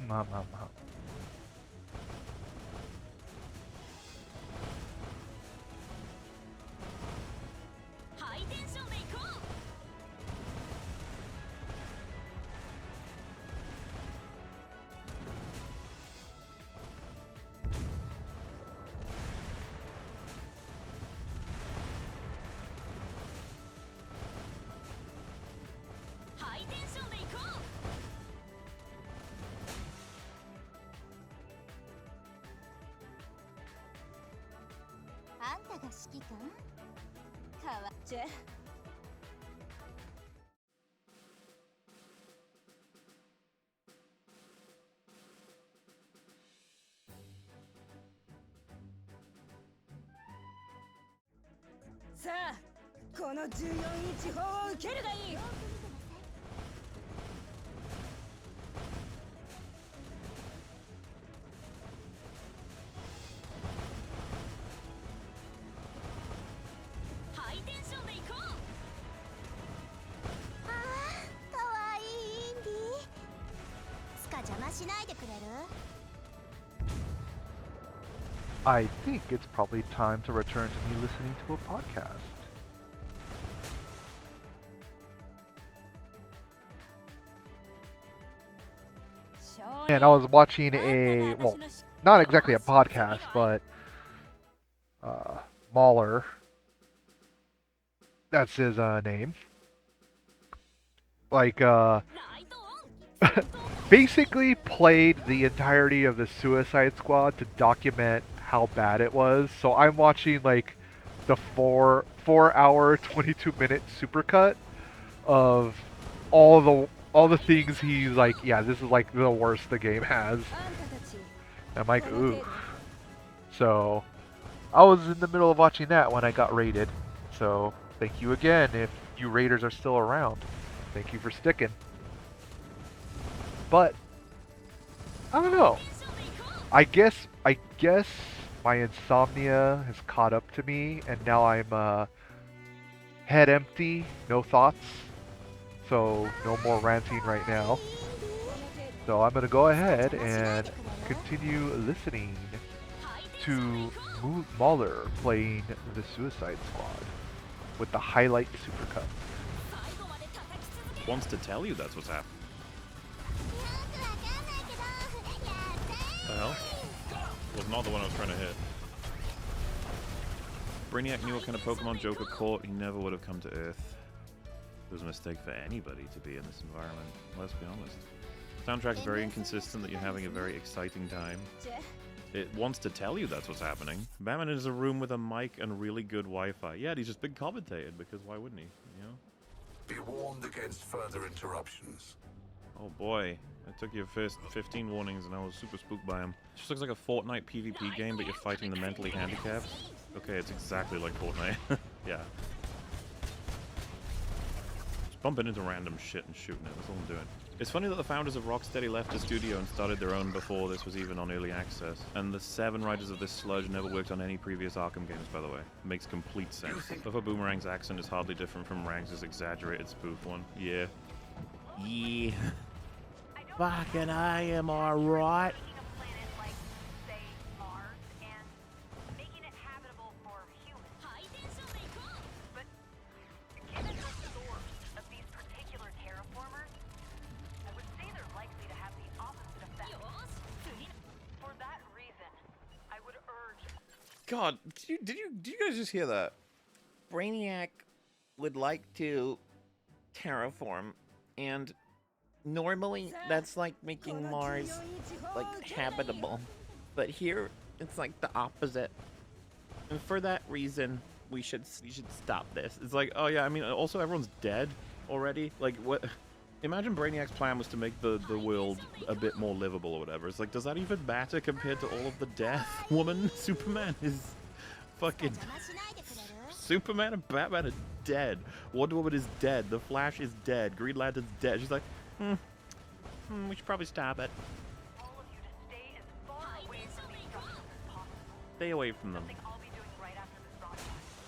Ma. I think it's probably time to return to me listening to a podcast. And I was watching well, not exactly a podcast, but Mahler, that's his name. Like, basically played the entirety of the Suicide Squad to document how bad it was. So I'm watching like the 4 hour 22-minute supercut of all the things he's like, yeah, this is like the worst the game has. And I'm like, ooh. So I was in the middle of watching that when I got raided. So thank you again if you raiders are still around. Thank you for sticking. But I don't know. I guess my insomnia has caught up to me, and now I'm head empty, no thoughts. So no more ranting right now. So I'm gonna go ahead and continue listening to Mahler playing the Suicide Squad with the highlight supercut. Wants to tell you that's what's happening. The hell? Was not the one I was trying to hit. Brainiac knew what kind of Pokemon Joker caught. He never would have come to Earth. It was a mistake for anybody to be in this environment. Let's be honest. Soundtrack's very inconsistent that you're having a very exciting time. It wants to tell you that's what's happening. Batman is a room with a mic and really good Wi-Fi. Yeah, he's just been commentated because why wouldn't he? You know? Be warned against further interruptions. Oh boy, I took your first 15 warnings and I was super spooked by him. It just looks like a Fortnite PvP game, but you're fighting the mentally handicapped. Okay, it's exactly like Fortnite. Yeah. Just bumping into random shit and shooting it, that's all I'm doing. It's funny that the founders of Rocksteady left the studio and started their own before this was even on early access. And the 7 writers of this sludge never worked on any previous Arkham games, by the way. Makes complete sense. Buffer Boomerang's accent is hardly different from Rangs' exaggerated spoof one. Yeah. Yeah. Fucking I am alright. God, did you guys just hear that? Brainiac would like to terraform, and normally that's like making Mars like habitable, but here it's like the opposite. And for that reason, we should stop this. It's like, oh yeah, I mean, also everyone's dead already. Like, what? Imagine Brainiac's plan was to make the world a bit more livable or whatever. It's like, does that even matter compared to all of the death? Woman, Superman is fucking... Superman and Batman are dead. Wonder Woman is dead. The Flash is dead. Green Lantern's dead. She's like, we should probably stop it. Stay away from them.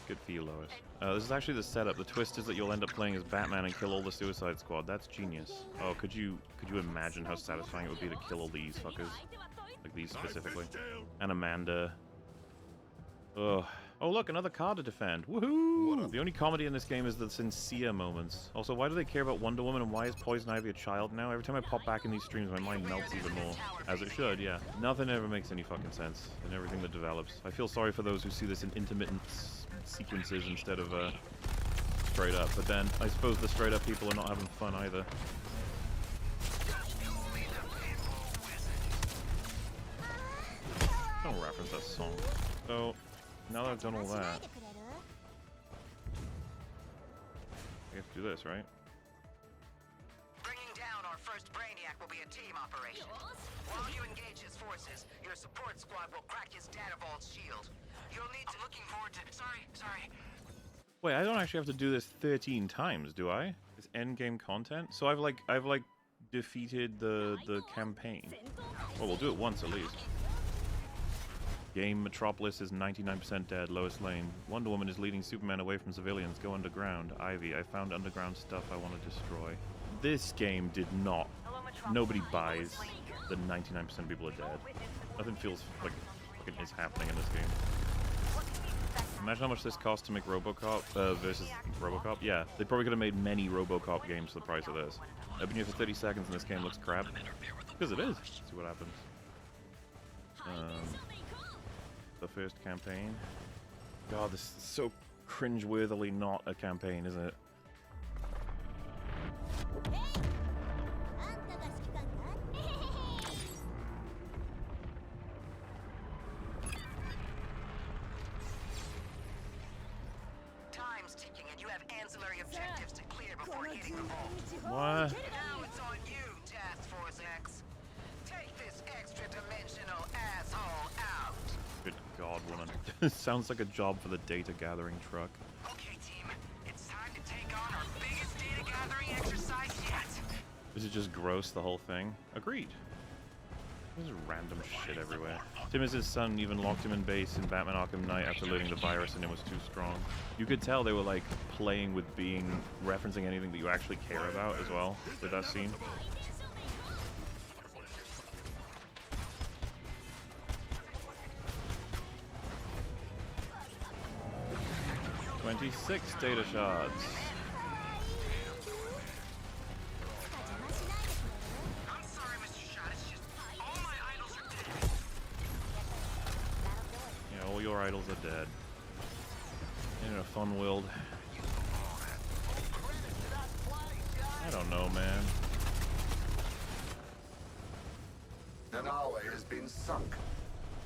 Good for you, Lois. This is actually the setup. The twist is that you'll end up playing as Batman and kill all the Suicide Squad. That's genius. Oh, could you imagine how satisfying it would be to kill all these fuckers? Like these specifically. And Amanda. Ugh. Oh look, another card to defend. Woohoo! The only comedy in this game is the sincere moments. Also, why do they care about Wonder Woman and why is Poison Ivy a child now? Every time I pop back in these streams, my mind melts even more. As it should, yeah. Nothing ever makes any fucking sense in everything that develops. I feel sorry for those who see this in intermittent sequences instead of straight up. But then, I suppose the straight up people are not having fun either. Don't reference that song. So, now that I've done all that, I have to do this, right? Bringing down our first Brainiac will be a team operation. While you engage his forces, your support squad will crack his data vault's shield. You'll need to... looking forward to... Sorry. Wait, I don't actually have to do this 13 times, do I? This endgame content? So I've like defeated the campaign. Well, we'll do it once at least. Game Metropolis is 99% dead. Lois Lane. Wonder Woman is leading Superman away from civilians. Go underground. Ivy. I found underground stuff I want to destroy. This game did not. Nobody buys. the 99% of people are dead. Nothing feels like fucking is happening in this game. Imagine how much this cost to make RoboCop versus RoboCop. Yeah, they probably could have made many RoboCop games for the price of this. I've been here for 30 seconds and this game looks crap. Because it is. Let's see what happens. The first campaign. God, this is so cringe-worthily not a campaign, isn't it? Time's ticking, and you have ancillary objectives to clear before hitting the vault. What? Now it's on you, Task Force X. Take this extra-dimensional asshole out. Good God, woman. This sounds like a job for the data gathering truck. Okay, team. It's time to take on our biggest data gathering exercise yet. Is it just gross, the whole thing? Agreed. There's random shit everywhere. Tim is his son, even locked him in base in Batman Arkham Knight after learning the virus and it was too strong. You could tell they were like playing with being, referencing anything that you actually care about as well with that scene. "26 data shards." I'm sorry, Mr. Shot. It's just all my idols are dead. Yeah, all your idols are dead. In a fun world. I don't know, man. Denali has been sunk.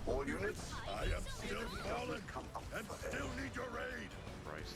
All units, I am still fallen and still need your aid. Christ.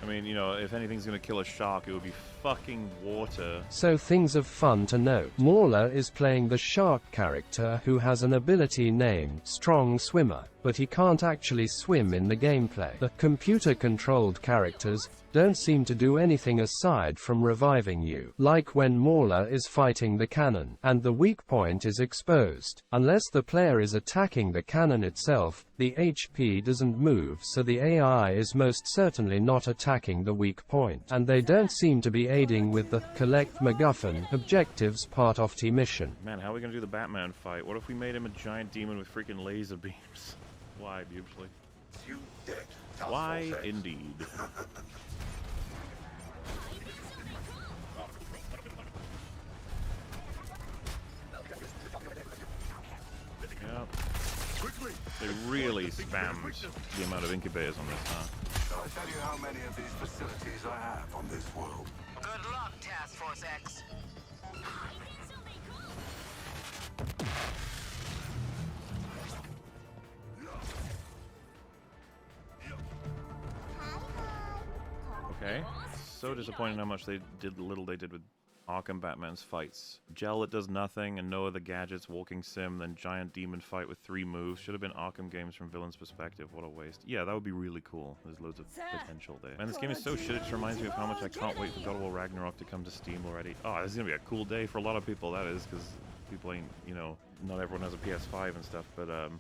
I mean, you know, if anything's gonna kill a shark, it would be fucking water. So things of fun to note. Mauler is playing the shark character who has an ability named Strong Swimmer, but he can't actually swim in the gameplay. The computer-controlled characters don't seem to do anything aside from reviving you, like when Mauler is fighting the cannon, and the weak point is exposed. Unless the player is attacking the cannon itself, the HP doesn't move, so the AI is most certainly not attacking the weak point, and they don't seem to be aiding with the collect MacGuffin objectives part of the mission. Man, how are we gonna do the Batman fight? What if we made him a giant demon with freaking laser beams? Why, usually? You dead. Task Why, Force X. indeed. Yep. Quickly. They really spammed the amount of incubators on this, huh? Shall I tell you how many of these facilities I have on this world? Good luck, Task Force X. Okay. So disappointing how much they did, little they did with Arkham Batman's fights. Gel that does nothing and no other gadgets, walking sim, then giant demon fight with 3 moves. Should have been Arkham games from villain's perspective. What a waste. Yeah, that would be really cool. There's loads of potential there. Man, this game is so shit, it just reminds me of how much I can't wait for God of War Ragnarok to come to Steam already. Oh, this is gonna be a cool day for a lot of people, that is, because people ain't, you know, not everyone has a PS5 and stuff, but it'll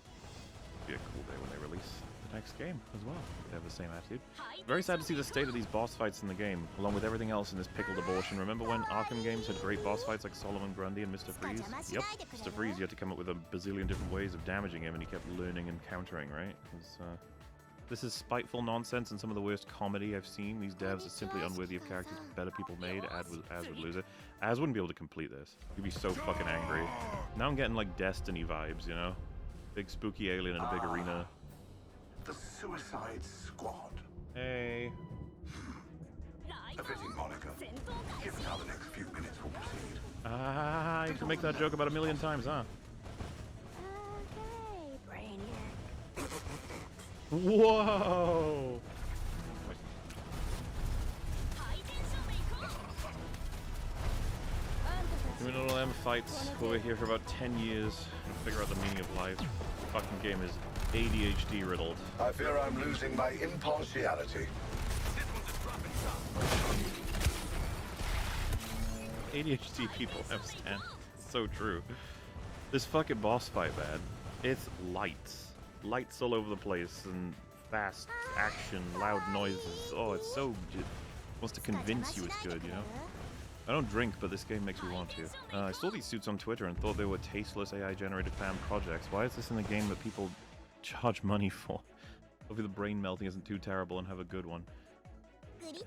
be a cool day when they release the next game as well. They have the same attitude. Very sad to see the state of these boss fights in the game, along with everything else in this pickled abortion. Remember when Arkham games had great boss fights like Solomon Grundy and Mr. Freeze? Yep, Mr. Freeze, you had to come up with a bazillion different ways of damaging him, and he kept learning and countering, right? This is spiteful nonsense and some of the worst comedy I've seen. These devs are simply unworthy of characters better people made. Az would lose it. Az wouldn't be able to complete this. He'd be so fucking angry. Now I'm getting like Destiny vibes, you know? Big spooky alien in a big arena. The Suicide Squad. Hey. A fitting moniker. Given how the next few minutes will proceed. Ah, you can make that joke about 1,000,000 times, huh? Whoa! Doing all them fights over here for about 10 years and figure out the meaning of life. The fucking game is ADHD riddled. I fear I'm losing my impartiality. ADHD people have stand. So true. This fucking boss fight, man. It's lights. Lights all over the place and fast action, loud noises. Oh, it's so... It wants to convince you it's good, you know? I don't drink, but this game makes me want to. I saw these suits on Twitter and thought they were tasteless AI-generated fan projects. Why is this in a game that people charge money for? Hopefully the brain melting isn't too terrible and have a good one.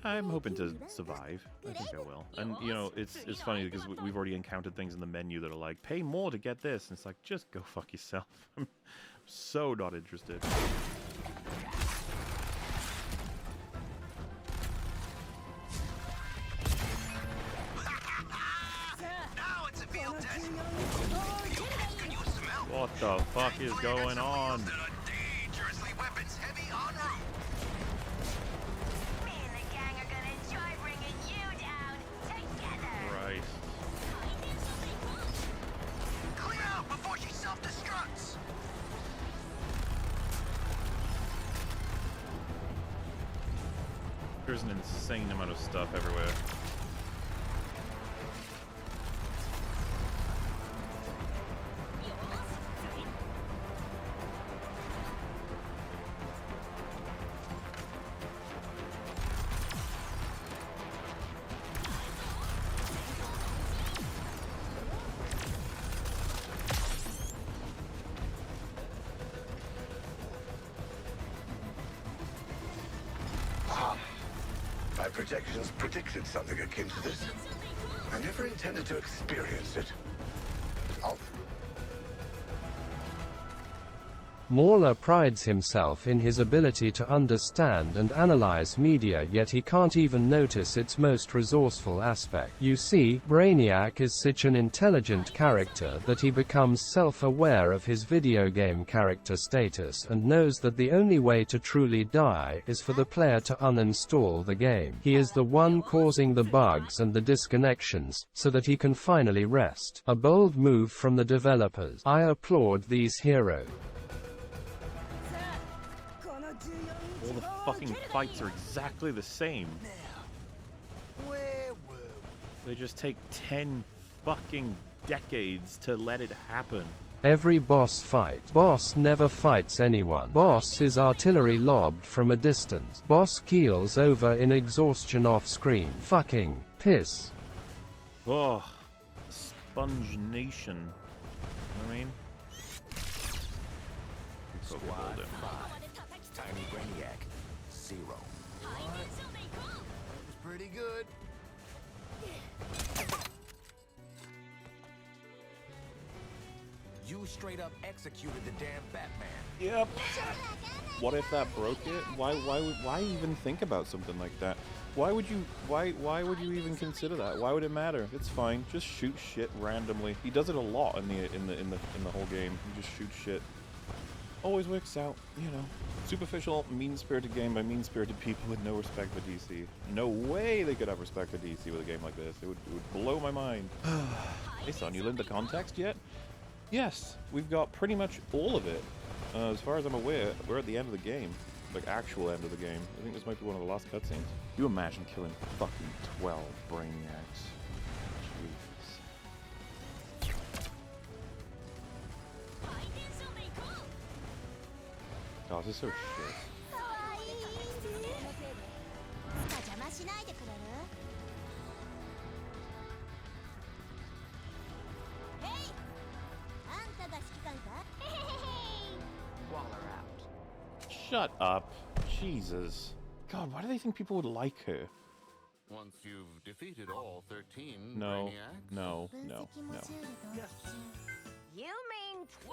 I'm hoping to survive. I think I will. And, you know, it's funny because we've already encountered things in the menu that are like, pay more to get this. And it's like, just go fuck yourself. I'm so not interested. Now it's a field test. Can you smell? What the fuck is going on? That are dangerously weapons heavy en route. Me and the gang are gonna enjoy bringing you down together. Right. Clear out before she self-destructs. There's an insane amount of stuff everywhere. My projections predicted something akin to this. I never intended to experience it. I'll... Mauler prides himself in his ability to understand and analyze media, yet he can't even notice its most resourceful aspect. You see, Brainiac is such an intelligent character that he becomes self-aware of his video game character status and knows that the only way to truly die is for the player to uninstall the game. He is the one causing the bugs and the disconnections, so that he can finally rest. A bold move from the developers. I applaud these heroes. All the fucking fights are exactly the same. They just take 10 fucking decades to let it happen. Every boss fight. Boss never fights anyone. Boss is artillery lobbed from a distance. Boss keels over in exhaustion off screen. Fucking piss. Oh, Sponge Nation. You know what I mean? Squad 5. Tiny Brainiac. 0. Pretty good. You straight up executed the damn Batman. Yep. What if that broke it? Why even think about something like that? Why would you even consider that? Why would it matter? It's fine. Just shoot shit randomly. He does it a lot in the whole game. He just shoots shit. Always works out, you know. Superficial, mean-spirited game by mean-spirited people with no respect for DC. No way they could have respect for DC with a game like this. It would blow my mind. Hey son, you learned the context yet? Yes, we've got pretty much all of it. As far as I'm aware, we're at the end of the game. Like, actual end of the game. I think this might be one of the last cutscenes. You imagine killing fucking 12 Brainiacs. Jesus. God, this is so shit. 邪魔しないでくれる？へい！あんたが指揮官か？へへへへ。 Waller out. Shut up. Jesus. God, why do they think people would like her? Once you've defeated all 13 No, Brainiacs. no, 分 no, 析も no. シュールド You mean 12?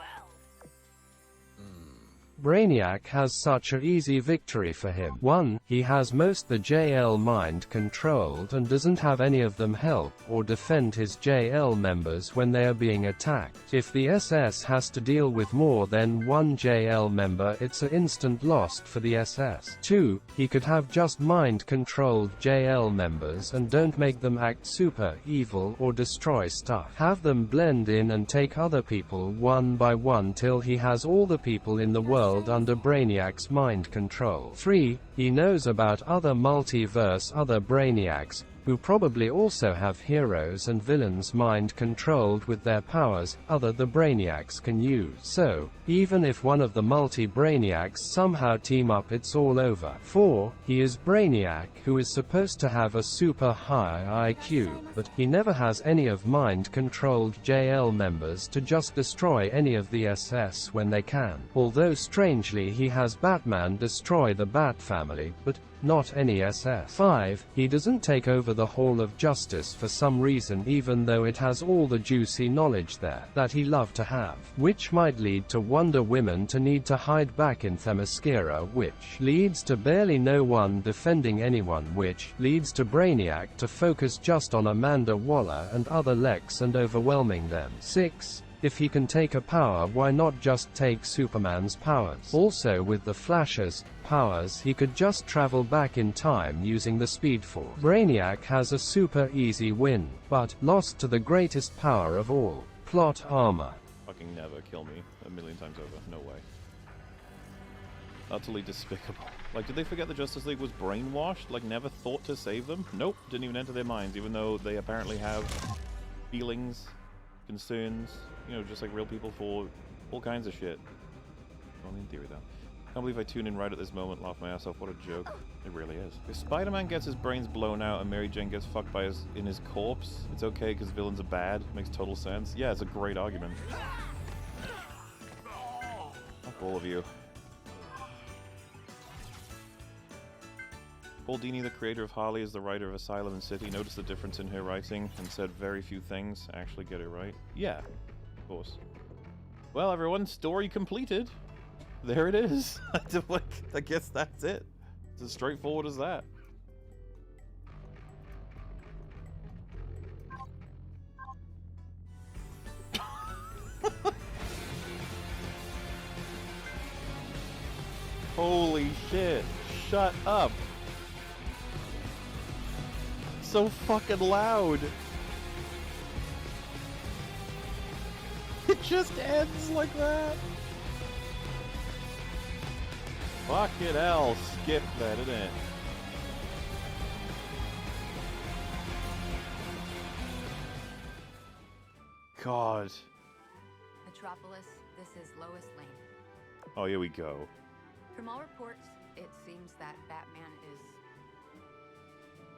Brainiac has such an easy victory for him. 1. He has most the JL mind controlled and doesn't have any of them help or defend his JL members when they are being attacked. If the SS has to deal with more than one JL member, it's an instant loss for the SS. 2. He could have just mind controlled JL members and don't make them act super evil or destroy stuff. Have them blend in and take other people one by one till he has all the people in the world under Brainiac's mind control. 3. He knows about other multiverse other Brainiacs, who probably also have heroes and villains mind controlled with their powers, other the Brainiacs can use. So, even if one of the multi-Brainiacs somehow team up, it's all over. 4. He is Brainiac, who is supposed to have a super high IQ, but he never has any of mind-controlled JL members to just destroy any of the SS when they can. Although strangely he has Batman destroy the Bat family, but not any SS. 5. He doesn't take over the Hall of Justice for some reason, even though it has all the juicy knowledge there that he loved to have, which might lead to Wonder Woman to need to hide back in Themyscira, which leads to barely no one defending anyone, which leads to Brainiac to focus just on Amanda Waller and other Lex and overwhelming them. 6. If he can take a power, why not just take Superman's powers? Also, with the Flash's powers, he could just travel back in time using the Speed Force. Brainiac has a super easy win, but lost to the greatest power of all, plot armor. Fucking never kill me a million times over. No way. Utterly despicable. Like, did they forget the Justice League was brainwashed? Like, never thought to save them? Nope, didn't even enter their minds, even though they apparently have feelings, concerns, you know, just like real people for all kinds of shit. Only in theory, though. Can't believe I tuned in right at this moment, laughed my ass off. What a joke. It really is. If Spider-Man gets his brains blown out and Mary Jane gets fucked by in his corpse, it's okay because villains are bad. Makes total sense. Yeah, it's a great argument. Fuck all of you. Paul Dini, the creator of Harley, is the writer of Asylum and City. Noticed the difference in her writing and said very few things actually get it right. Yeah, of course. Well, everyone, story completed. There it is. I guess that's it. It's as straightforward as that. Holy shit. Shut up. So fucking loud. It just ends like that. Fucking hell, skip that, isn't it? God. Metropolis, this is Lois Lane. Oh, here we go. From all reports, it seems that Batman is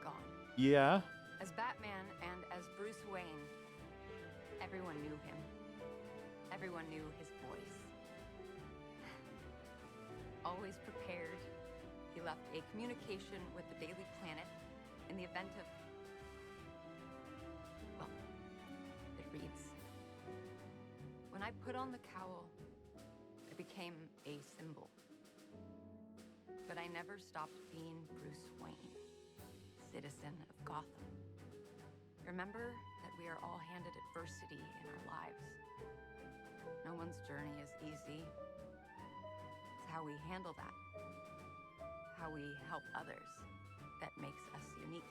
gone. Yeah? As Batman and as Bruce Wayne, everyone knew him. Everyone knew his voice. Always prepared, he left a communication with the Daily Planet in the event of... Well, it reads, "When I put on the cowl, it became a symbol. But I never stopped being Bruce Wayne, citizen of Gotham. Remember that we are all handed adversity in our lives. No one's journey is easy. It's how we handle that, how we help others, that makes us unique.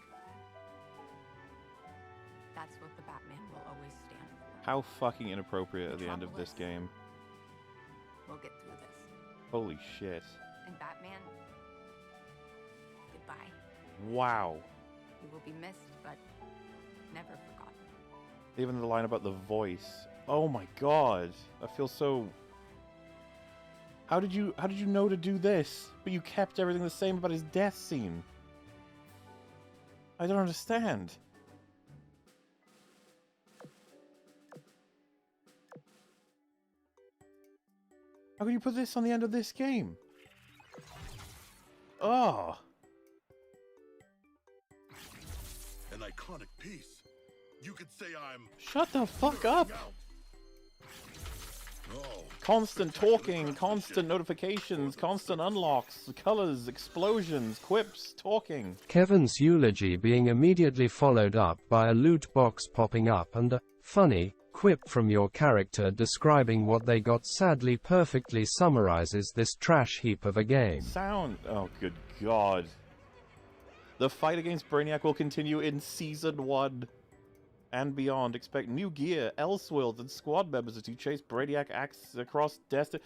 That's what the Batman will always stand for. How fucking inappropriate at the end of this game. We'll get through this. Holy shit. And Batman, goodbye. Wow. You will be missed, but never forgotten." Even the line about the voice. Oh my god. I feel so... How did you know to do this? But you kept everything the same about his death scene. I don't understand. How can you put this on the end of this game? Oh. An iconic piece. You could say I'm... Shut the fuck up! Oh. Constant talking, constant notifications, constant unlocks, colors, explosions, quips, talking. Kevin's eulogy being immediately followed up by a loot box popping up and a funny quip from your character describing what they got sadly perfectly summarizes this trash heap of a game. Sound. Oh, good god. The fight against Brainiac will continue in Season 1 and beyond. Expect new gear, Elseworlds, and squad members as you chase Brainiac acts across Destiny.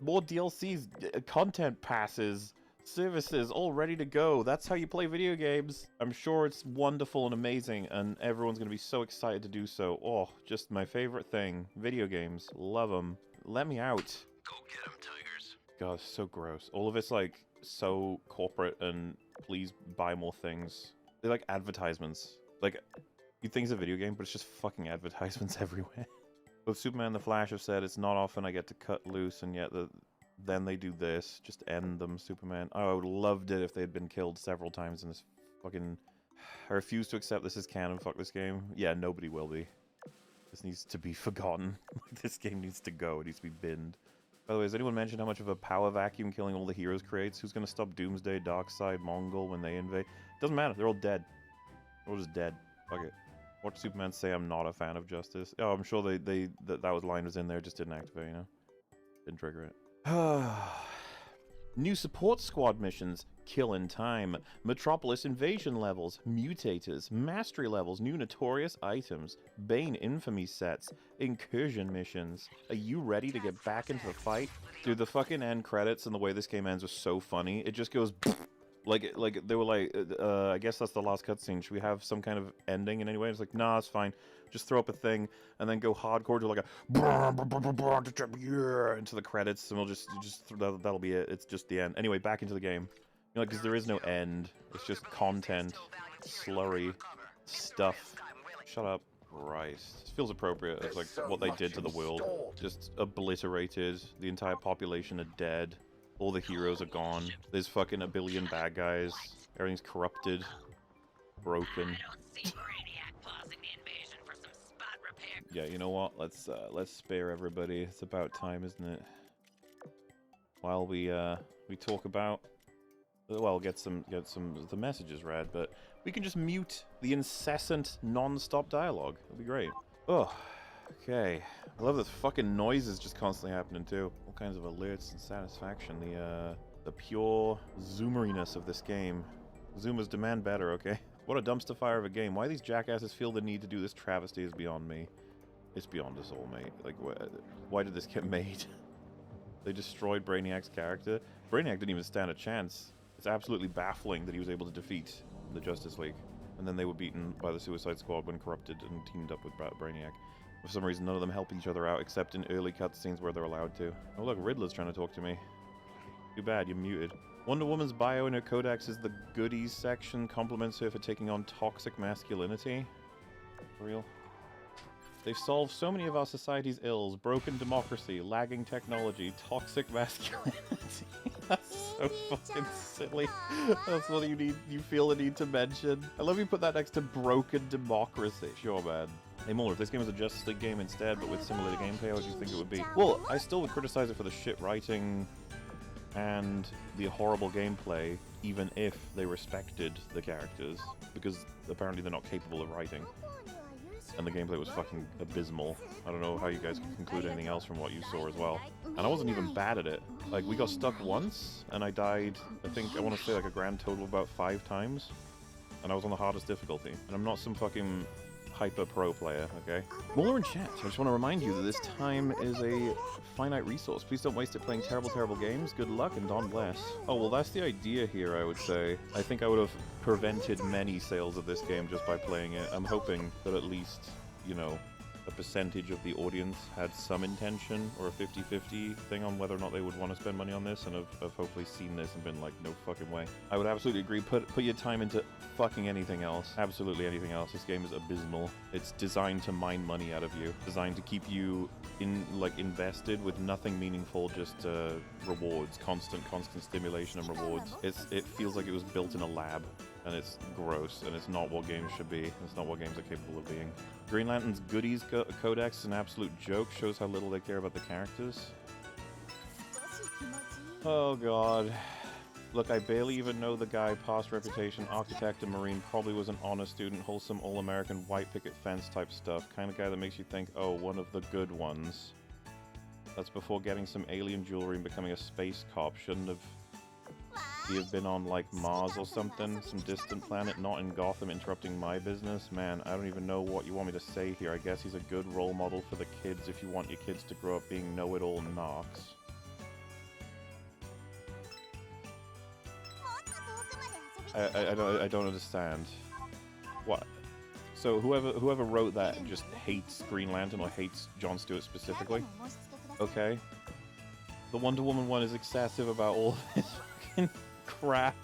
More DLCs, content passes, Services all ready to go. That's how you play video games. I'm sure it's wonderful and amazing, and everyone's going to be so excited to do so. Oh, just my favorite thing. Video games. Love them. Let me out. Go get 'em, Tigers. God, it's so gross. All of it's like so corporate and please buy more things. They're like advertisements. Like, you think it's a video game, but it's just fucking advertisements everywhere. Both Superman and the Flash have said it's not often I get to cut loose, and yet then they do this. Just end them, Superman. Oh, I would have loved it if they had been killed several times in this fucking... I refuse to accept this is canon. Fuck this game. Yeah, nobody will be. This needs to be forgotten. This game needs to go. It needs to be binned. By the way, has anyone mentioned how much of a power vacuum killing all the heroes creates? Who's going to stop Doomsday, Darkseid, Mongol when they invade? Doesn't matter. They're all dead. They're all just dead. Fuck it. Watch Superman say I'm not a fan of justice. Oh, I'm sure that was line was in there, just didn't activate, you know? Didn't trigger it. New support squad missions. Kill in time. Metropolis invasion levels. Mutators. Mastery levels. New notorious items. Bane infamy sets. Incursion missions. Are you ready to get back into the fight? Dude, the fucking end credits and the way this game ends was so funny. It just goes... Like they were like, I guess that's the last cutscene. Should we have some kind of ending in any way? It's like, nah, it's fine. Just throw up a thing and then go hardcore to like a into the credits, and we'll just that'll be it. It's just the end. Anyway, back into the game. You know, because there is no end. It's just content, slurry, stuff. Shut up. Christ. This feels appropriate. It's like what they did to the world. Just obliterated. The entire population are dead. All the heroes are gone. There's fucking a billion bad guys. Everything's corrupted. Broken. Yeah, you know what? Let's spare everybody. It's about time, isn't it? While we talk about, well, get some the messages read, but we can just mute the incessant non-stop dialogue. It'll be great. Oh, okay. I love the fucking noises just constantly happening too. All kinds of alerts and satisfaction. The pure zoomeriness of this game. Zoomers demand better, okay? What a dumpster fire of a game. Why these jackasses feel the need to do this travesty is beyond me. It's beyond us all, mate. Like, why did this get made? They destroyed Brainiac's character. Brainiac didn't even stand a chance. It's absolutely baffling that he was able to defeat the Justice League. And then they were beaten by the Suicide Squad when corrupted and teamed up with Brainiac. For some reason, none of them help each other out, except in early cutscenes where they're allowed to. Oh look, Riddler's trying to talk to me. Too bad, you're muted. Wonder Woman's bio in her codex is the goodies section, compliments her for taking on toxic masculinity. For real? They've solved so many of our society's ills: broken democracy, lagging technology, toxic masculinity. That's so fucking silly. That's what you feel the need to mention. I love you put that next to broken democracy. Sure, man. Hey Muller, if this game was a Justice League game instead, but with similar gameplay, how would you think it would be? Well, I still would criticize it for the shit writing and the horrible gameplay, even if they respected the characters, because apparently they're not capable of writing. And the gameplay was fucking abysmal. I don't know how you guys can conclude anything else from what you saw as well. And I wasn't even bad at it. Like, we got stuck once, and I died, I want to say like a grand total of about 5 times. And I was on the hardest difficulty. And I'm not some fucking hyper pro player, okay? Muller in chat, I just want to remind you that this time is a finite resource. Please don't waste it playing terrible games. Good luck and Don bless. Oh, well, that's the idea here, I would say. I think I would have prevented many sales of this game just by playing it. I'm hoping that at least, you know, a percentage of the audience had some intention, or a 50-50 thing on whether or not they would want to spend money on this, and have hopefully seen this and been like, no fucking way. I would absolutely agree. Put your time into fucking anything else. Absolutely anything else. This game is abysmal. It's designed to mine money out of you. Designed to keep you invested with nothing meaningful, just rewards, constant stimulation and rewards. It feels like it was built in a lab, and it's gross, and it's not what games should be. It's not what games are capable of being. Green Lantern's goodies codex is an absolute joke. Shows how little they care about the characters. Oh god. Look, I barely even know the guy. Past reputation, architect and marine, probably was an honor student, wholesome all-American white picket fence type stuff. Kind of guy that makes you think, oh, one of the good ones. That's before getting some alien jewelry and becoming a space cop. Shouldn't have he have been on, like, Mars or something? Some distant planet, not in Gotham, interrupting my business? Man, I don't even know what you want me to say here. I guess he's a good role model for the kids if you want your kids to grow up being know-it-all narcs. I don't understand. What? So whoever wrote that just hates Green Lantern or hates Jon Stewart specifically. Okay. The Wonder Woman one is excessive about all this fucking crap.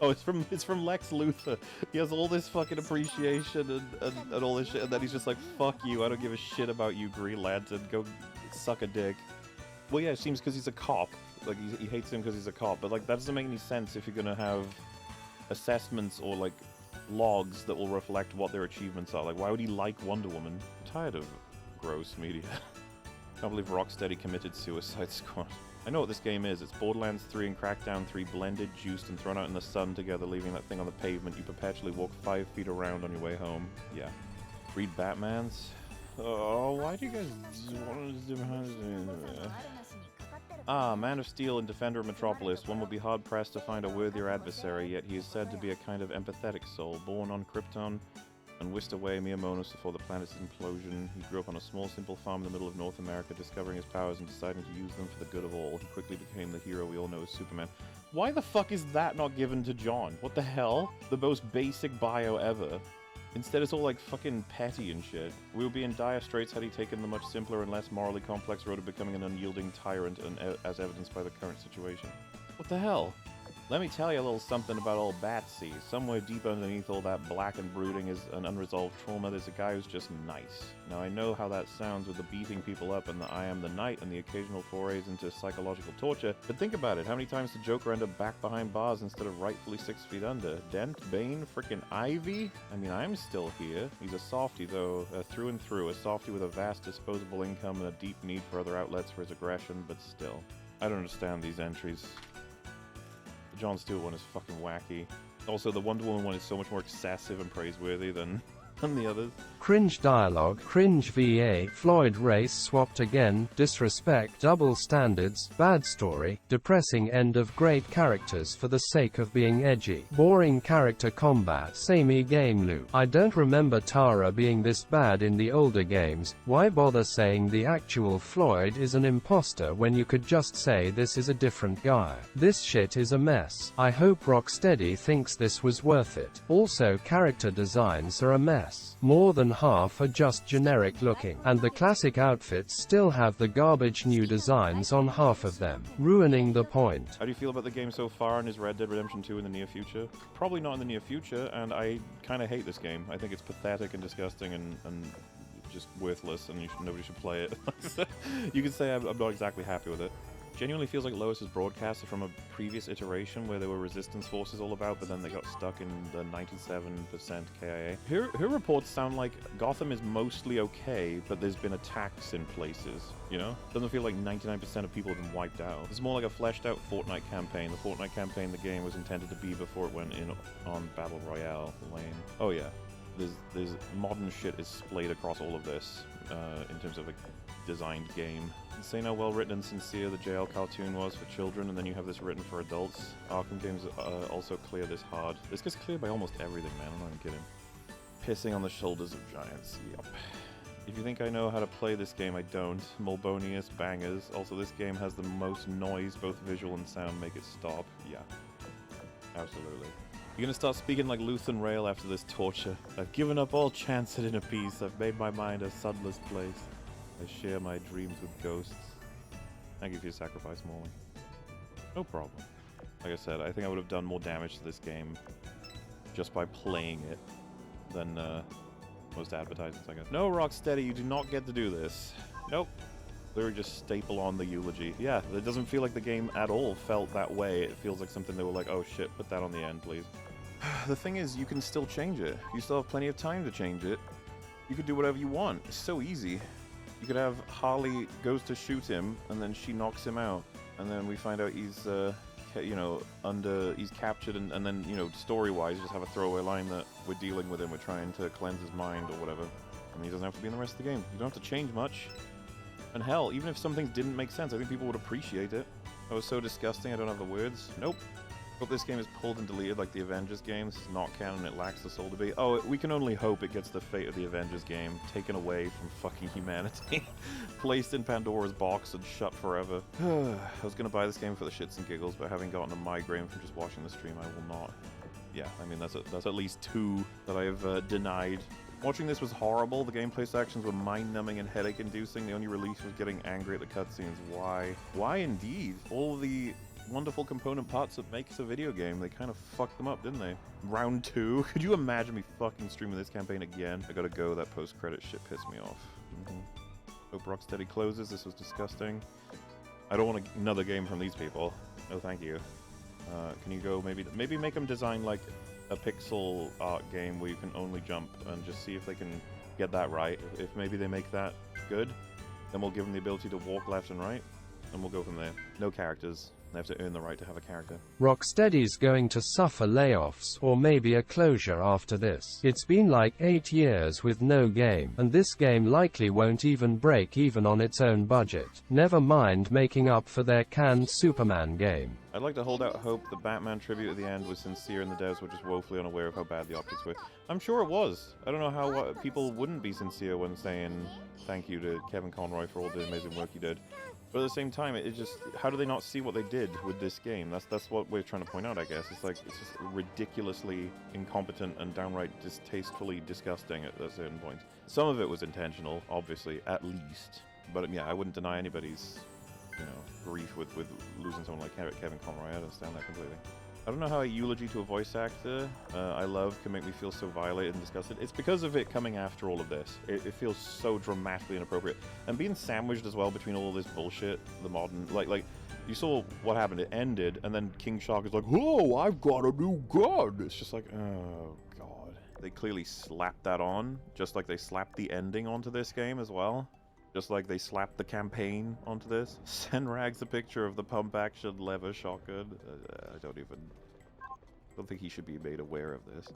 Oh, it's from Lex Luthor. He has all this fucking appreciation and all this shit, and then he's just like, fuck you, I don't give a shit about you, Green Lantern, go suck a dick. Well, yeah, it seems because he's a cop. Like, he hates him because he's a cop, but like, that doesn't make any sense if you're gonna have assessments or like logs that will reflect what their achievements are. Like, why would he like Wonder Woman? I'm tired of gross media. Can't believe Rocksteady committed Suicide Squad. I know what this game is. It's Borderlands 3 and Crackdown 3 blended, juiced, and thrown out in the sun together, leaving that thing on the pavement. You perpetually walk 5 feet around on your way home. Yeah. Read Batman's. Oh, why do you guys want to do Man of Steel and Defender of Metropolis. One would be hard-pressed to find a worthier adversary, yet he is said to be a kind of empathetic soul, born on Krypton and whisked away mere moments before the planet's implosion. He grew up on a small, simple farm in the middle of North America, discovering his powers and deciding to use them for the good of all. He quickly became the hero we all know as Superman. Why the fuck is that not given to Jon? What the hell? The most basic bio ever. Instead, it's all like fucking petty and shit. We would be in dire straits had he taken the much simpler and less morally complex road of becoming an unyielding tyrant, and as evidenced by the current situation. What the hell? Let me tell you a little something about old Batsy. Somewhere deep underneath all that black and brooding is an unresolved trauma. There's a guy who's just nice. Now, I know how that sounds with the beating people up and the I am the knight and the occasional forays into psychological torture, but think about it. How many times did Joker end up back behind bars instead of rightfully 6 feet under? Dent, Bane, frickin' Ivy? I mean, I'm still here. He's a softie, though, through and through. A softie with a vast disposable income and a deep need for other outlets for his aggression, but still. I don't understand these entries. The Jon Stewart one is fucking wacky. Also, the Wonder Woman one is so much more excessive and praiseworthy than the others. Cringe dialogue, cringe VA, Floyd race swapped again, disrespect, double standards, bad story, depressing end of great characters for the sake of being edgy, boring character combat, samey game loop. I don't remember Tara being this bad in the older games. Why bother saying the actual Floyd is an imposter when you could just say this is a different guy? This shit is a mess. I hope Rocksteady thinks this was worth it. Also, character designs are a mess. More than half are just generic looking, and the classic outfits still have the garbage new designs on half of them, ruining the point. How do you feel about the game so far, and is Red Dead Redemption 2 in the near future? Probably not in the near future, and I kind of hate this game. I think it's pathetic and disgusting and just worthless, and nobody should play it. You could say I'm not exactly happy with it. Genuinely feels like Lois's broadcasts are from a previous iteration where there were resistance forces all about, but then they got stuck in the 97% KIA. Her reports sound like Gotham is mostly okay, but there's been attacks in places, you know? Doesn't feel like 99% of people have been wiped out. It's more like a fleshed out Fortnite campaign. The Fortnite campaign the game was intended to be before it went in on Battle Royale lane. Oh yeah, there's modern shit is splayed across all of this in terms of a designed game. Insane how well written and sincere the JL cartoon was for children, and then you have this written for adults. Arkham games also clear this hard. This gets cleared by almost everything, man. I'm not even kidding. Pissing on the shoulders of giants. Yep. If you think I know how to play this game, I don't. Mulbonius bangers. Also, this game has the most noise, both visual and sound. Make it stop. Yeah. Absolutely. You're gonna start speaking like Luthen Rail after this torture. I've given up all chance at inner peace. I've made my mind a sunless place. I share my dreams with ghosts. Thank you for your sacrifice, Molly. No problem. Like I said, I think I would have done more damage to this game just by playing it than most advertisements, I guess. No, Rocksteady, you do not get to do this. Nope. Literally just staple on the eulogy. Yeah, it doesn't feel like the game at all felt that way. It feels like something they were like, oh shit, put that on the end, please. The thing is, you can still change it. You still have plenty of time to change it. You could do whatever you want. It's so easy. You could have Harley goes to shoot him, and then she knocks him out, and then we find out he's, you know, he's captured, and then, you know, story-wise, just have a throwaway line that we're dealing with him, we're trying to cleanse his mind or whatever, and he doesn't have to be in the rest of the game. You don't have to change much. And hell, even if some things didn't make sense, I think people would appreciate it. That was so disgusting, I don't have the words. Nope. But this game is pulled and deleted like the Avengers game. This is not canon, it lacks the soul to be. Oh, we can only hope it gets the fate of the Avengers game, taken away from fucking humanity, placed in Pandora's box and shut forever. I was gonna buy this game for the shits and giggles, but having gotten a migraine from just watching the stream, I will not. Yeah, I mean, that's at least 2 that I have denied. Watching this was horrible. The gameplay sections were mind-numbing and headache-inducing. The only relief was getting angry at the cutscenes. Why? Why indeed? All the wonderful component parts that makes a video game, they kind of fucked them up, didn't they? Round 2? Could you imagine me fucking streaming this campaign again? I gotta go, that post-credit shit pissed me off. Hope Rocksteady closes, this was disgusting. I don't want another game from these people. No thank you. Can you go maybe make them design like a pixel art game where you can only jump and just see if they can get that right. If maybe they make that good, then we'll give them the ability to walk left and right, and we'll go from there. No characters. They have to earn the right to have a character. Rocksteady's going to suffer layoffs, or maybe a closure after this. It's been like 8 years with no game, and this game likely won't even break even on its own budget. Never mind making up for their canned Superman game. I'd like to hold out hope the Batman tribute at the end was sincere and the devs were just woefully unaware of how bad the optics were. I'm sure it was. I don't know how people wouldn't be sincere when saying thank you to Kevin Conroy for all the amazing work he did. But at the same time, it just, how do they not see what they did with this game? That's what we're trying to point out, I guess. It's like, it's just ridiculously incompetent and downright distastefully disgusting at certain points. Some of it was intentional, obviously, at least. But yeah, I wouldn't deny anybody's, you know, grief with losing someone like Kevin Conroy. I understand that completely. I don't know how a eulogy to a voice actor I love can make me feel so violated and disgusted. It's because of it coming after all of this. It feels so dramatically inappropriate. And being sandwiched as well between all of this bullshit, the modern... Like, you saw what happened. It ended, and then King Shark is like, oh, I've got a new gun! It's just like, oh, God. They clearly slapped that on, just like they slapped the ending onto this game as well. Just like they slapped the campaign onto this. Send Rags a picture of the pump-action lever shotgun. I don't think he should be made aware of this.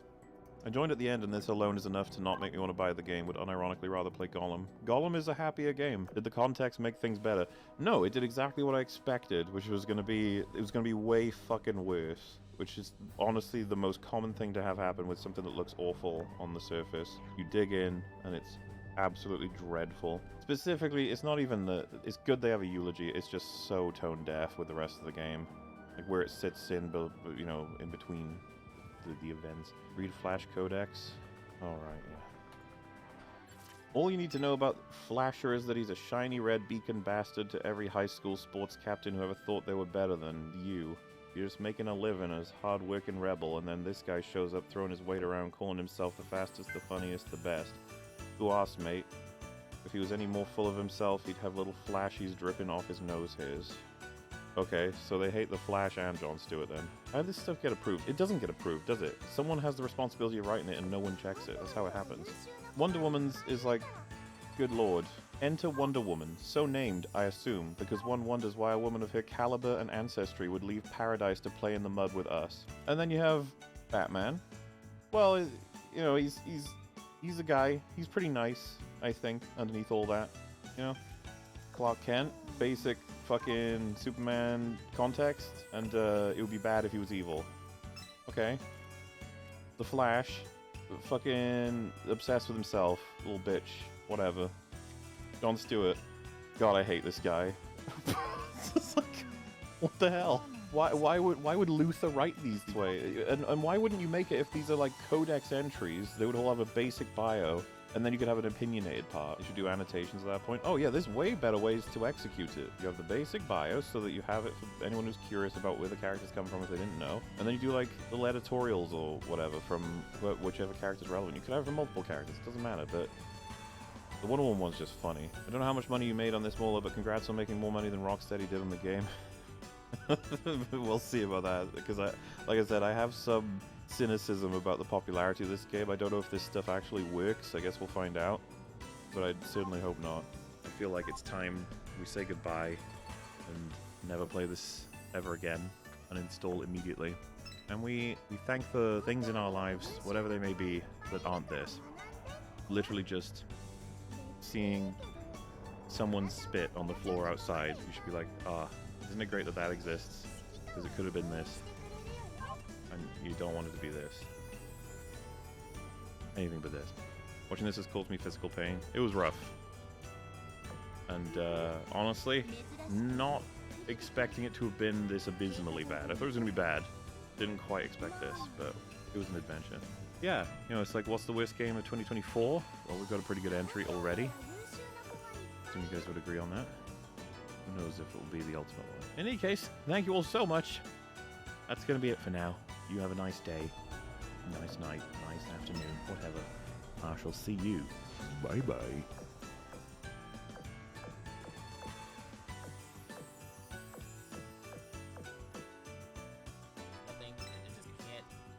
I joined at the end, and this alone is enough to not make me want to buy the game. Would unironically rather play Gollum. Gollum is a happier game. Did the context make things better? No, it did exactly what I expected, which was gonna be, it was gonna be way fucking worse. Which is honestly the most common thing to have happen with something that looks awful on the surface. You dig in, and it's absolutely dreadful. Specifically, it's not even it's good they have a eulogy, it's just so tone deaf with the rest of the game. Like where it sits in, you know, in between the events. Read Flash Codex. Alright, yeah. All you need to know about Flasher is that he's a shiny red beacon bastard to every high school sports captain who ever thought they were better than you. You're just making a living as hard-working rebel, and then this guy shows up throwing his weight around, calling himself the fastest, the funniest, the best. Who asked, mate? If he was any more full of himself, he'd have little flashies dripping off his nose hairs. Okay, so they hate the Flash and Jon Stewart then. How did this stuff get approved? It doesn't get approved, does it? Someone has the responsibility of writing it and no one checks it. That's how it happens. Wonder Woman's is like, good lord. Enter Wonder Woman, so named, I assume, because one wonders why a woman of her caliber and ancestry would leave paradise to play in the mud with us. And then you have Batman. Well, you know, he's a guy. He's pretty nice, I think, underneath all that. You know? Clark Kent, basic fucking Superman context, and it would be bad if he was evil. Okay. The Flash, fucking obsessed with himself, little bitch, whatever. Jon Stewart, God, I hate this guy. It's just like, what the hell? Why would Luther write these this way? And why wouldn't you make it if these are like codex entries? They would all have a basic bio, and then you could have an opinionated part. You should do annotations at that point. Oh yeah, there's way better ways to execute it. You have the basic bio so that you have it for anyone who's curious about where the characters come from if they didn't know. And then you do like little editorials or whatever from whichever character's relevant. You could have it for multiple characters, it doesn't matter, but the Wonder Woman one's just funny. I don't know how much money you made on this, Mola, but congrats on making more money than Rocksteady did on the game. We'll see about that, because like I said, I have some cynicism about the popularity of this game. I don't know if this stuff actually works. I guess we'll find out, but I certainly hope not. I feel like it's time we say goodbye and never play this ever again, uninstall immediately. And we thank the things in our lives, whatever they may be, that aren't this. Literally just seeing someone spit on the floor outside, you should be like, ah, isn't it great that that exists? Because it could have been this. You don't want it to be this. Anything but this. Watching this has caused me physical pain. It was rough. And honestly, not expecting it to have been this abysmally bad. I thought it was going to be bad. Didn't quite expect this, but it was an adventure. Yeah, you know, it's like, what's the worst game of 2024? Well, we've got a pretty good entry already. So you guys would agree on that. Who knows if it will be the ultimate one. In any case, thank you all so much. That's going to be it for now. You have a nice day, nice night, nice afternoon, whatever. I shall see you. Bye-bye. Nothing. It just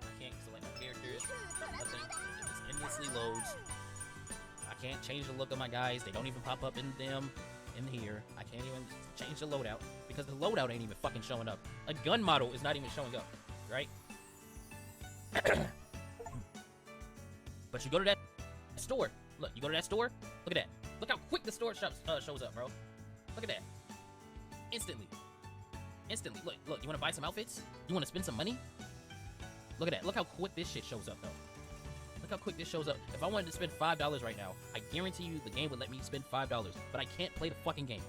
I can't select my characters. Nothing. It just endlessly loads. I can't change the look of my guys. They don't even pop up in here. I can't even change the loadout because the loadout ain't even fucking showing up. A gun model is not even showing up, right? But you go to that store. Look, you go to that store. Look at that. Look how quick the store shows up, bro. Look at that. Instantly. Instantly. Look. You want to buy some outfits? You want to spend some money? Look at that. Look how quick this shit shows up, though. Look how quick this shows up. If I wanted to spend $5 right now, I guarantee you the game would let me spend $5, but I can't play the fucking game.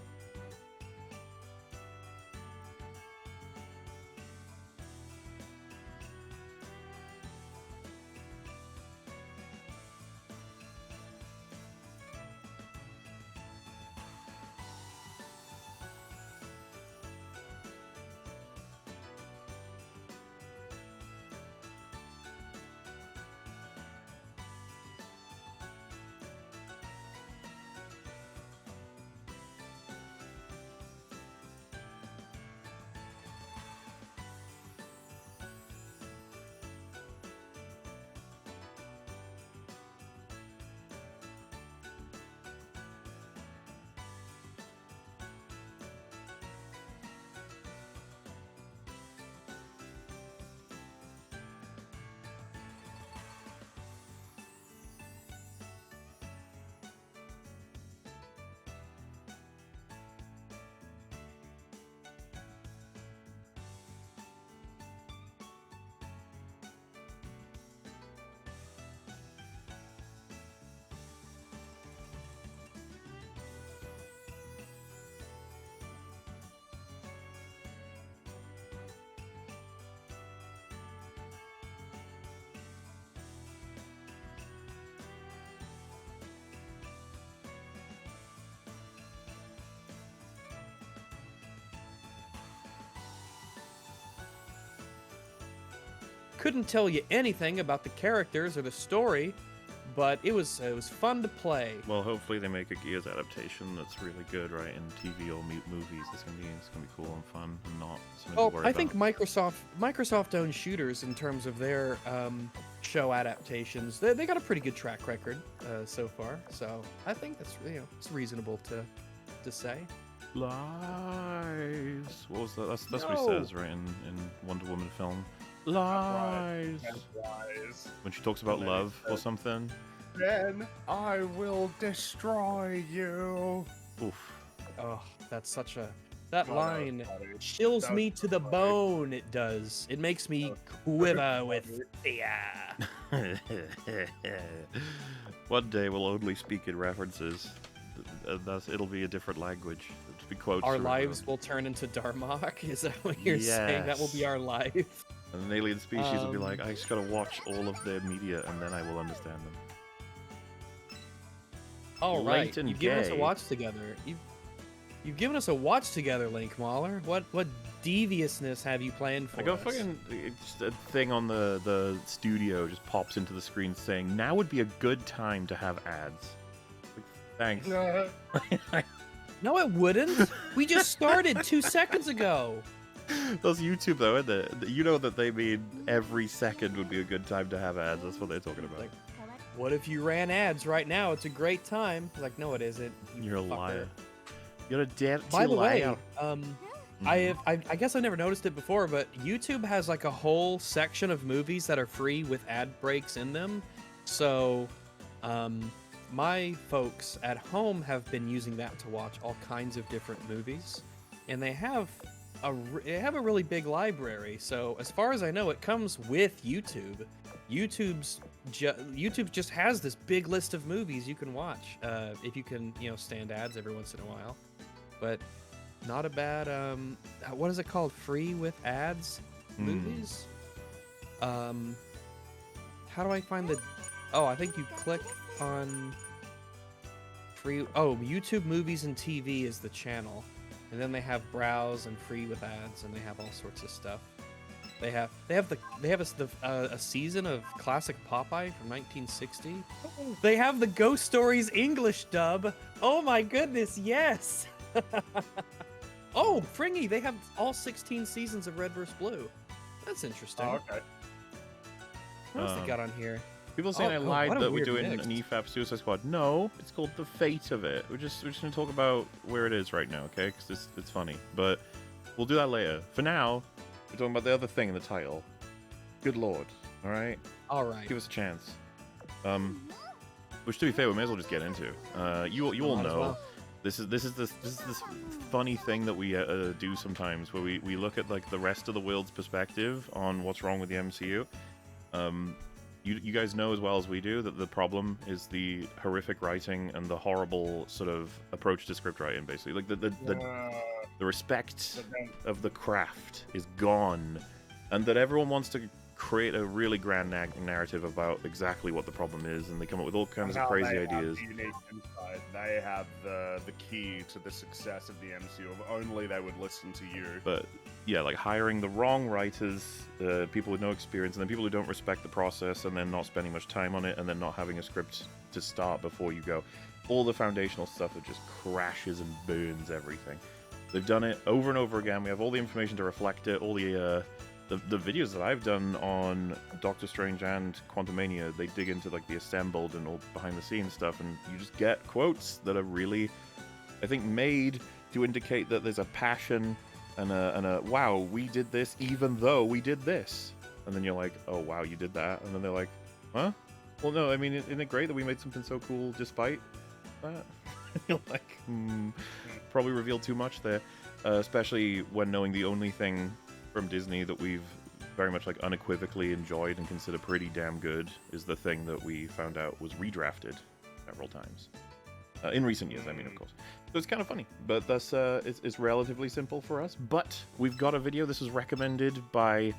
Couldn't tell you anything about the characters or the story, but it was fun to play. Well, hopefully they make a Gears adaptation that's really good, right? In TV or movies, it's gonna be cool and fun, and not something to worry I about. think Microsoft owns shooters in terms of their show adaptations. They got a pretty good track record so far, so I think that's it's reasonable to say. Lies. What was that? That's what he says, right? In Wonder Woman film. Lies. Lies. When she talks about love or something. Then I will destroy you. Oof. Oh, that's such a... That line chills me to the bone, it does. It makes me quiver with fear. One day we'll only speak in references. It'll be a different language. It'll be quotes. Our lives will turn into Darmok? Is that what you're saying? That will be our life? And an alien species will be like, I just gotta watch all of their media and then I will understand them. All right, you've given us a watch together. You've given us a watch together, Link Mauler. What deviousness have you planned for us? I got fucking just a thing on the studio just pops into the screen saying, now would be a good time to have ads. Like, thanks. No, it wouldn't. We just started 2 seconds ago. That's YouTube though, isn't it? You know that they mean every second would be a good time to have ads. That's what they're talking about. Like, what if you ran ads right now? It's a great time. Like, no, it isn't. You're a liar. You're a damn By the way, liar. I guess I never noticed it before, but YouTube has like a whole section of movies that are free with ad breaks in them. So, my folks at home have been using that to watch all kinds of different movies, and they have they have a really big library. So as far as I know, it comes with YouTube. YouTube just has this big list of movies you can watch if you can, stand ads every once in a while. But not a bad what is it called? Free with ads movies. How do I find the? Oh, I think you click on free. Oh, YouTube Movies and TV is the channel, and then they have browse and free with ads, and they have all sorts of stuff. They have a season of classic Popeye from 1960. They have the Ghost Stories English dub. Oh my goodness, yes. Oh, Fringy, they have all 16 seasons of Red vs. Blue. That's interesting. Oh, okay. What else they got on here? People saying I lied what a that we're weird doing mix. an EFAP Suicide Squad. No, it's called The Fate of It. We're just gonna talk about where it is right now, okay? Because it's funny, but we'll do that later. For now, we're talking about the other thing in the title. Good lord, all right? All right. Give us a chance. Which, to be fair, we may as well just get into. You all Might as know. well. This is this funny thing that we do sometimes, where we look at like the rest of the world's perspective on what's wrong with the MCU. You guys know as well as we do that the problem is the horrific writing and the horrible sort of approach to script writing, basically. Like the respect of the craft is gone, and that everyone wants to create a really grand narrative about exactly what the problem is, and they come up with all kinds of crazy ideas. Unique insight. They have the key to the success of the MCU. If only they would listen to you. But yeah, like hiring the wrong writers, people with no experience, and then people who don't respect the process, and then not spending much time on it, and then not having a script to start before you go. All the foundational stuff that just crashes and burns everything. They've done it over and over again. We have all the information to reflect it. All the videos that I've done on Doctor Strange and Quantumania, they dig into like the assembled and all behind the scenes stuff, and you just get quotes that are really, I think, made to indicate that there's a passion and a wow, we did this even though we did this. And then you're like, oh wow, you did that. And then they're like, huh? Well, no, I mean, isn't it great that we made something so cool despite that? You're like, probably revealed too much there, especially when knowing the only thing from Disney that we've very much like unequivocally enjoyed and consider pretty damn good is the thing that we found out was redrafted several times in recent years. I mean, of course. So it's kind of funny, but thus it's relatively simple for us. But we've got a video. This was recommended by,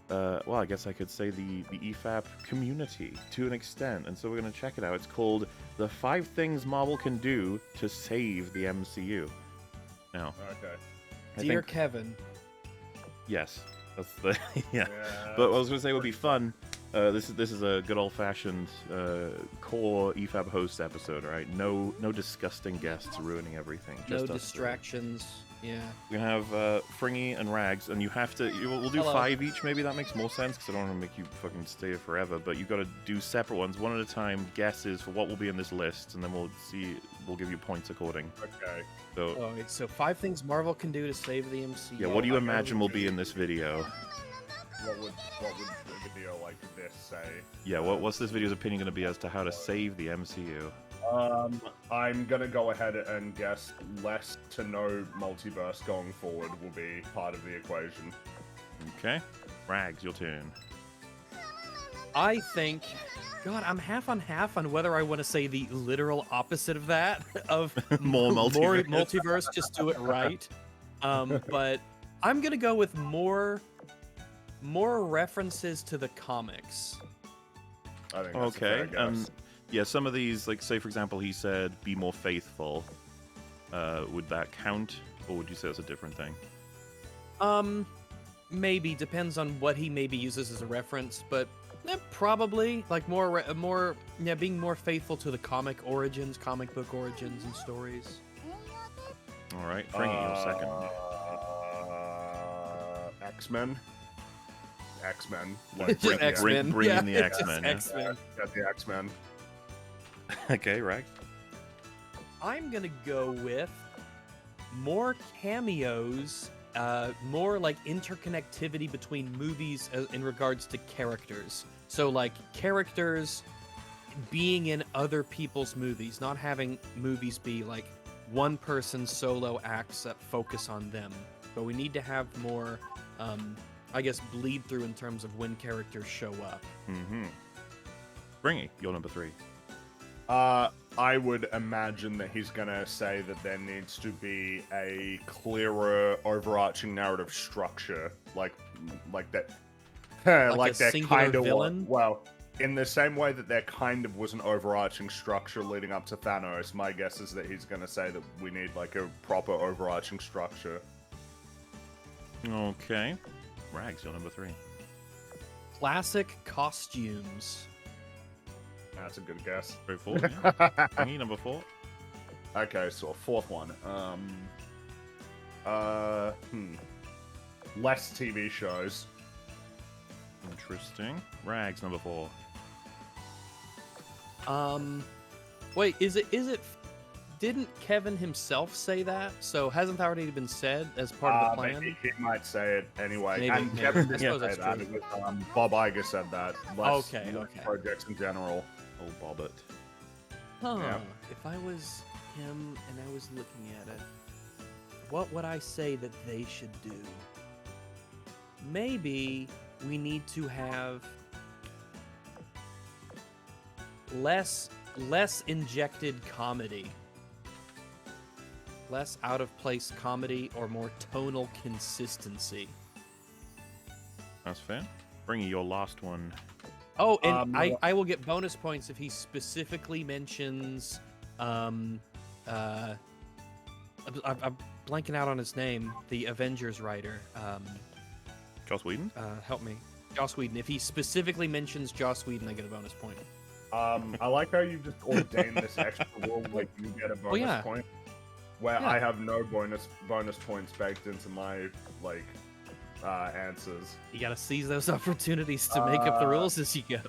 well, I guess I could say the EFAP community to an extent, and so we're gonna check it out. It's called "The 5 Things Marvel Can Do to Save the MCU." Now, okay. Dear Kevin. Yes, that's the yeah. But what I was gonna say would be fun. This is a good old-fashioned core EFAB host episode, right? No disgusting guests ruining everything. Just No us distractions. Yeah. We're gonna have Fringy and Rags, and you have to. We'll do Hello. 5 each. Maybe that makes more sense because I don't want to make you fucking stay here forever. But you've got to do separate ones, one at a time. Guesses for what will be in this list, and then we'll see. We'll give you points according. Okay. So. So 5 things Marvel can do to save the MCU. Yeah. What do you imagine will be in this video? What would a video like this say? Yeah. What's this video's opinion going to be as to how to save the MCU? I'm gonna go ahead and guess less to no multiverse going forward will be part of the equation. Okay. Rags, your turn. I think, God, I'm half on half on whether I want to say the literal opposite of that, of More more multiverse. multiverse, just do it right. But I'm gonna go with more references to the comics. I think that's a Okay. fair guess. Yeah, some of these, like, say, for example, he said, be more faithful. Would that count? Or would you say it's a different thing? Maybe. Depends on what he maybe uses as a reference, but probably. Like, being more faithful to the comic book origins and stories. All right, Fringy, your second. X-Men. X-Men. Just X-Men. Bring in the Yeah, X-Men. just Yeah. X-Men. Got the X-Men. Okay, Rags. I'm gonna go with more cameos, more like interconnectivity between movies in regards to characters. So like characters being in other people's movies, not having movies be like one person's solo acts that focus on them. but we need to have more, I guess, bleed through in terms of when characters show up. Mm-hmm. Springy, you're number 3. I would imagine that he's gonna say that there needs to be a clearer overarching narrative structure, like that, Like a there singular kind of villain? well, in the same way that there kind of was an overarching structure leading up to Thanos. My guess is that he's gonna say that we need like a proper overarching structure. Okay. Rags, you're number 3. Classic costumes. That's a good guess. Straightforward, yeah. Springy, number 4. Okay, so a fourth one. Less TV shows. Interesting. Rags, number 4. Wait, is it? Didn't Kevin himself say that? So hasn't that already been said as part of the plan? Maybe he might say it anyway. Maybe, And maybe. Kevin I didn't suppose say that's that. true. It was, Bob Iger said that. Less Okay. projects in general. Oh, Bobbit. Huh. Yeah. If I was him and I was looking at it, what would I say that they should do? Maybe we need to have less injected comedy. Less out of place comedy or more tonal consistency. That's fair. Springy, your last one. Oh, and I will get bonus points if he specifically mentions I'm blanking out on his name, the Avengers writer. Joss Whedon? Help me. Joss Whedon. If he specifically mentions Joss Whedon, I get a bonus point. I like how you just ordained this extra rule, like you get a bonus point, where I have no bonus points baked into my answers. You gotta seize those opportunities to make up the rules as you go.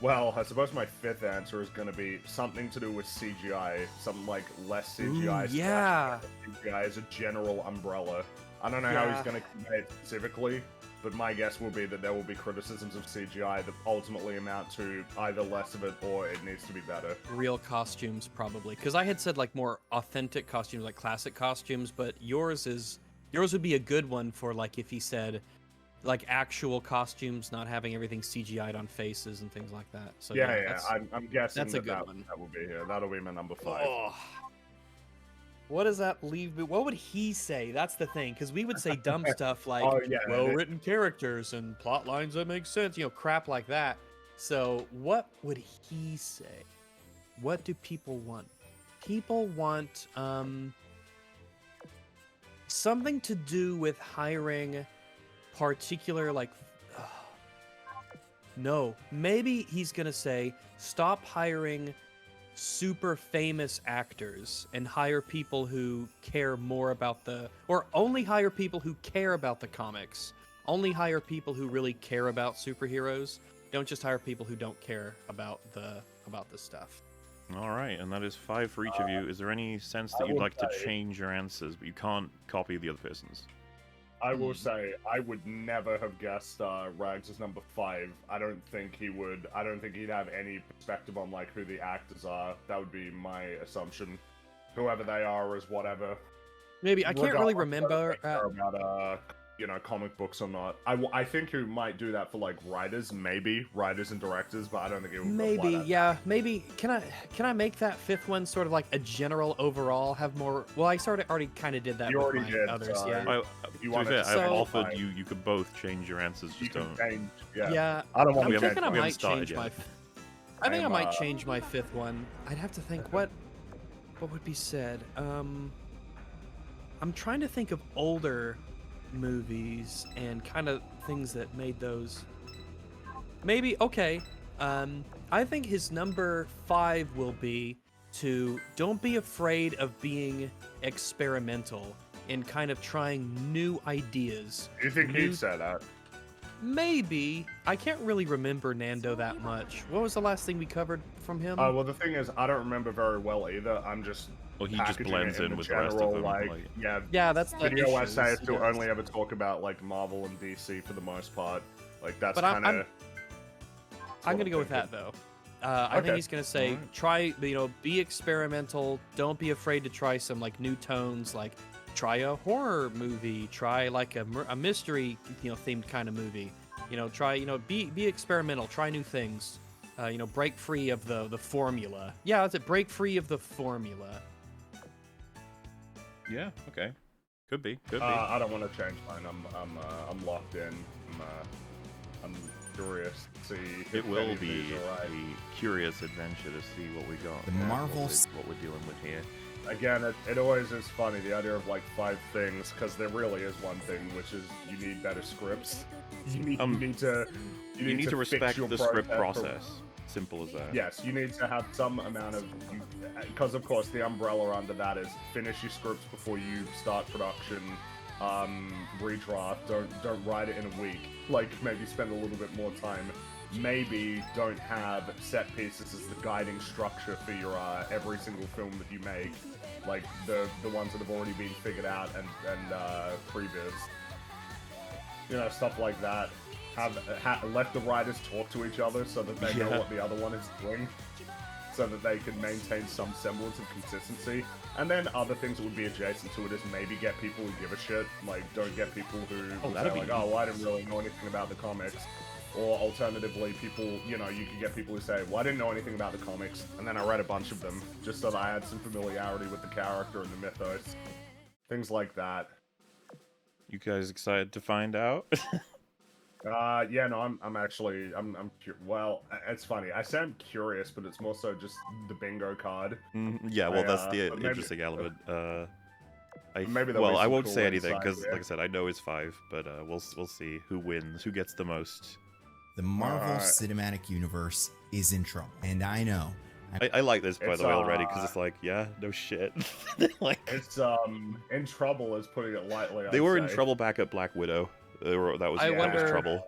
Well, I suppose my fifth answer is going to be something to do with CGI, something like less CGI. Ooh, yeah. CGI is a general umbrella. I don't know how he's going to convey it specifically, but my guess will be that there will be criticisms of CGI that ultimately amount to either less of it or it needs to be better. Real costumes, probably, because I had said like more authentic costumes, like classic costumes, but yours would be a good one for like if he said like actual costumes, not having everything CGI'd on faces and things like that. So I'm guessing that's a good one. That will be here. That'll be my number 5. Oh. What does that leave me? What would he say? That's the thing, because we would say dumb stuff like well-written characters and plot lines that make sense, crap like that. So what would he say? What do people want? People want something to do with hiring particular no, maybe he's gonna say stop hiring super famous actors and hire people who care more about or only hire people who care about the comics. Only hire people who really care about superheroes. Don't just hire people who don't care about the stuff. All right, and that is 5 for each of you. Is there any sense that you'd like to change your answers, but you can't copy the other person's? I will say, I would never have guessed Rags as number 5. I don't think he would. I don't think he'd have any perspective on like who the actors are. That would be my assumption. Whoever they are is whatever. Maybe I can't really remember about comic books or not. I think he might do that for like writers, maybe writers and directors, but I don't think it would. Maybe, yeah, maybe. Can I make that 5th one sort of like a general overall? Have more? Well, I already kind of did that with my others. Yeah. I've offered you. You could both change your answers. Just don't. Change, yeah. I don't want I'm to. thinking I might change my. I think I might change my 5th one. I'd have to think what would be said. I'm trying to think of older movies and kind of things that made those. Maybe okay. I think his number 5 will be to don't be afraid of being experimental and kind of trying new ideas. Do you think he'd say that? Maybe. I can't really remember Nando that much. What was the last thing we covered from him? Well, the thing is, I don't remember very well either. I'm just. Well, he just blends in with the rest general, of them. Yeah, that's the video issue, essays he to does. only ever talk about like Marvel and DC for the most part. Like that's But kind of. I'm gonna go with that though. I think he's gonna say try, be experimental. Don't be afraid to try some like new tones. Like try a horror movie, try like a mystery, themed kind of movie. Try, be experimental, try new things. Break free of the formula. Yeah, that's it. Break free of the formula. Yeah. Okay. Could be. Could be. I don't want to change mine. I'm locked in. I'm curious to see. It will be a curious adventure to see what we got. The Marvel what we're dealing with here. Again, it always is funny, the idea of like 5 things, because there really is one thing, which is you need better scripts. You need to respect your the script process. Simple as that. Yes, you need to have some amount of, because of course the umbrella under that is finish your scripts before you start production. Redraft. Don't write it in a week. Like maybe spend a little bit more time. Maybe don't have set pieces as the guiding structure for your every single film that you make, like the ones that have already been figured out and previous. Stuff like that. Let the writers talk to each other so that they know what the other one is doing, so that they can maintain some semblance of consistency. And then other things that would be adjacent to it is maybe get people who give a shit. Like, don't get people who say like, oh, well, I didn't really know anything about the comics. Or alternatively, people, you could get people who say, well, I didn't know anything about the comics, and then I read a bunch of them, just so that I had some familiarity with the character and the mythos. Things like that. You guys excited to find out? Yeah, no, well, it's funny. I say I'm curious, but it's more so just the bingo card. Yeah, well, that's the interesting element. Maybe I won't say anything because, like I said, I know it's 5, but we'll see who wins, who gets the most. The Marvel Cinematic Universe is in trouble, and I know. I like this by the way already because it's like, yeah, no shit. Like, it's in trouble is putting it lightly. They were in trouble back at Black Widow. That was trouble.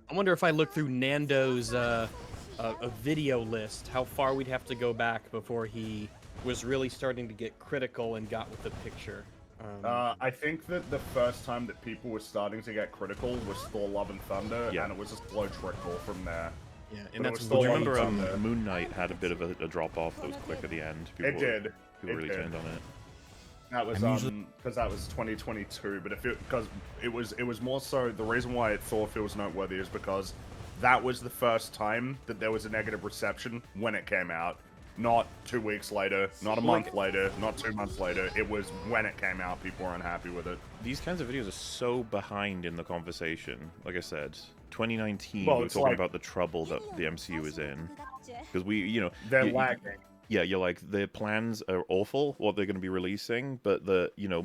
I wonder if I look through Nando's a video list, how far we'd have to go back before he was really starting to get critical and got with the picture. I think that the first time that people were starting to get critical was Thor: Love and Thunder, and it was a slow trickle from there. Yeah, and that's Do you remember Moon Knight had a bit of a drop off that was quick at the end? People really turned on it. That was because that was 2022, but because it was more so the reason why Thor feels noteworthy is because that was the first time that there was a negative reception when it came out. Not 2 weeks later, not a month later, not 2 months later. It was when it came out, people were unhappy with it. These kinds of videos are so behind in the conversation. Like I said, 2019, well, we're talking about the trouble that the MCU is in. Because they're lagging. Yeah, you're like, their plans are awful, what they're going to be releasing, but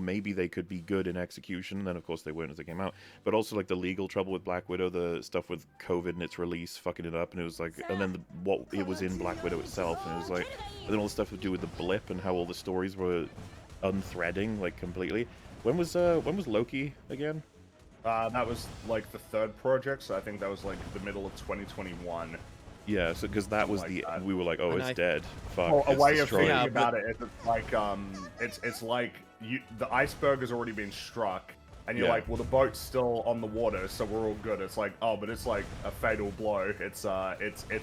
maybe they could be good in execution. Then, of course, they weren't as they came out. But also, like, the legal trouble with Black Widow, the stuff with COVID and its release, fucking it up, and it was like, and then what it was in Black Widow itself, and it was like, and then all the stuff to do with the blip and how all the stories were unthreading, like, completely. When was Loki again? That was, like, the 3rd project, so I think that was, like, the middle of 2021. Yeah, so because that was we were like, oh, it's dead. Fuck. Well, a it's way of destroyed. thinking about it is it's like the iceberg has already been struck, and you're like, well, the boat's still on the water, so we're all good. It's like, oh, but it's like a fatal blow. It's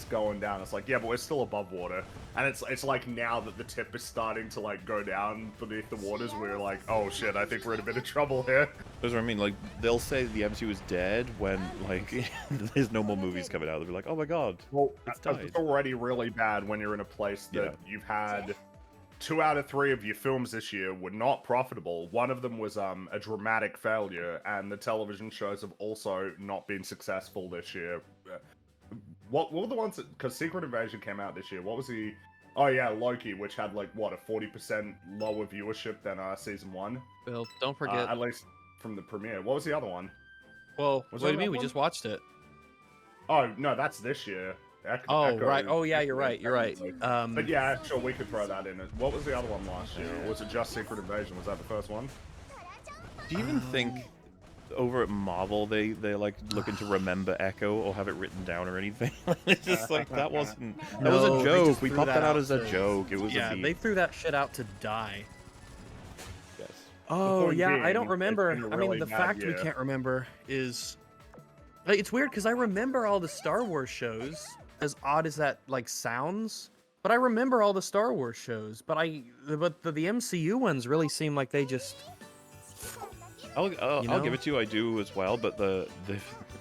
going down. It's like, yeah, but we're still above water, and it's like now that the tip is starting to like go down beneath the waters, we're like, oh shit, I think we're in a bit of trouble here. That's what I mean. Like, they'll say the MCU is dead when like there's no more movies coming out. They'll be like, oh my god, well, it's already really bad when you're in a place that you've had 2 out of 3 of your films this year were not profitable. One of them was a dramatic failure, and the television shows have also not been successful this year. What were the ones that... Because Secret Invasion came out this year. What was the... Oh yeah, Loki, which had like, what, a 40% lower viewership than Season 1? Well, don't forget... at least from the premiere. What was the other one? Well, what do you mean? We just watched it. Oh, no, that's this year. Echo, right. Oh, yeah, you're right. You're right. But yeah, sure, we could throw that in. What was the other one last year? Or was it just Secret Invasion? Was that the first one? Do you even think over at Marvel they like looking to remember Echo or have it written down or anything? It's just like that was a joke. We popped that out as a joke. It was they threw that shit out to die. Yes. Oh yeah, I don't remember. I mean, the fact we can't remember is it's weird because I remember all the Star Wars shows. As odd as that like sounds, but I remember all the Star Wars shows. But the MCU ones really seem like they just I'll give it to you. I do as well, but the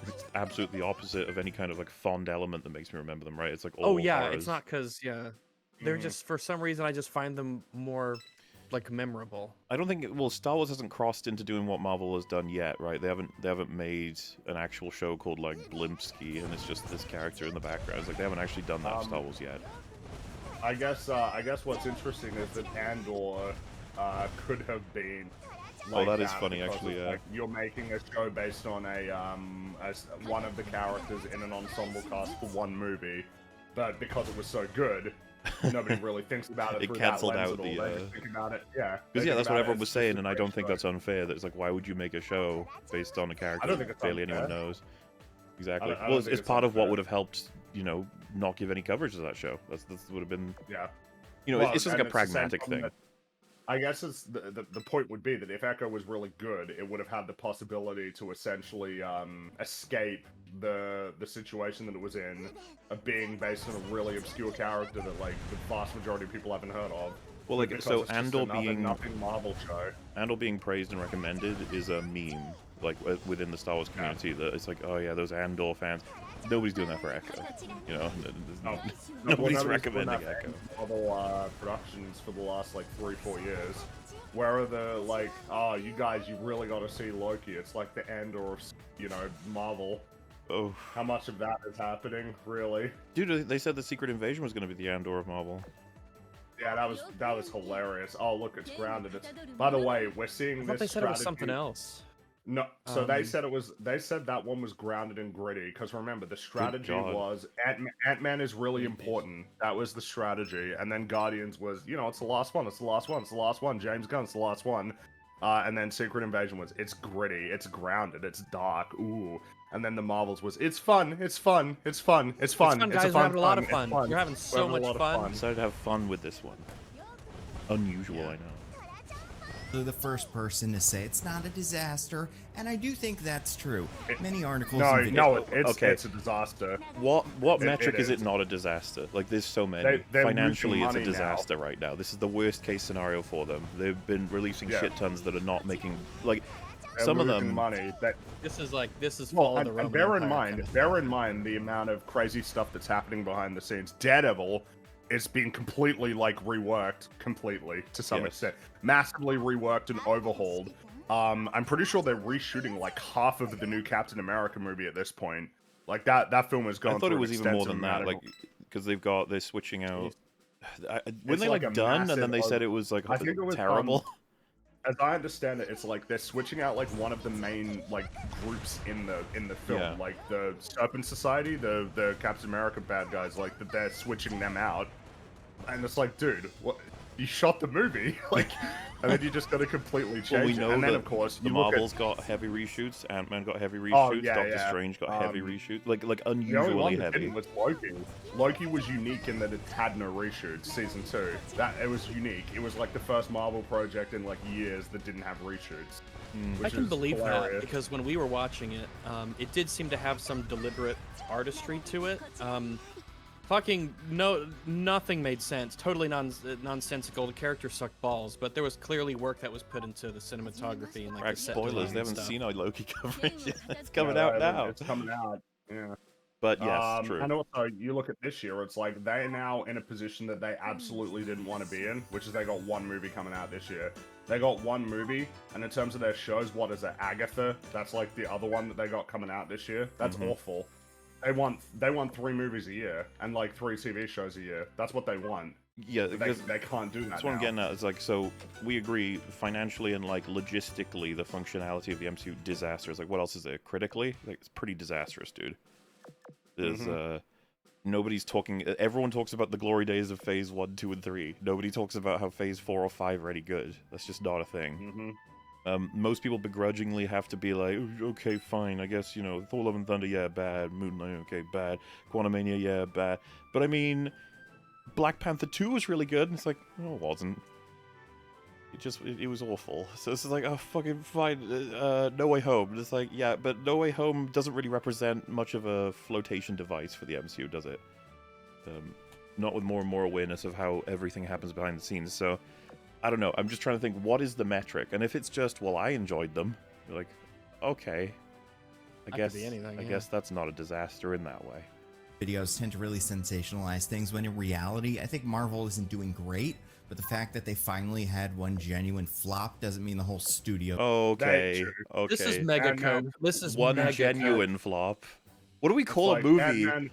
it's absolutely the opposite of any kind of like fond element that makes me remember them. Right? It's like all Oh yeah, horrors. it's not because they're just for some reason I just find them more like memorable. I don't think well, Star Wars hasn't crossed into doing what Marvel has done yet, right? They haven't made an actual show called like Blimpsky, and it's just this character in the background. It's like they haven't actually done that with Star Wars yet. I guess what's interesting is that Andor could have been. Like that is funny, because actually. Like, you're making a show based on one of the characters in an ensemble cast for one movie, but because it was so good, nobody really thinks about it. It through cancelled that lens out at all. the. They just think about it, yeah. Because that's what everyone was saying, and I don't think that's unfair. That it's like, why would you make a show based on a character that barely anyone knows? Exactly. Well, it's part of what would have helped, not give any coverage to that show. That would have been. Yeah. It's just like a pragmatic thing. I guess it's the point would be that if Echo was really good, it would have had the possibility to essentially escape the situation that it was in, of being based on a really obscure character that like the vast majority of people haven't heard of. Well, like so, Andor being nothing Marvel show. Andor being praised and recommended is a meme, like within the Star Wars community. That it's like, oh yeah, those Andor fans. Nobody's doing that for Echo. Nobody's recommending Echo. Marvel productions for the last like 3-4 years. Where are the like, oh, you guys, you really got to see Loki? It's like the Andor of Marvel. Oh, how much of that is happening, really? Dude, they said the Secret Invasion was going to be the Andor of Marvel. Yeah, that was hilarious. Oh, look, it's grounded. By the way, we're seeing this. They said it was something else. No, so they said that one was grounded and gritty. Because remember, the strategy was Ant-Man is really important. That was the strategy, and then Guardians was, it's the last one. It's the last one. It's the last one. James Gunn's the last one. And then Secret Invasion was, it's gritty, it's grounded, it's dark. Ooh. And then the Marvels was, it's fun, it's fun, it's fun, it's fun. It's fun, guys. We're having a lot of fun. You're having so much fun. I decided to have fun with this one. Unusual, I know. The first person to say it's not a disaster, and I do think that's true. Many articles. It's a disaster. What metric is it not a disaster? Like, there's so many. Financially, it's a disaster right now. This is the worst case scenario for them. They've been releasing shit tons that are not making like. Some of them money. This is well, and bear in mind the amount of crazy stuff that's happening behind the scenes. Daredevil is being completely reworked to some extent, massively reworked and overhauled. I'm pretty sure they're reshooting like half of the new Captain America movie at this point. Like that film is going. I thought it was even more than that, like because they're switching out. When they done, and then they said it was like I think it was terrible. As I understand it, it's like they're switching out like one of the main groups in the film, like the Serpent Society, the Captain America bad guys, like that they're switching them out, and it's like, dude, what? You shot the movie, and then you just got to completely change. Well, we know and then that of course the Marvels got heavy reshoots, Ant-Man got heavy reshoots, Doctor Strange got heavy reshoots, like unusually the only one that heavy. didn't was Loki. Loki was unique in that it had no reshoots. Season 2, it was unique. It was like the first Marvel project in years that didn't have reshoots. I can believe that because when we were watching it, it did seem to have some deliberate artistry to it. Nothing made sense. Totally nonsensical. The characters sucked balls, but there was clearly work that was put into the cinematography and the set spoilers. They haven't stuff. seen our Loki coverage yet. It's coming out now. It's coming out. Yeah. But yes, true. And also, you look at this year, it's like they're now in a position that they absolutely didn't want to be in, which is they got one movie coming out this year. They got one movie, and in terms of their shows, what is it? Agatha? That's like the other one that they got coming out this year. That's awful. They want 3 movies a year and 3 TV shows a year. That's what they want. Yeah, because they can't do that. That's what I'm getting at. It's so we agree financially and logistically, the functionality of the MCU disaster. It's what else is there? Critically, it's pretty disastrous, dude. There's nobody's talking. Everyone talks about the glory days of Phase 1, 2, and 3. Nobody talks about how Phase 4 or 5 are any good. That's just not a thing. Most people begrudgingly have to be like, okay, fine, I guess, Thor: Love and Thunder, yeah, bad. Moon Knight, okay, bad. Quantumania, yeah, bad. But I mean, Black Panther 2 was really good, and it's like, no, it wasn't. It was awful. So it's like, oh, fucking fine, No Way Home. And it's like, yeah, but No Way Home doesn't really represent much of a flotation device for the MCU, does it? Not with more and more awareness of how everything happens behind the scenes, so... I don't know. I'm just trying to think, what is the metric? And if it's just, well, I enjoyed them, you're like, okay, I That could be anything, I yeah. guess that's not a disaster in that way. Videos tend to really sensationalize things when in reality, I think Marvel isn't doing great, but the fact that they finally had one genuine flop doesn't mean the whole studio. Okay, okay. This is mega cope. This is one mega genuine flop. What do we It's call like a movie Ant-Man.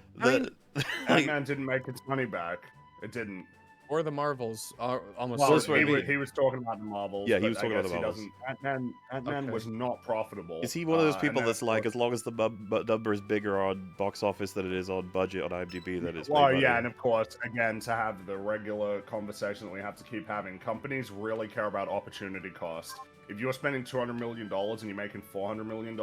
that Ant-Man didn't make its money back. It didn't. Or the Marvels are almost. Well, certainly. he was talking about the Marvels. Yeah, he but was I talking about guess the he Marvels. doesn't- Ant-Man Okay. was not profitable. Is he one of those and people then, that's of like, course- as long as the number is bigger on box office than it is on budget on IMDb, that it's Well, made money? yeah, and of course, again, to have the regular conversation that we have to keep having, companies really care about opportunity cost. If you're spending $200 million and you're making $400 million,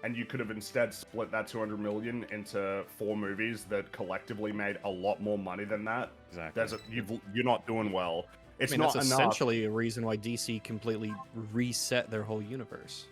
and you could have instead split that $200 million into 4 movies that collectively made a lot more money than that, exactly. You're not doing well. It's I mean, not that's enough. essentially a reason why DC completely reset their whole universe.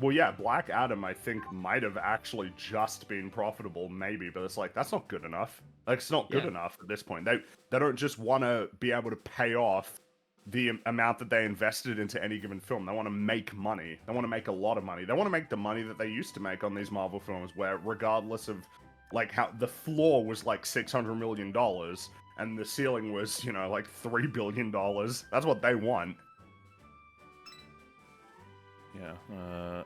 Well, yeah, Black Adam, I think, might have actually just been profitable, maybe, but it's like, that's not good enough. Like, it's not good Yeah. enough at this point. They don't just want to be able to pay off the amount that they invested into any given film. They want to make money. They want to make a lot of money. They want to make the money that they used to make on these Marvel films, where regardless of, like, how the floor was like $600 million, and the ceiling was, you know, like $3 billion. That's what they want. Yeah,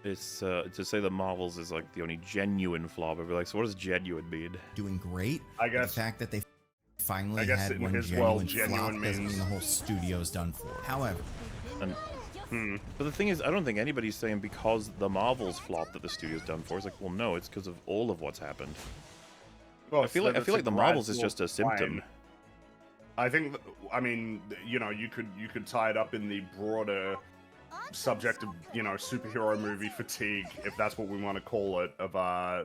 it's to say the Marvels is like the only genuine flop. I'd be like, so what does genuine mean? Doing great. I but guess- the fact that they finally I guess had in one his genuine world, flop genuine doesn't means- mean the whole studio's done for. However, And but the thing is, I don't think anybody's saying because the Marvels flop that the studio's done for. It's like, well, no, it's because of all of what's happened. Well, I feel so like that's a the Marvels is gradual just a symptom. decline. I think, I mean, you know, you could tie it up in the broader subject of, you know, superhero movie fatigue, if that's what we want to call it, of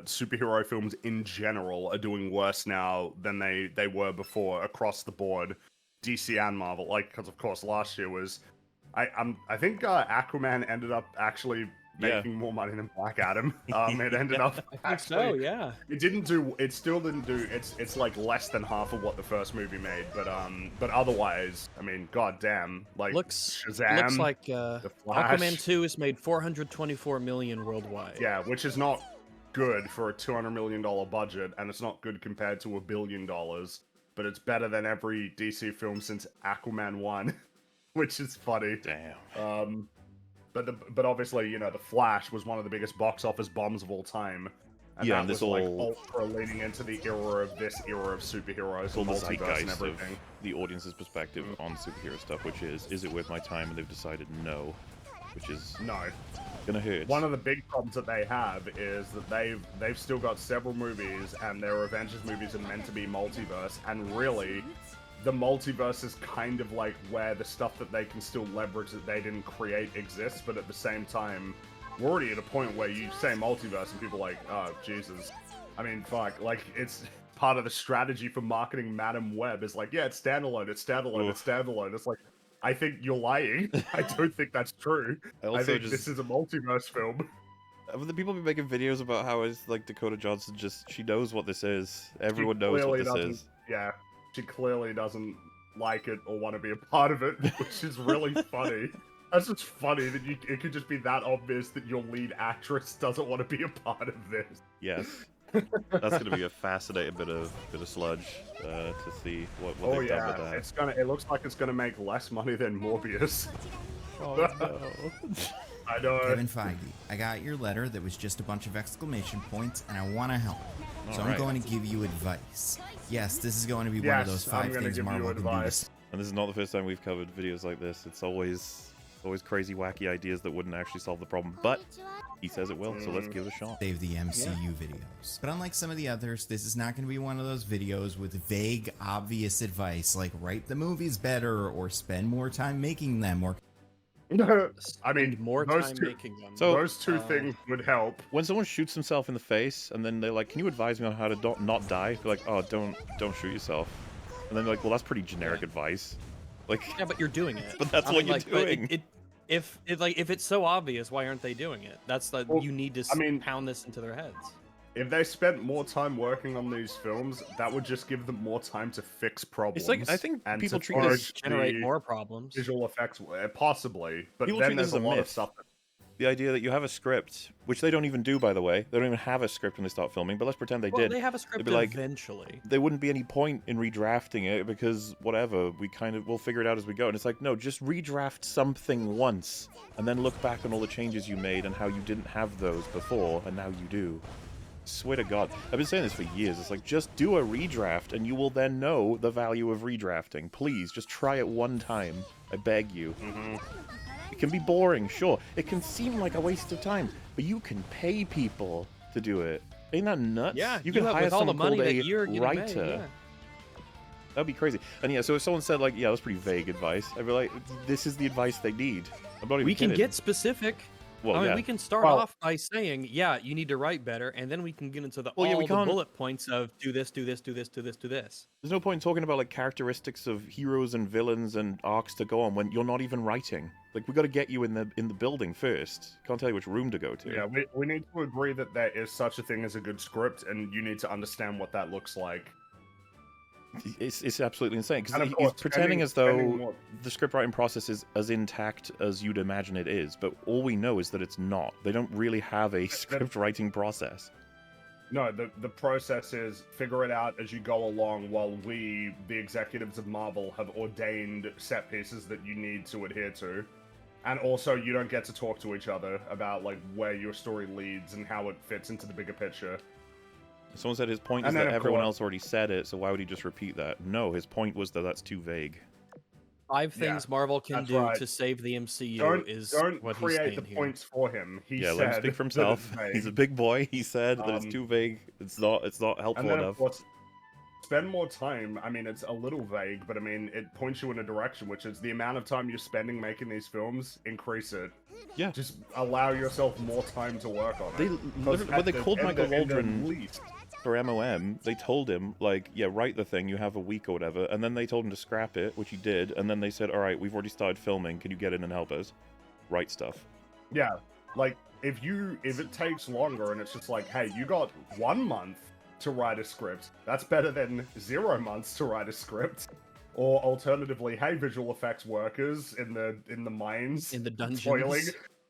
superhero films in general are doing worse now than they were before across the board, DC and Marvel. Like, because of course last year was, I think Aquaman ended up actually making more money than Black Adam. It ended up I think so, yeah. It still didn't do. It's like less than half of what the first movie made, but otherwise, I mean, goddamn, like Looks Shazam, like The Flash. Aquaman 2 has made 424 million worldwide. Yeah, which is not good for a $200 million budget, and it's not good compared to $1 billion. But it's better than every DC film since Aquaman 1, which is funny. Damn. But obviously, you know, The Flash was one of the biggest box office bombs of all time. And Yeah, that and this was like all- ultra leaning into the era of superheroes It's all and the multiverse and zeitgeist of everything. the audience's perspective on superhero stuff, which is it worth my time? And they've decided no, which is No. gonna hurt. One of the big problems that they have is that they've still got several movies, and their Avengers movies are meant to be multiverse, and really, the multiverse is kind of like where the stuff that they can still leverage that they didn't create exists, but at the same time, we're already at a point where you say multiverse and people are like, oh, Jesus. I mean, fuck, like, it's part of the strategy for marketing Madam Web is like, yeah, it's standalone, it's standalone, it's standalone. It's like, I think you're lying. I don't think that's true. I also I think just- this is a multiverse film. The people be making videos about how it's like Dakota Johnson she knows what this is. Everyone knows what this is. Yeah, she clearly doesn't like it or want to be a part of it, which is really funny. That's just funny that it could just be that obvious that your lead actress doesn't want to be a part of this. Yes. That's gonna be a fascinating bit of sludge to see what Oh they've done with yeah, that. it looks like it's gonna make less money than Morbius. Oh no. I know. Kevin Feige, I got your letter that was just a bunch of exclamation points, and I want to help. So I'm Alright. going to give you advice. Yes, this is going to be one Yes, of those I'm 5 gonna things give you Marvel can do to advice. And this is not the first time we've covered videos like this. It's always crazy, wacky ideas that wouldn't actually solve the problem, but he says it will, so let's give it a shot. save the MCU videos. But unlike some of the others, this is not going to be one of those videos with vague, obvious advice like write the movies better or spend more time making them or I mean, more those time two- making them. So- those two things would help. When someone shoots himself in the face, and then they're like, "Can you advise me on how to not die?" Be like, "Oh, don't shoot yourself." And then you're like, "Well, that's pretty generic advice." Like, Yeah, but you're doing it. But that's I what mean, you're like, but doing. If it's so obvious, why aren't they doing it? That's the Well, you need to I mean- pound this into their heads. if they spent more time working on these films, that would just give them more time to fix problems. It's like, I think and people to treat this... generate the more problems. visual effects, possibly. But People then treat this there's as a a lot of myth. stuff. The idea that you have a script, which they don't even do, by the way. They don't even have a script when they start filming, but let's pretend they Well, did. they have a They'd script be like, eventually. there wouldn't be any point in redrafting it because whatever, we'll figure it out as we go. And it's like, no, just redraft something once and then look back on all the changes you made and how you didn't have those before and now you do. Swear to God. I've been saying this for years. It's like, just do a redraft and you will then know the value of redrafting. Please, just try it one time. I beg you. It can be boring, sure. It can seem like a waste of time, but you can pay people to do it. Ain't that nuts? Yeah, you can have, hire with all the someone money called that a you're getting writer. made, yeah. That'd be crazy. And yeah, so if someone said like, yeah, that's pretty vague advice, I'd be like, this is the advice they need. I'm not even We can kidding. get specific. Well, I mean, yeah. we can start off by saying, yeah, you need to write better, and then we can get into Well, yeah, we the can't- bullet points of do this, do this, do this, do this, do this. There's no point in talking about like characteristics of heroes and villains and arcs to go on when you're not even writing. Like, we got to get you in the building first. Can't tell you which room to go to. Yeah, we need to agree that there is such a thing as a good script, and you need to understand what that looks like. It's absolutely insane because And of he's course, pretending as spending though more- the script writing process is as intact as you'd imagine it is, but all we know is that it's not. They don't really have a script writing process. No, the process is figure it out as you go along while we, the executives of Marvel, have ordained set pieces that you need to adhere to. And also, you don't get to talk to each other about like where your story leads and how it fits into the bigger picture. Someone said his point is And then, that of everyone course- else already said it, so why would he just repeat that? No, his point was that that's too vague. 5 things Marvel can that's do right. to save the MCU Don't is don't what he's create saying the here. points for him. He Yeah, said let him speak for that it's himself. vague. He's a big boy. He said that it's too vague. It's not helpful And then, enough. of course, spend more time. I mean, it's a little vague, but I mean, it points you in a direction, which is the amount of time you're spending making these films, increase it. Yeah. Just allow yourself more time to work on it. They 'Cause when at they the- called in Michael the- in the Waldron least- for MOM, they told him, like, yeah, write the thing, you have a week or whatever, and then they told him to scrap it, which he did, and then they said, alright, we've already started filming, can you get in and help us? Write stuff. Yeah, like, if it takes longer and it's just like, hey, you got 1 month to write a script, that's better than 0 months to write a script. Or alternatively, hey, visual effects workers in the mines, In the dungeons.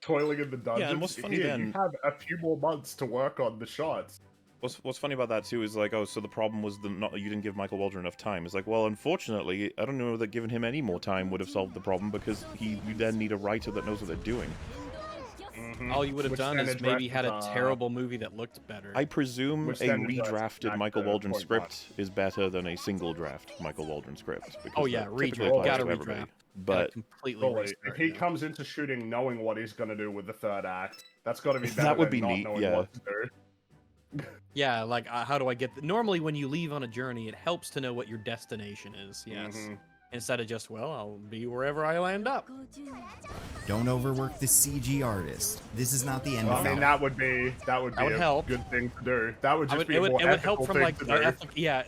toiling in the dungeons. Yeah, and what's funny Here, then- you have a few more months to work on the shots. What's funny about that too is like, oh, so the problem was you didn't give Michael Waldron enough time. It's like, well, unfortunately, I don't know that giving him any more time would have solved the problem because you then need a writer that knows what they're doing. All you would have Which done then is maybe addresses, had a terrible movie that looked better. I presume Which a then addresses redrafted back Michael to Waldron point script is better than a single draft Michael Waldron script. Because Oh, yeah, that typically redraft. applies Gotta to everybody. redraft. But completely Fully. restart, If he yeah. comes into shooting knowing what he's going to do with the third act, that's got to be better That would than be not neat, knowing yeah. what to do. Yeah, like how do I get? Normally, when you leave on a journey, it helps to know what your destination is. Yes, instead of just I'll be wherever I land up. Don't overwork the CG artist. This is not the end Well, of I mean, it. that would be would a help. good thing to do. That would just be it a would, more it would ethical help from thing like to the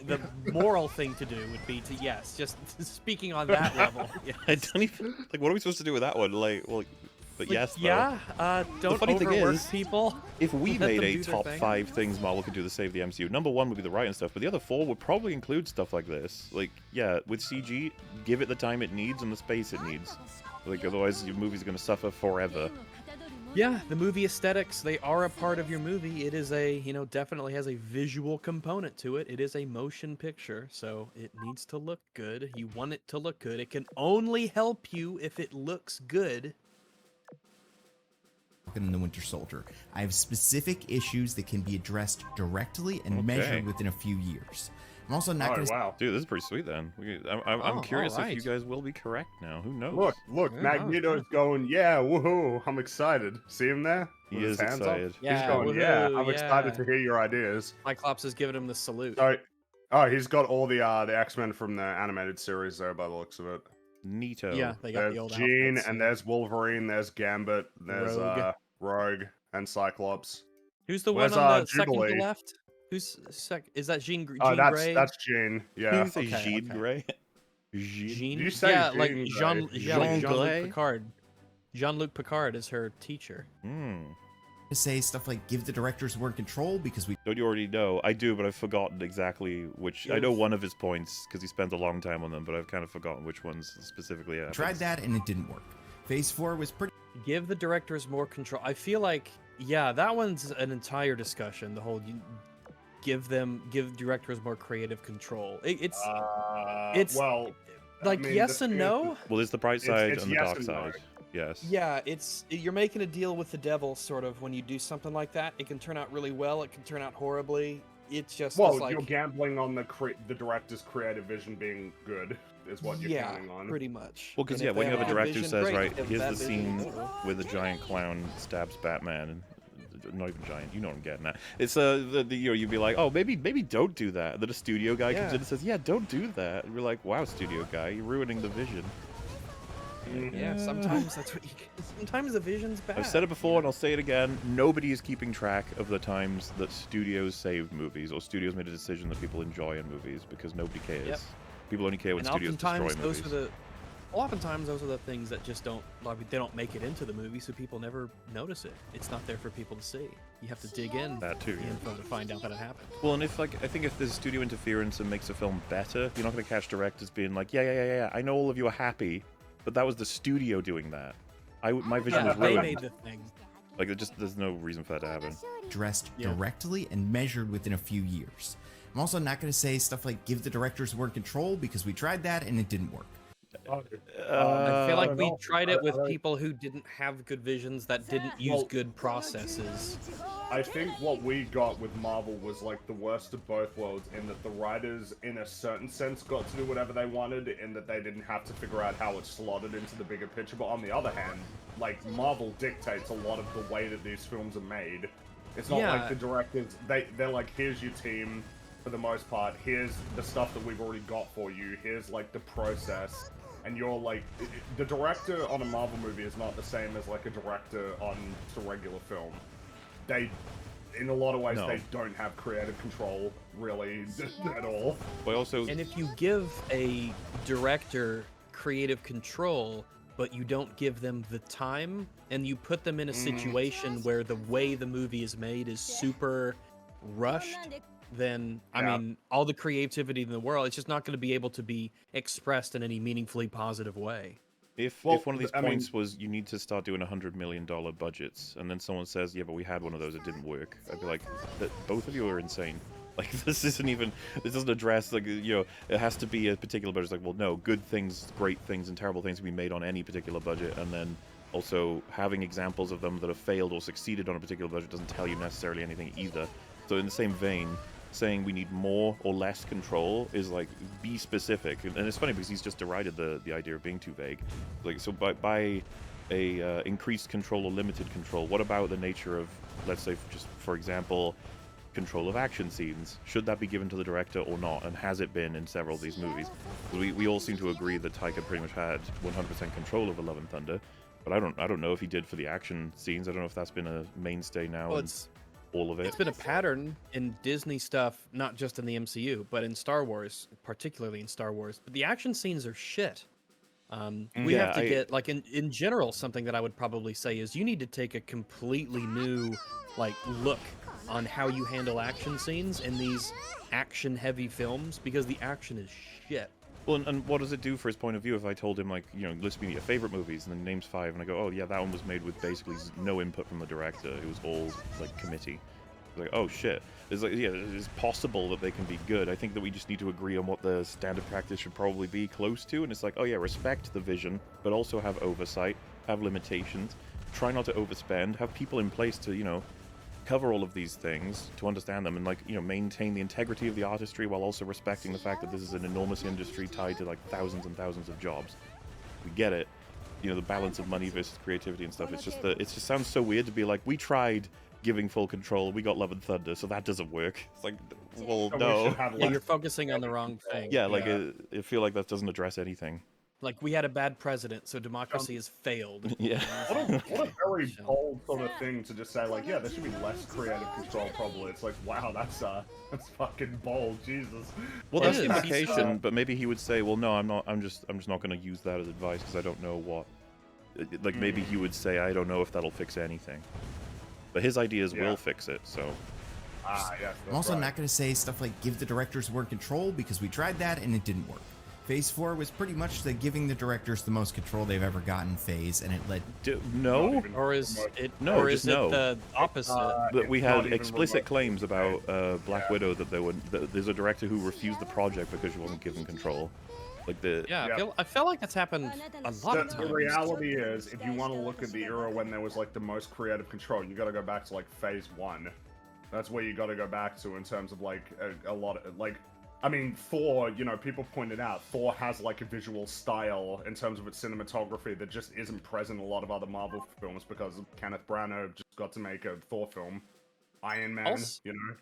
do. the moral thing to do would be to just speaking on that level. Yes. I don't even like. What are we supposed to do with that one? But Like, yes, though. yeah. Don't funny thing overwork is, people. If we Let made them a do their top thing. 5 things Marvel could do to save the MCU, number 1 would be the writing stuff, but the other 4 would probably include stuff like this. Like, yeah, with CG, give it the time it needs and the space it needs. Like, otherwise your movie's going to suffer forever. Yeah, the movie aesthetics, they are a part of your movie. It is definitely has a visual component to it. It is a motion picture, so it needs to look good. You want it to look good. It can only help you if it looks good. In the Winter Soldier, I have specific issues that can be addressed directly and measured within a few years. I'm also not going to. Wow, dude, this is pretty sweet. Then I'm curious if you guys will be correct now. Who knows? Look, Magneto's going, yeah, woohoo! I'm excited. See him there? He With his is hands up? excited. Yeah, He's going, woohoo, yeah. I'm excited yeah. to hear your ideas. Cyclops is giving him the salute. He's got all the X-Men from the animated series there, by the looks of it. Neato. Yeah, they got There's the old Jean, outfits. and there's Wolverine, there's Gambit, there's Rogue, and Cyclops. Who's the Where's, one on the second Jubilee? to left? Who's Is that Jean Grey? That's Jean. Yeah. Who's Jean Grey? Jean? Did you say yeah, Jean like Grey? Jean, Jean Jean-Luc Grey? Picard. Jean-Luc Picard is her teacher. to say stuff like give the directors more control because we Don't you already know? I do, but I've forgotten exactly which. I know one of his points because he spent a long time on them, but I've kind of forgotten which ones specifically. Yeah, tried that and it didn't work. Phase 4 was pretty. Give the directors more control. I feel like, yeah, that one's an entire discussion. The whole give directors more creative control. It's well, like I mean, yes and no. Well, there's the bright side it's and the yes dark and no. side. Yes. Yeah, you're making a deal with the devil, sort of, when you do something like that. It can turn out really well. It can turn out horribly. It's just like you're gambling on the director's creative vision being good, is what you're gambling on. Pretty much. Well, because And if when they you have a director who vision, says, great. right, If here's that the vision- scene where the giant clown stabs Batman, and not even giant, you know what I'm getting at. It's you'd be like, oh, maybe don't do that. And then a studio guy comes in and says, yeah, don't do that. And we're like, wow, studio guy, you're ruining the vision. Yeah, sometimes that's what you get. Sometimes the vision's bad. I've said it before and I'll say it again. Nobody is keeping track of the times that studios saved movies or studios made a decision that people enjoy in movies because nobody cares. Yep. People only care when And studios destroy oftentimes movies. oftentimes those are the things that just don't make it into the movie, so people never notice it. It's not there for people to see. You have to dig in That too, the yeah. info to find out that it happened. Well, and I think if there's studio interference and makes a film better, you're not going to catch directors being like, yeah, I know all of you are happy, but that was the studio doing that. My vision was they ruined. made the thing. Like, there's no reason for that to happen. Addressed directly and measured within a few years. I'm also not going to say stuff like give the directors more control because we tried that and it didn't work. I feel like we tried it with people who didn't have good visions, that didn't use good processes. I think what we got with Marvel was like the worst of both worlds in that the writers, in a certain sense, got to do whatever they wanted in that they didn't have to figure out how it slotted into the bigger picture. But on the other hand, like, Marvel dictates a lot of the way that these films are made. It's not like the directors, they're like, here's your team for the most part, here's the stuff that we've already got for you, here's like the process. And you're like, the director on a Marvel movie is not the same as like a director on just a regular film. They, in a lot of ways, they don't have creative control really at all. But also, and if you give a director creative control, but you don't give them the time, and you put them in a situation where the way the movie is made is super rushed, then, I mean, all the creativity in the world, it's just not going to be able to be expressed in any meaningfully positive way. If one of these points was you need to start doing $100 million budgets, and then someone says, yeah, but we had one of those, it didn't work, I'd be like, both of you are insane. Like, this doesn't address, like, you know, it has to be a particular budget. It's like, well, no, good things, great things, and terrible things can be made on any particular budget, and then also having examples of them that have failed or succeeded on a particular budget doesn't tell you necessarily anything either. So in the same vein, saying we need more or less control is like, be specific. And it's funny because he's just derided the idea of being too vague. Like, so by increased control or limited control, what about the nature of, let's say, just for example, control of action scenes? Should that be given to the director or not? And has it been in several of these movies? We all seem to agree that Taika pretty much had 100% control over Love and Thunder, but I don't know if he did for the action scenes. I don't know if that's been a mainstay now. Well, in all of it. It's been a pattern in Disney stuff, not just in the MCU, but in Star Wars, particularly in Star Wars. But the action scenes are shit. We have to get, like, in general, something that I would probably say is you need to take a completely new, like, look on how you handle action scenes in these action-heavy films, because the action is shit. Well, and what does it do for his point of view if I told him, like, you know, list me your favorite movies, and then he names 5, and I go, oh, yeah, that one was made with basically no input from the director. It was all, like, committee. Like, oh, shit. It's like, yeah, it's possible that they can be good. I think that we just need to agree on what the standard practice should probably be close to, and it's like, oh, yeah, respect the vision, but also have oversight, have limitations, try not to overspend, have people in place to, you know, cover all of these things, to understand them, and, like, you know, maintain the integrity of the artistry while also respecting the fact that this is an enormous industry tied to, like, thousands and thousands of jobs. We get it. You know, the balance of money versus creativity and stuff. It's just that it just sounds so weird to be like, we tried giving full control, we got Love and Thunder, so that doesn't work. It's like, well, no. Yeah, you're focusing on the wrong thing. Yeah, like, I feel like that doesn't address anything. Like, we had a bad president, so democracy has failed. Yeah. What a very bold sort of thing to just say, like, yeah, there should be less creative control, probably. It's like, wow, that's fucking bold, Jesus. Well, that's the implication, but maybe he would say, well, no, I'm just not going to use that as advice because I don't know what. Like, maybe he would say, I don't know if that'll fix anything. But his ideas Yeah. will fix it, so... Yes, I'm also not going to say stuff like give the directors more control, because we tried that and it didn't work. Phase 4 was pretty much the giving the directors the most control they've ever gotten phase, and it led... No? Or is it? No, or just is it no. the opposite? But we it's not had even explicit remotely claims about Black Widow that there's a director who refused the project because she wasn't given control. Like the Yeah, I feel like that's happened a lot of The times. reality is, if you want to look at the era when there was like the most creative control, you got to go back to like phase 1. That's where you got to go back to in terms of like a lot of like. I mean, Thor, you know, people pointed out, Thor has like a visual style in terms of its cinematography that just isn't present in a lot of other Marvel films because Kenneth Branagh just got to make a Thor film. Iron Man, you know?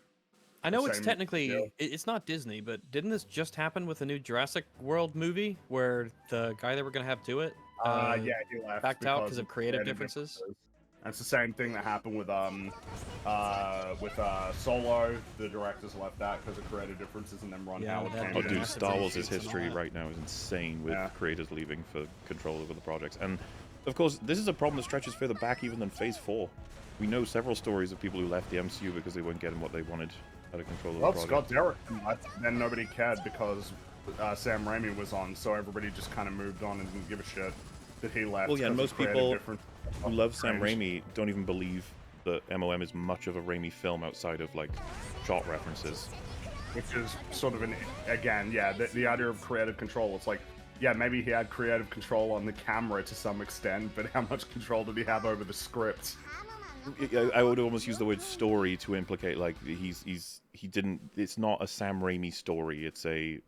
I know it's Same technically, deal. it's not Disney, but didn't this just happen with the new Jurassic World movie where the guy they were going to have do it Yeah, he left backed out because of creative differences? And it's the same thing that happened with Solo. The directors left that because of creative differences, and then Ron Howard came Oh, in. dude, Star Wars' history right now is insane with creators leaving for control over the projects. And, of course, this is a problem that stretches further back even than Phase 4. We know several stories of people who left the MCU because they weren't getting what they wanted out of control of Well, the project. Scott Derrickson left, then nobody cared because Sam Raimi was on, so everybody just kind of moved on and didn't give a shit that he left. Well, yeah, and 'cause most of creative people difference. who love Sam Strange. Raimi don't even believe that MOM is much of a Raimi film outside of, like, shot references. Which is sort of again, yeah, the idea of creative control. It's like, yeah, maybe he had creative control on the camera to some extent, but how much control did he have over the script? I would almost use the word story to implicate, like, he didn't, it's not a Sam Raimi story, it's a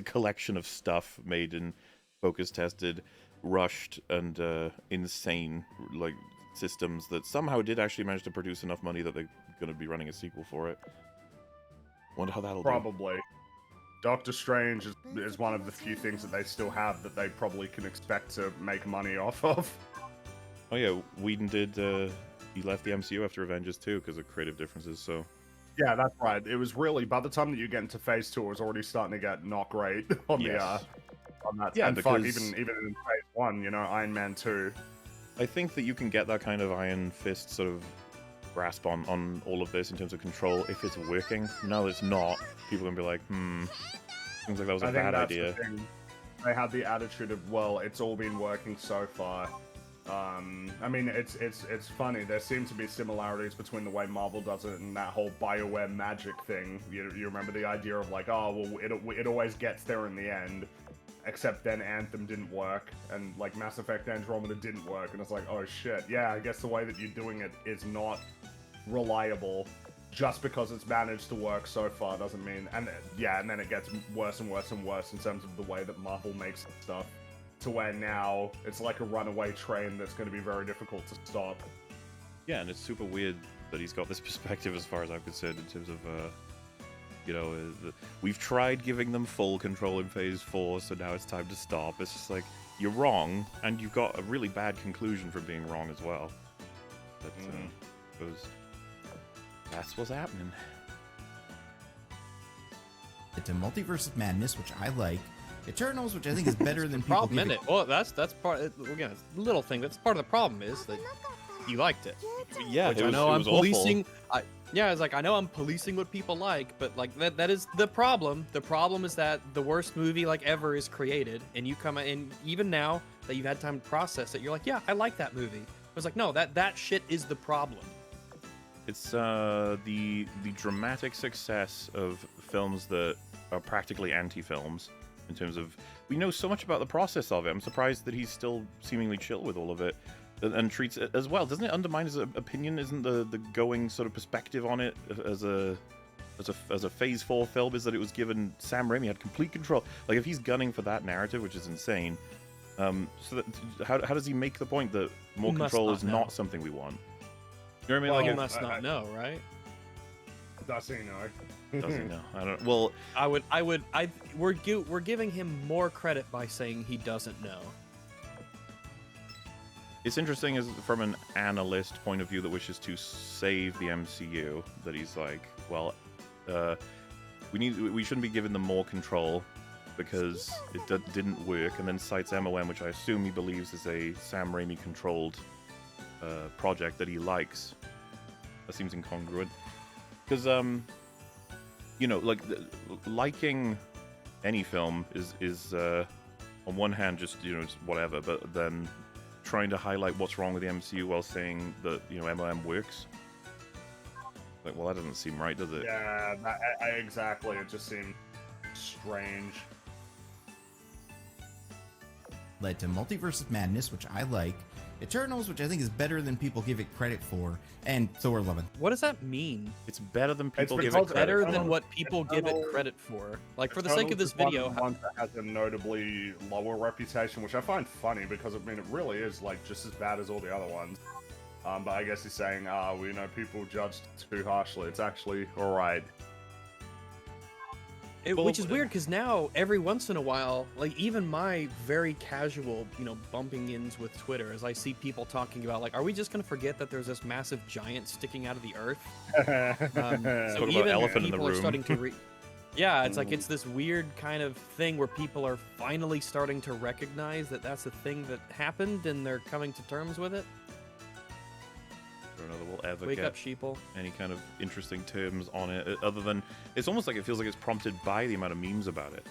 collection of stuff made and focus tested, rushed, and insane, like, systems that somehow did actually manage to produce enough money that they're going to be running a sequel for it. Wonder how that'll Probably. Doctor Strange is one of the few things that they still have that they probably can expect to make money off of. Oh yeah, Whedon did, he left the MCU after Avengers 2 because of creative differences, so... Yeah, that's right. It was really, by the time that you get into Phase 2, it was already starting to get not great on Yes. on that. Yeah, and fuck, because- even in Phase 1, you know, Iron Man 2. I think that you can get that kind of Iron Fist sort of grasp on all of this in terms of control if it's working. No, it's not. People are going to be like, seems like that was a I think bad that's idea. the thing. They had the attitude of, well, it's all been working so far. I mean, it's funny. There seem to be similarities between the way Marvel does it and that whole BioWare magic thing. You remember the idea of like, oh, well, it always gets there in the end. Except then Anthem didn't work, and like Mass Effect Andromeda didn't work, and it's like, oh shit, yeah, I guess the way that you're doing it is not reliable. Just because it's managed to work so far doesn't mean, and then it gets worse and worse and worse in terms of the way that Marvel makes stuff, to where now it's like a runaway train that's going to be very difficult to stop. Yeah, and it's super weird that he's got this perspective as far as I'm concerned in terms of, we've tried giving them full control in Phase 4, so now it's time to stop. It's just like, you're wrong, and you've got a really bad conclusion for being wrong as well. But, that's what's happening. It's a Multiverse of Madness, which I like. Eternals, which I think is better than people Problem give in it. Well, that's part. Again, it's a little thing. That's part of the problem is that you liked it. Yeah, Which it I was, know it I'm was policing. Yeah, it's like I know I'm policing what people like, but like that is the problem. The problem is that the worst movie like ever is created, and you come in even now that you've had time to process it, you're like, yeah, I like that movie. I was like, no, that shit is the problem. It's the dramatic success of films that are practically anti-films in terms of we know so much about the process of it. I'm surprised that he's still seemingly chill with all of it and treats it as well. Doesn't it undermine his opinion? Isn't the going sort of perspective on it as a Phase 4 film is that it was given Sam Raimi had complete control? Like if he's gunning for that narrative, which is insane. So that, how does he make the point that more control is not something we want? You know what I mean? Well, like he must not know, right? Does he know? Does he know? I don't. Well, we're giving him more credit by saying he doesn't know. It's interesting as from an analyst point of view that wishes to save the MCU that he's like, well, we shouldn't be giving them more control because it didn't work, and then cites MOM, which I assume he believes is a Sam Raimi controlled project that he likes. That seems incongruent. Because, you know, like, liking any film is on one hand, just, you know, just whatever, but then trying to highlight what's wrong with the MCU while saying that, you know, MLM works. Like, well, that doesn't seem right, does it? Yeah, exactly. It just seemed strange. Led to Multiverse of Madness, which I like, Eternals, which I think is better than people give it credit for, and Thor: Love and What does that mean? It's better than people give It's it credit better for. than what people give it credit for. Like, for the sake of this video, one that has a notably lower reputation, which I find funny because I mean it really is like just as bad as all the other ones. But I guess he's saying, we know people judged too harshly. It's actually alright. Which is weird, because now, every once in a while, like, even my very casual, you know, bumping ins with Twitter, as I see people talking about, like, are we just going to forget that there's this massive giant sticking out of the earth? So even elephant in the people are room. starting to yeah, it's like, it's this weird kind of thing where people are finally starting to recognize that that's a thing that happened, and they're coming to terms with it. I don't know that we'll ever Wake get up, sheeple. any kind of interesting terms on it, other than it's almost like it feels like it's prompted by the amount of memes about it.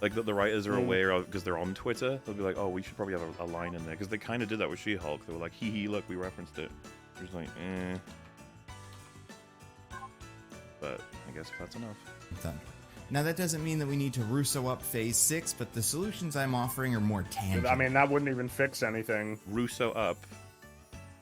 Like that the writers are aware of, because they're on Twitter, they'll be like, oh, we should probably have a line in there, because they kind of did that with She-Hulk. They were like, hee hee, look, we referenced it. It was like, eh. But I guess if that's enough. Thunder. Now that doesn't mean that we need to Russo up Phase 6, but the solutions I'm offering are more tangible. I mean, that wouldn't even fix anything. Russo up.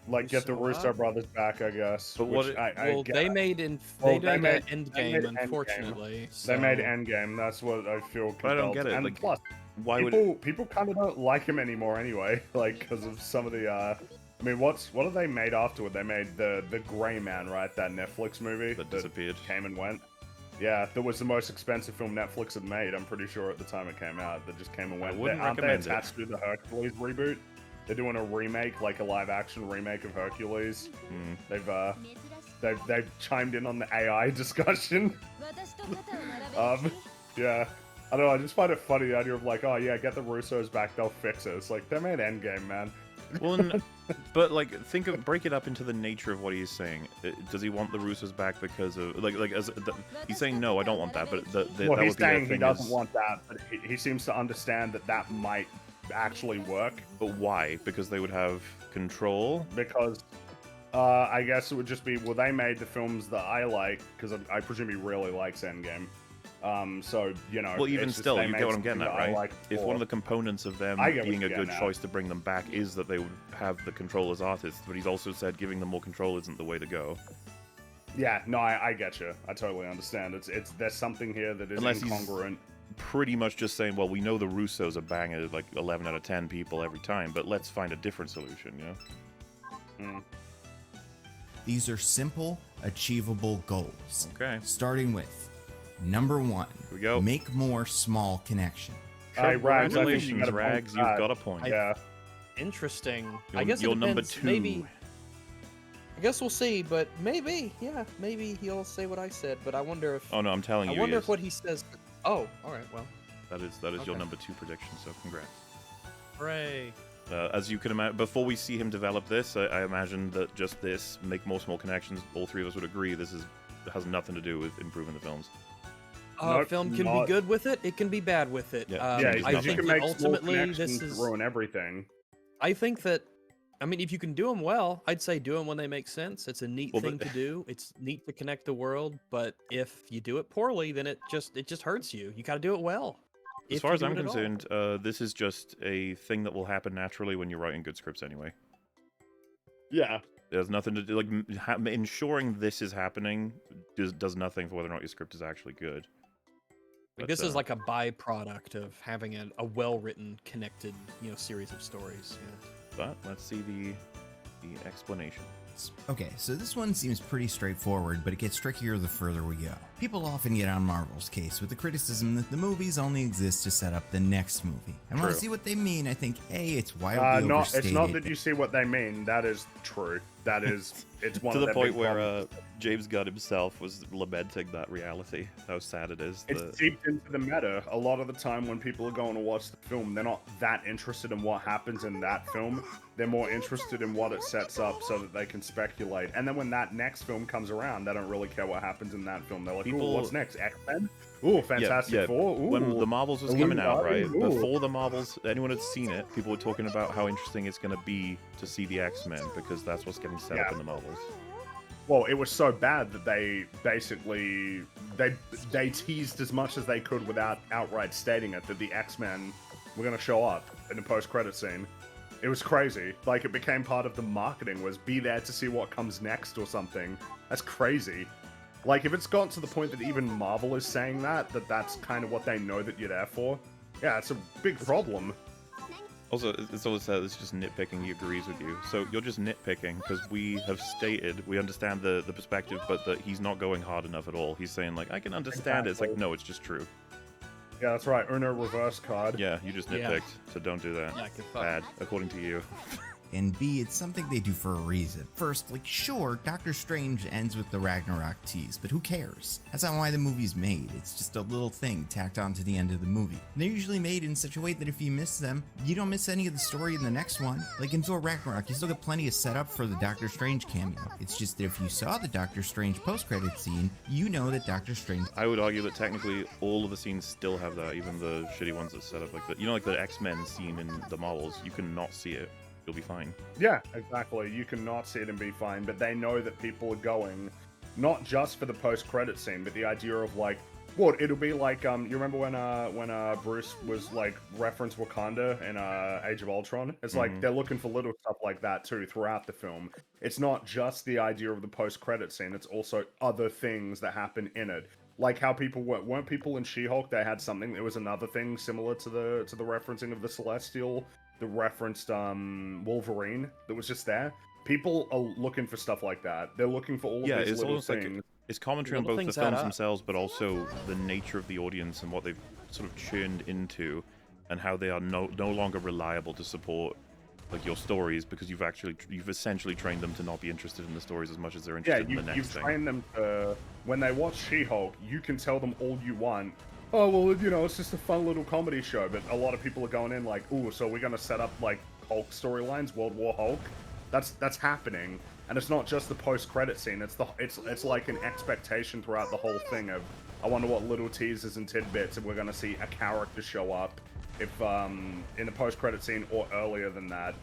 Like, get the Russo Russo up? brothers back, I guess. But what which it- Well, they made Endgame, unfortunately. They made so- Endgame. That's what I feel. But I don't compelled get to- it, And like, plus, why would people kind of don't like him anymore anyway. Like, because of some of the. I mean, what have they made afterward? They made the Gray Man, right? That Netflix movie that disappeared. Came and went. Yeah, that was the most expensive film Netflix had made. I'm pretty sure at the time it came out. That just came and went. wouldn't Aren't they recommend it. attached to the Hercules reboot? They're doing a remake, like a live-action remake of Hercules. They've chimed in on the AI discussion. Yeah. I don't know, I just find it funny, the idea of like, oh yeah, get the Russos back, they'll fix it. It's like, they made Endgame, man. Well, but like, break it up into the nature of what he's saying. Does he want the Russos back because of he's saying no, I don't want that, but Well, that he's would be saying a thing he doesn't want that, but he seems to understand that might actually work. But why? Because they would have control? Because I guess it would just be, well, they made the films that I like, because I presume he really likes Endgame. So, you know... Well, even it's just still, they you made get what I'm getting something at, that I right? like If before. one of the components of them I get what being a you're good getting choice to bring them back is that they would have the control as artists, but he's also said giving them more control isn't the way to go. Yeah, no, I get you. I totally understand. There's something here that is Unless he's incongruent. pretty much just saying, well, we know the Russos are banging like 11 out of 10 people every time, but let's find a different solution, you know? These are simple, achievable goals. Okay. Starting with number 1. Here we go. Make more small connection. Rags, I think you Congratulations, got a point Rags, for you've that. got a point. Yeah. Interesting. I You're- guess it you're number depends. 2. Maybe. I guess we'll see, but maybe, yeah, maybe he'll say what I said. But I wonder if. Oh no, I'm telling you. I wonder he if is. what he says. Oh, all right. Well. That is your Okay. number 2 prediction. So congrats. Hooray! As you can imagine, before we see him develop this, I imagine that just this, make more small connections, all three of us would agree this has nothing to do with improving the films. Nope, Film can not- be good with it. It can be bad with it. Yeah. Yeah, I because you think can that make small ultimately connections this is. to ruin everything. I think that. I mean, if you can do them well, I'd say do them when they make sense. It's a neat Well, thing to do. It's neat to connect the world. But if you do it poorly, then it just hurts you. You got to do it well. As if far you as do I'm it at all. concerned, this is just a thing that will happen naturally when you're writing good scripts anyway. Yeah. There's nothing to do, like, ensuring this is happening does nothing for whether or not your script is actually good. Like, this is like a byproduct of having a well-written, connected, series of stories. Yeah. But let's see the explanation. Okay, so this one seems pretty straightforward, but it gets trickier the further we go. People often get on Marvel's case with the criticism that the movies only exist to set up the next movie. And when I True. see what they mean, I think, A, it's wildly No, overstated. it's not that you see what they mean. That is true. That is, it's one To of the their point big where problems. James Gunn himself was lamenting that reality. How sad it is. It's seeped into the meta. A lot of the time when people are going to watch the film, they're not that interested in what happens in that film. They're more interested in what it sets up so that they can speculate. And then when that next film comes around, they don't really care what happens in that film. They're like, ooh, what's next? X-Men? Ooh, Fantastic Four? Ooh. When the Marvels was coming out, right? Illuminati? Ooh. Before the Marvels, anyone had seen it, people were talking about how interesting it's going to be to see the X-Men because that's what's getting set up in the Marvels. Well, it was so bad that they basically they teased as much as they could without outright stating it that the X-Men were going to show up in the post-credit scene. It was crazy. Like, it became part of the marketing, was be there to see what comes next or something. That's crazy. Like, if it's gotten to the point that even Marvel is saying that's kind of what they know that you're there for, yeah, it's a big problem. Also, it's always said it's just nitpicking. He agrees with you. So you're just nitpicking because we have stated we understand the perspective, but that he's not going hard enough at all. He's saying, like, I can understand it. It's like, no, it's just true. Yeah, that's right. Uno reverse card. Yeah, you just nitpicked, so don't do that. Yeah, good fuck. Bad, according to you. And B, it's something they do for a reason. First, like, sure, Doctor Strange ends with the Ragnarok tease, but who cares? That's not why the movie's made. It's just a little thing tacked on to the end of the movie. And they're usually made in such a way that if you miss them, you don't miss any of the story in the next one. Like in Thor Ragnarok, you still get plenty of setup for the Doctor Strange cameo. It's just that if you saw the Doctor Strange post-credit scene, you know that Doctor Strange... I would argue that technically all of the scenes still have that, even the shitty ones that set up like that. You know, like the X-Men scene in the Marvels, you can not see it. You'll be fine. Yeah, exactly. You can not see it and be fine, but they know that people are going not just for the post-credit scene, but the idea of like, well, it'll be like, you remember when Bruce was like reference Wakanda in Age of Ultron? It's like they're looking for little stuff like that too throughout the film. It's not just the idea of the post-credit scene; it's also other things that happen in it. Like how people weren't people in She-Hulk? They had something. There was another thing similar to the referencing of the Celestial. That referenced Wolverine that was just there. People are looking for stuff like that. They're looking for all of these little things. Like it's commentary on both the films themselves, but also the nature of the audience and what they've sort of churned into, and how they are no longer reliable to support like your stories because you've essentially trained them to not be interested in the stories as much as they're interested in the next thing. You've trained them to, when they watch She-Hulk, you can tell them all you want. Oh, well, you know, it's just a fun little comedy show, but a lot of people are going in like, ooh, so we're going to set up, like, Hulk storylines, World War Hulk? That's happening, and it's not just the post-credit scene, it's like an expectation throughout the whole thing of, I wonder what little teasers and tidbits if we're going to see a character show up, if, in the post-credit scene or earlier than that.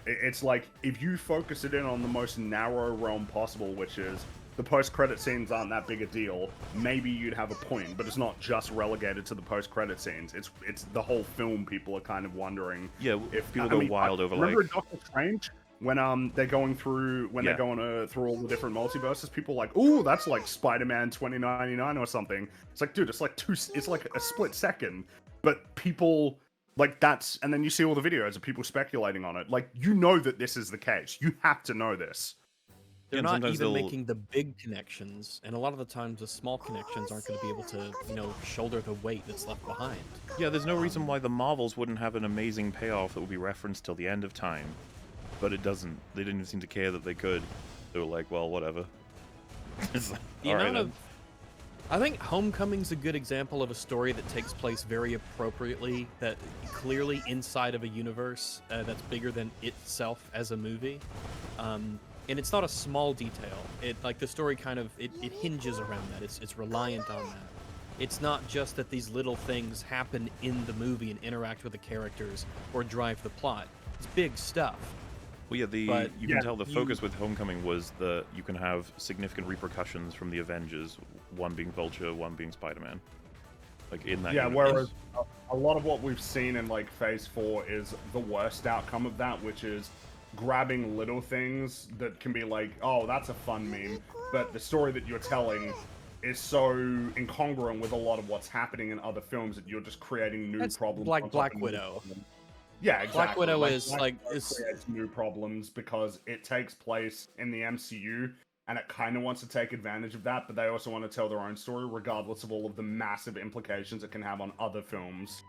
It's like, if you focus it in on the most narrow realm possible, which is, the post-credit scenes aren't that big a deal, maybe you'd have a point, but it's not just relegated to the post-credit scenes. It's the whole film people are kind of wondering. Yeah, if people go wild over remember like... Doctor Strange? When they're going through, they're going through all the different multiverses, people are like, ooh, that's like Spider-Man 2099 or something. It's like, dude, it's like a split second. But people... Like, that's... And then you see all the videos of people speculating on it. Like, you know that this is the case. You have to know this. They're not even making the big connections, and a lot of the times the small connections aren't going to be able to, you know, shoulder the weight that's left behind. Yeah, there's no reason why the Marvels wouldn't have an amazing payoff that would be referenced till the end of time. But it doesn't. They didn't even seem to care that they could. They were like, well, whatever. The amount of... I think Homecoming's a good example of a story that takes place very appropriately, that clearly inside of a universe that's bigger than itself as a movie. And it's not a small detail. Like the story kind of it hinges around that. It's reliant on that. It's not just that these little things happen in the movie and interact with the characters or drive the plot. It's big stuff. Well, yeah, you can tell the focus with Homecoming was that you can have significant repercussions from the Avengers, one being Vulture, one being Spider-Man. Like in that universe. Whereas a lot of what we've seen in like Phase 4 is the worst outcome of that, which is grabbing little things that can be like, oh, that's a fun meme, but the story that you're telling is so incongruent with a lot of what's happening in other films that you're just creating new problems. Like Black Widow. Yeah, exactly. Black Widow creates new problems because it takes place in the MCU, and it kind of wants to take advantage of that, but they also want to tell their own story, regardless of all of the massive implications it can have on other films.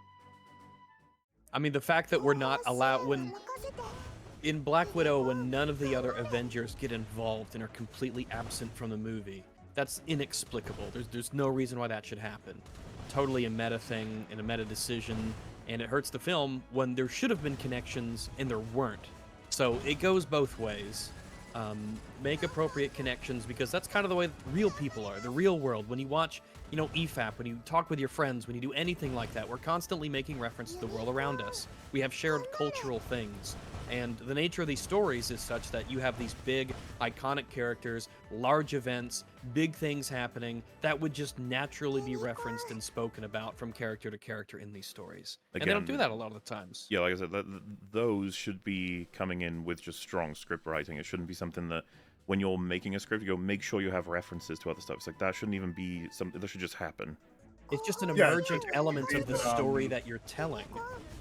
I mean, the fact that we're not allowed in Black Widow, when none of the other Avengers get involved and are completely absent from the movie, that's inexplicable. There's no reason why that should happen. Totally a meta thing and a meta decision, and it hurts the film when there should have been connections and there weren't. So it goes both ways. Make appropriate connections, because that's kind of the way real people are, the real world. When you watch, EFAP, when you talk with your friends, when you do anything like that, we're constantly making reference to the world around us. We have shared cultural things. And the nature of these stories is such that you have these big, iconic characters, large events, big things happening that would just naturally be referenced and spoken about from character to character in these stories. And they don't do that a lot of the times. Yeah, like I said, those should be coming in with just strong script writing. It shouldn't be something that when you're making a script, you go, make sure you have references to other stuff. It's like, that shouldn't even be something, that should just happen. It's just an emergent element of the story that you're telling.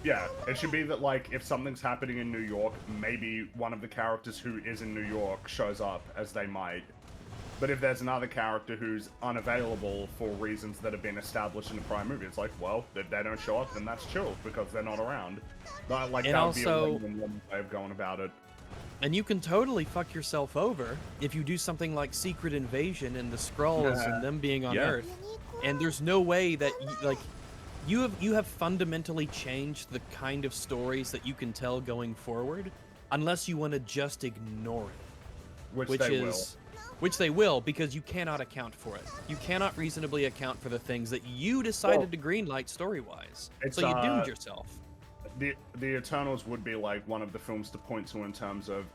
Yeah, it should be that, like, if something's happening in New York, maybe one of the characters who is in New York shows up, as they might. But if there's another character who's unavailable for reasons that have been established in the prior movie, it's like, well, if they don't show up, then that's chill, because they're not around. But, like, And that would also- be a one way of going about it. And you can totally fuck yourself over if you do something like Secret Invasion and the Skrulls and them being on Earth. And there's no way that you have fundamentally changed the kind of stories that you can tell going forward, unless you want to just ignore it. Which they will, because you cannot account for it. You cannot reasonably account for the things that you decided to greenlight story-wise. So you doomed yourself. The Eternals would be like one of the films to point to in terms of,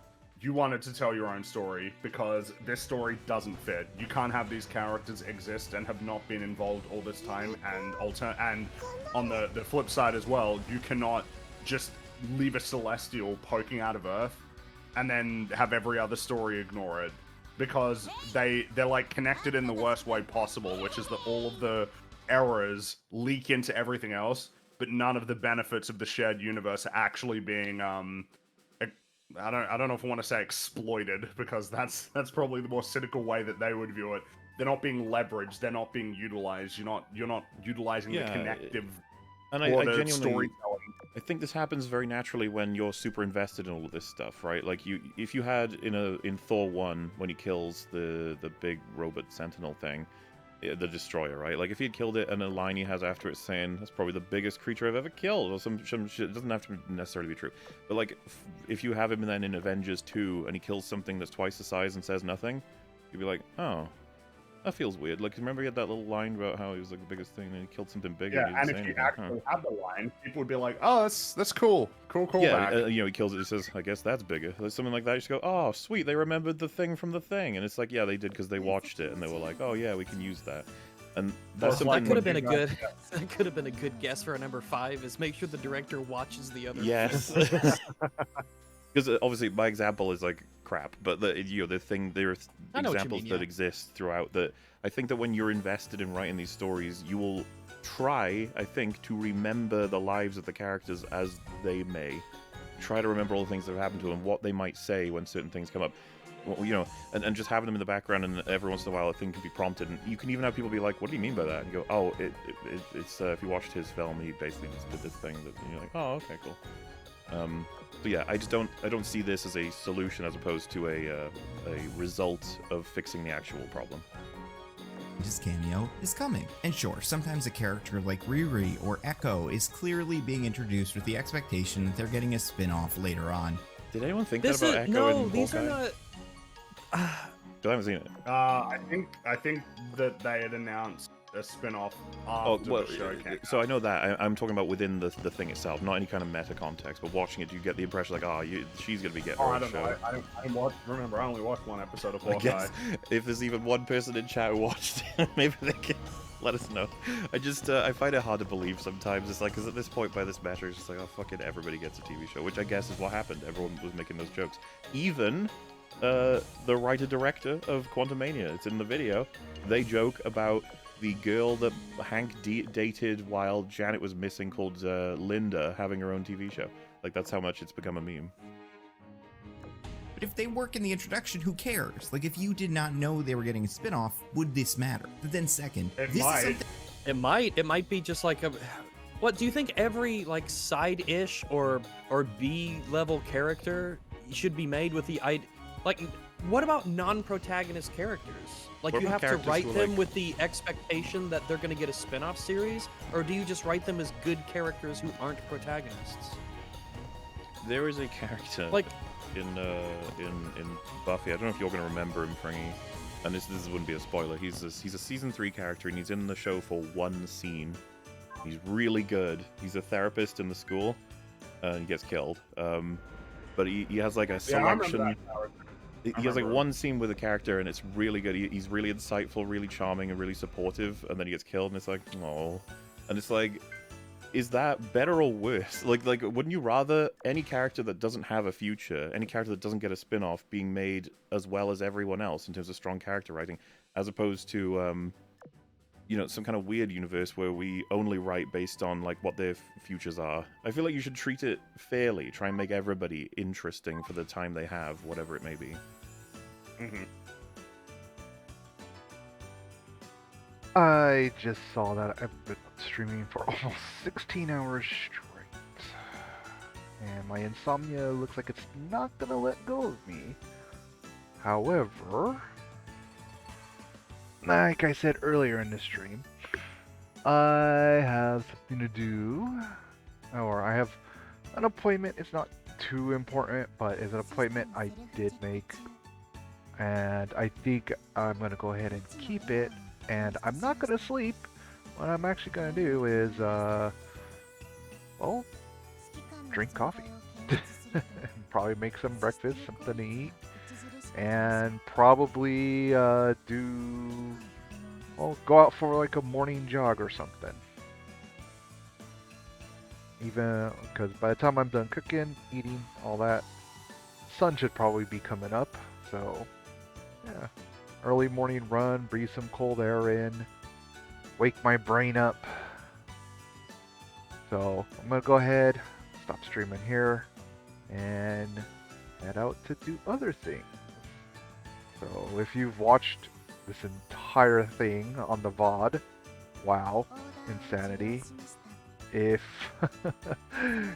you wanted to tell your own story because this story doesn't fit. You can't have these characters exist and have not been involved all this time, and on the flip side as well, you cannot just leave a Celestial poking out of Earth and then have every other story ignore it, because they're like connected in the worst way possible, which is that all of the errors leak into everything else, but none of the benefits of the shared universe are actually being I don't know if I want to say exploited, because that's probably the more cynical way that they would view it. They're not being leveraged, they're not being utilized. You're not utilizing the connective and I genuinely I think this happens very naturally when you're super invested in all of this stuff, right? Like if you had in Thor 1 when he kills the big robot sentinel thing, the destroyer, right? Like if he had killed it and a line he has after it saying that's probably the biggest creature I've ever killed, or some shit, it doesn't have to necessarily be true, but like if you have him then in Avengers 2 and he kills something that's twice the size and says nothing, you'd be like, oh, that feels weird. Like, remember he had that little line about how he was like the biggest thing and he killed something big. Yeah, and if you actually had the line, people would be like, oh, that's cool. Cool yeah, back. He kills it, he says, I guess that's bigger. Like, something like that, you just go, oh, sweet, they remembered the thing from the thing. And it's like, yeah, they did because they watched it and they were like, oh yeah, we can use that. And that's that could have been a good guess for a number 5, is make sure the director watches the other. Yes. Because obviously my example is like crap, but there are examples that exist throughout that. I think that when you're invested in writing these stories, you will try, I think, to remember the lives of the characters as they may. Try to remember all the things that have happened to them, what they might say when certain things come up. Well, and just having them in the background, and every once in a while a thing can be prompted, and you can even have people be like, what do you mean by that? And you go, oh, it's if you watched his film, he basically just did this thing, and you're like, oh, okay, cool. But yeah, I don't see this as a solution as opposed to a result of fixing the actual problem. His cameo is coming. And sure, sometimes a character like Riri or Echo is clearly being introduced with the expectation that they're getting a spin-off later on. Did anyone think that about Echo and these are not... I haven't seen it. I think that they had announced a spin-off after the show came out. So I know that. I'm talking about within the thing itself, not any kind of meta context, but watching it, you get the impression like, she's going to be getting her own show. I only watched one episode of I Hawkeye. guess if there's even one person in chat who watched it, maybe they can let us know. I find it hard to believe sometimes. It's like, because at this point by this matter, it's just like, oh, fuck it, everybody gets a TV show, which I guess is what happened. Everyone was making those jokes. Even the writer-director of Quantumania, it's in the video, they joke about the girl that Hank dated while Janet was missing, called Linda, having her own TV show. Like, that's how much it's become a meme. But if they work in the introduction, who cares? Like, if you did not know they were getting a spin-off, would this matter? But then second, It might be just like a... What, do you think every, like, side-ish or B-level character should be made with the like. What about non-protagonist characters? Like, What you about have to characters write who are, them like- with the expectation that they're going to get a spin-off series, or do you just write them as good characters who aren't protagonists? There is a character Like in Buffy. I don't know if you're going to remember him, Fringy. And this wouldn't be a spoiler. He's a season 3 character, and he's in the show for one scene. He's really good. He's a therapist in the school, and he gets killed. But he has like a selection. He has like one scene with a character, and it's really good. He's really insightful, really charming, and really supportive. And then he gets killed, and it's like, oh. And it's like, is that better or worse? Like, wouldn't you rather any character that doesn't have a future, any character that doesn't get a spin-off, being made as well as everyone else in terms of strong character writing, as opposed to, you know, some kind of weird universe where we only write based on like what their futures are? I feel like you should treat it fairly. Try and make everybody interesting for the time they have, whatever it may be. I just saw that I've been streaming for almost 16 hours straight. And my insomnia looks like it's not gonna let go of me. However, like I said earlier in the stream, I have something to do, or I have an appointment. It's not too important, but it's an appointment I did make, and I think I'm gonna go ahead and keep it. And I'm not gonna sleep. What I'm actually gonna do is, well, drink coffee. Probably make some breakfast, something to eat, and probably go out for like a morning jog or something. Even because by the time I'm done cooking, eating, all that, sun should probably be coming up. So, yeah. Early morning run, breathe some cold air in, wake my brain up. So I'm gonna go ahead, stop streaming here, and head out to do other things. So if you've watched this entire thing on the VOD, wow, insanity. If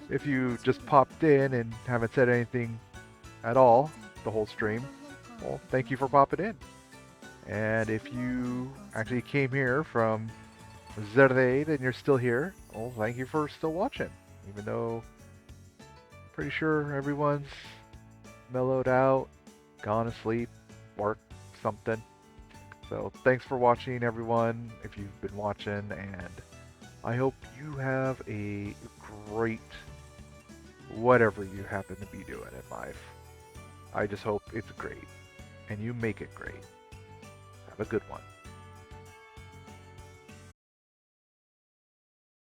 if you just popped in and haven't said anything at all the whole stream, well, thank you for popping in. And if you actually came here from Zerdeid and you're still here, well, thank you for still watching. Even though I'm pretty sure everyone's mellowed out, gone to sleep, work, something. So thanks for watching, everyone, if you've been watching, and I hope you have a great whatever you happen to be doing in life. I just hope it's great, and you make it great. Have a good one.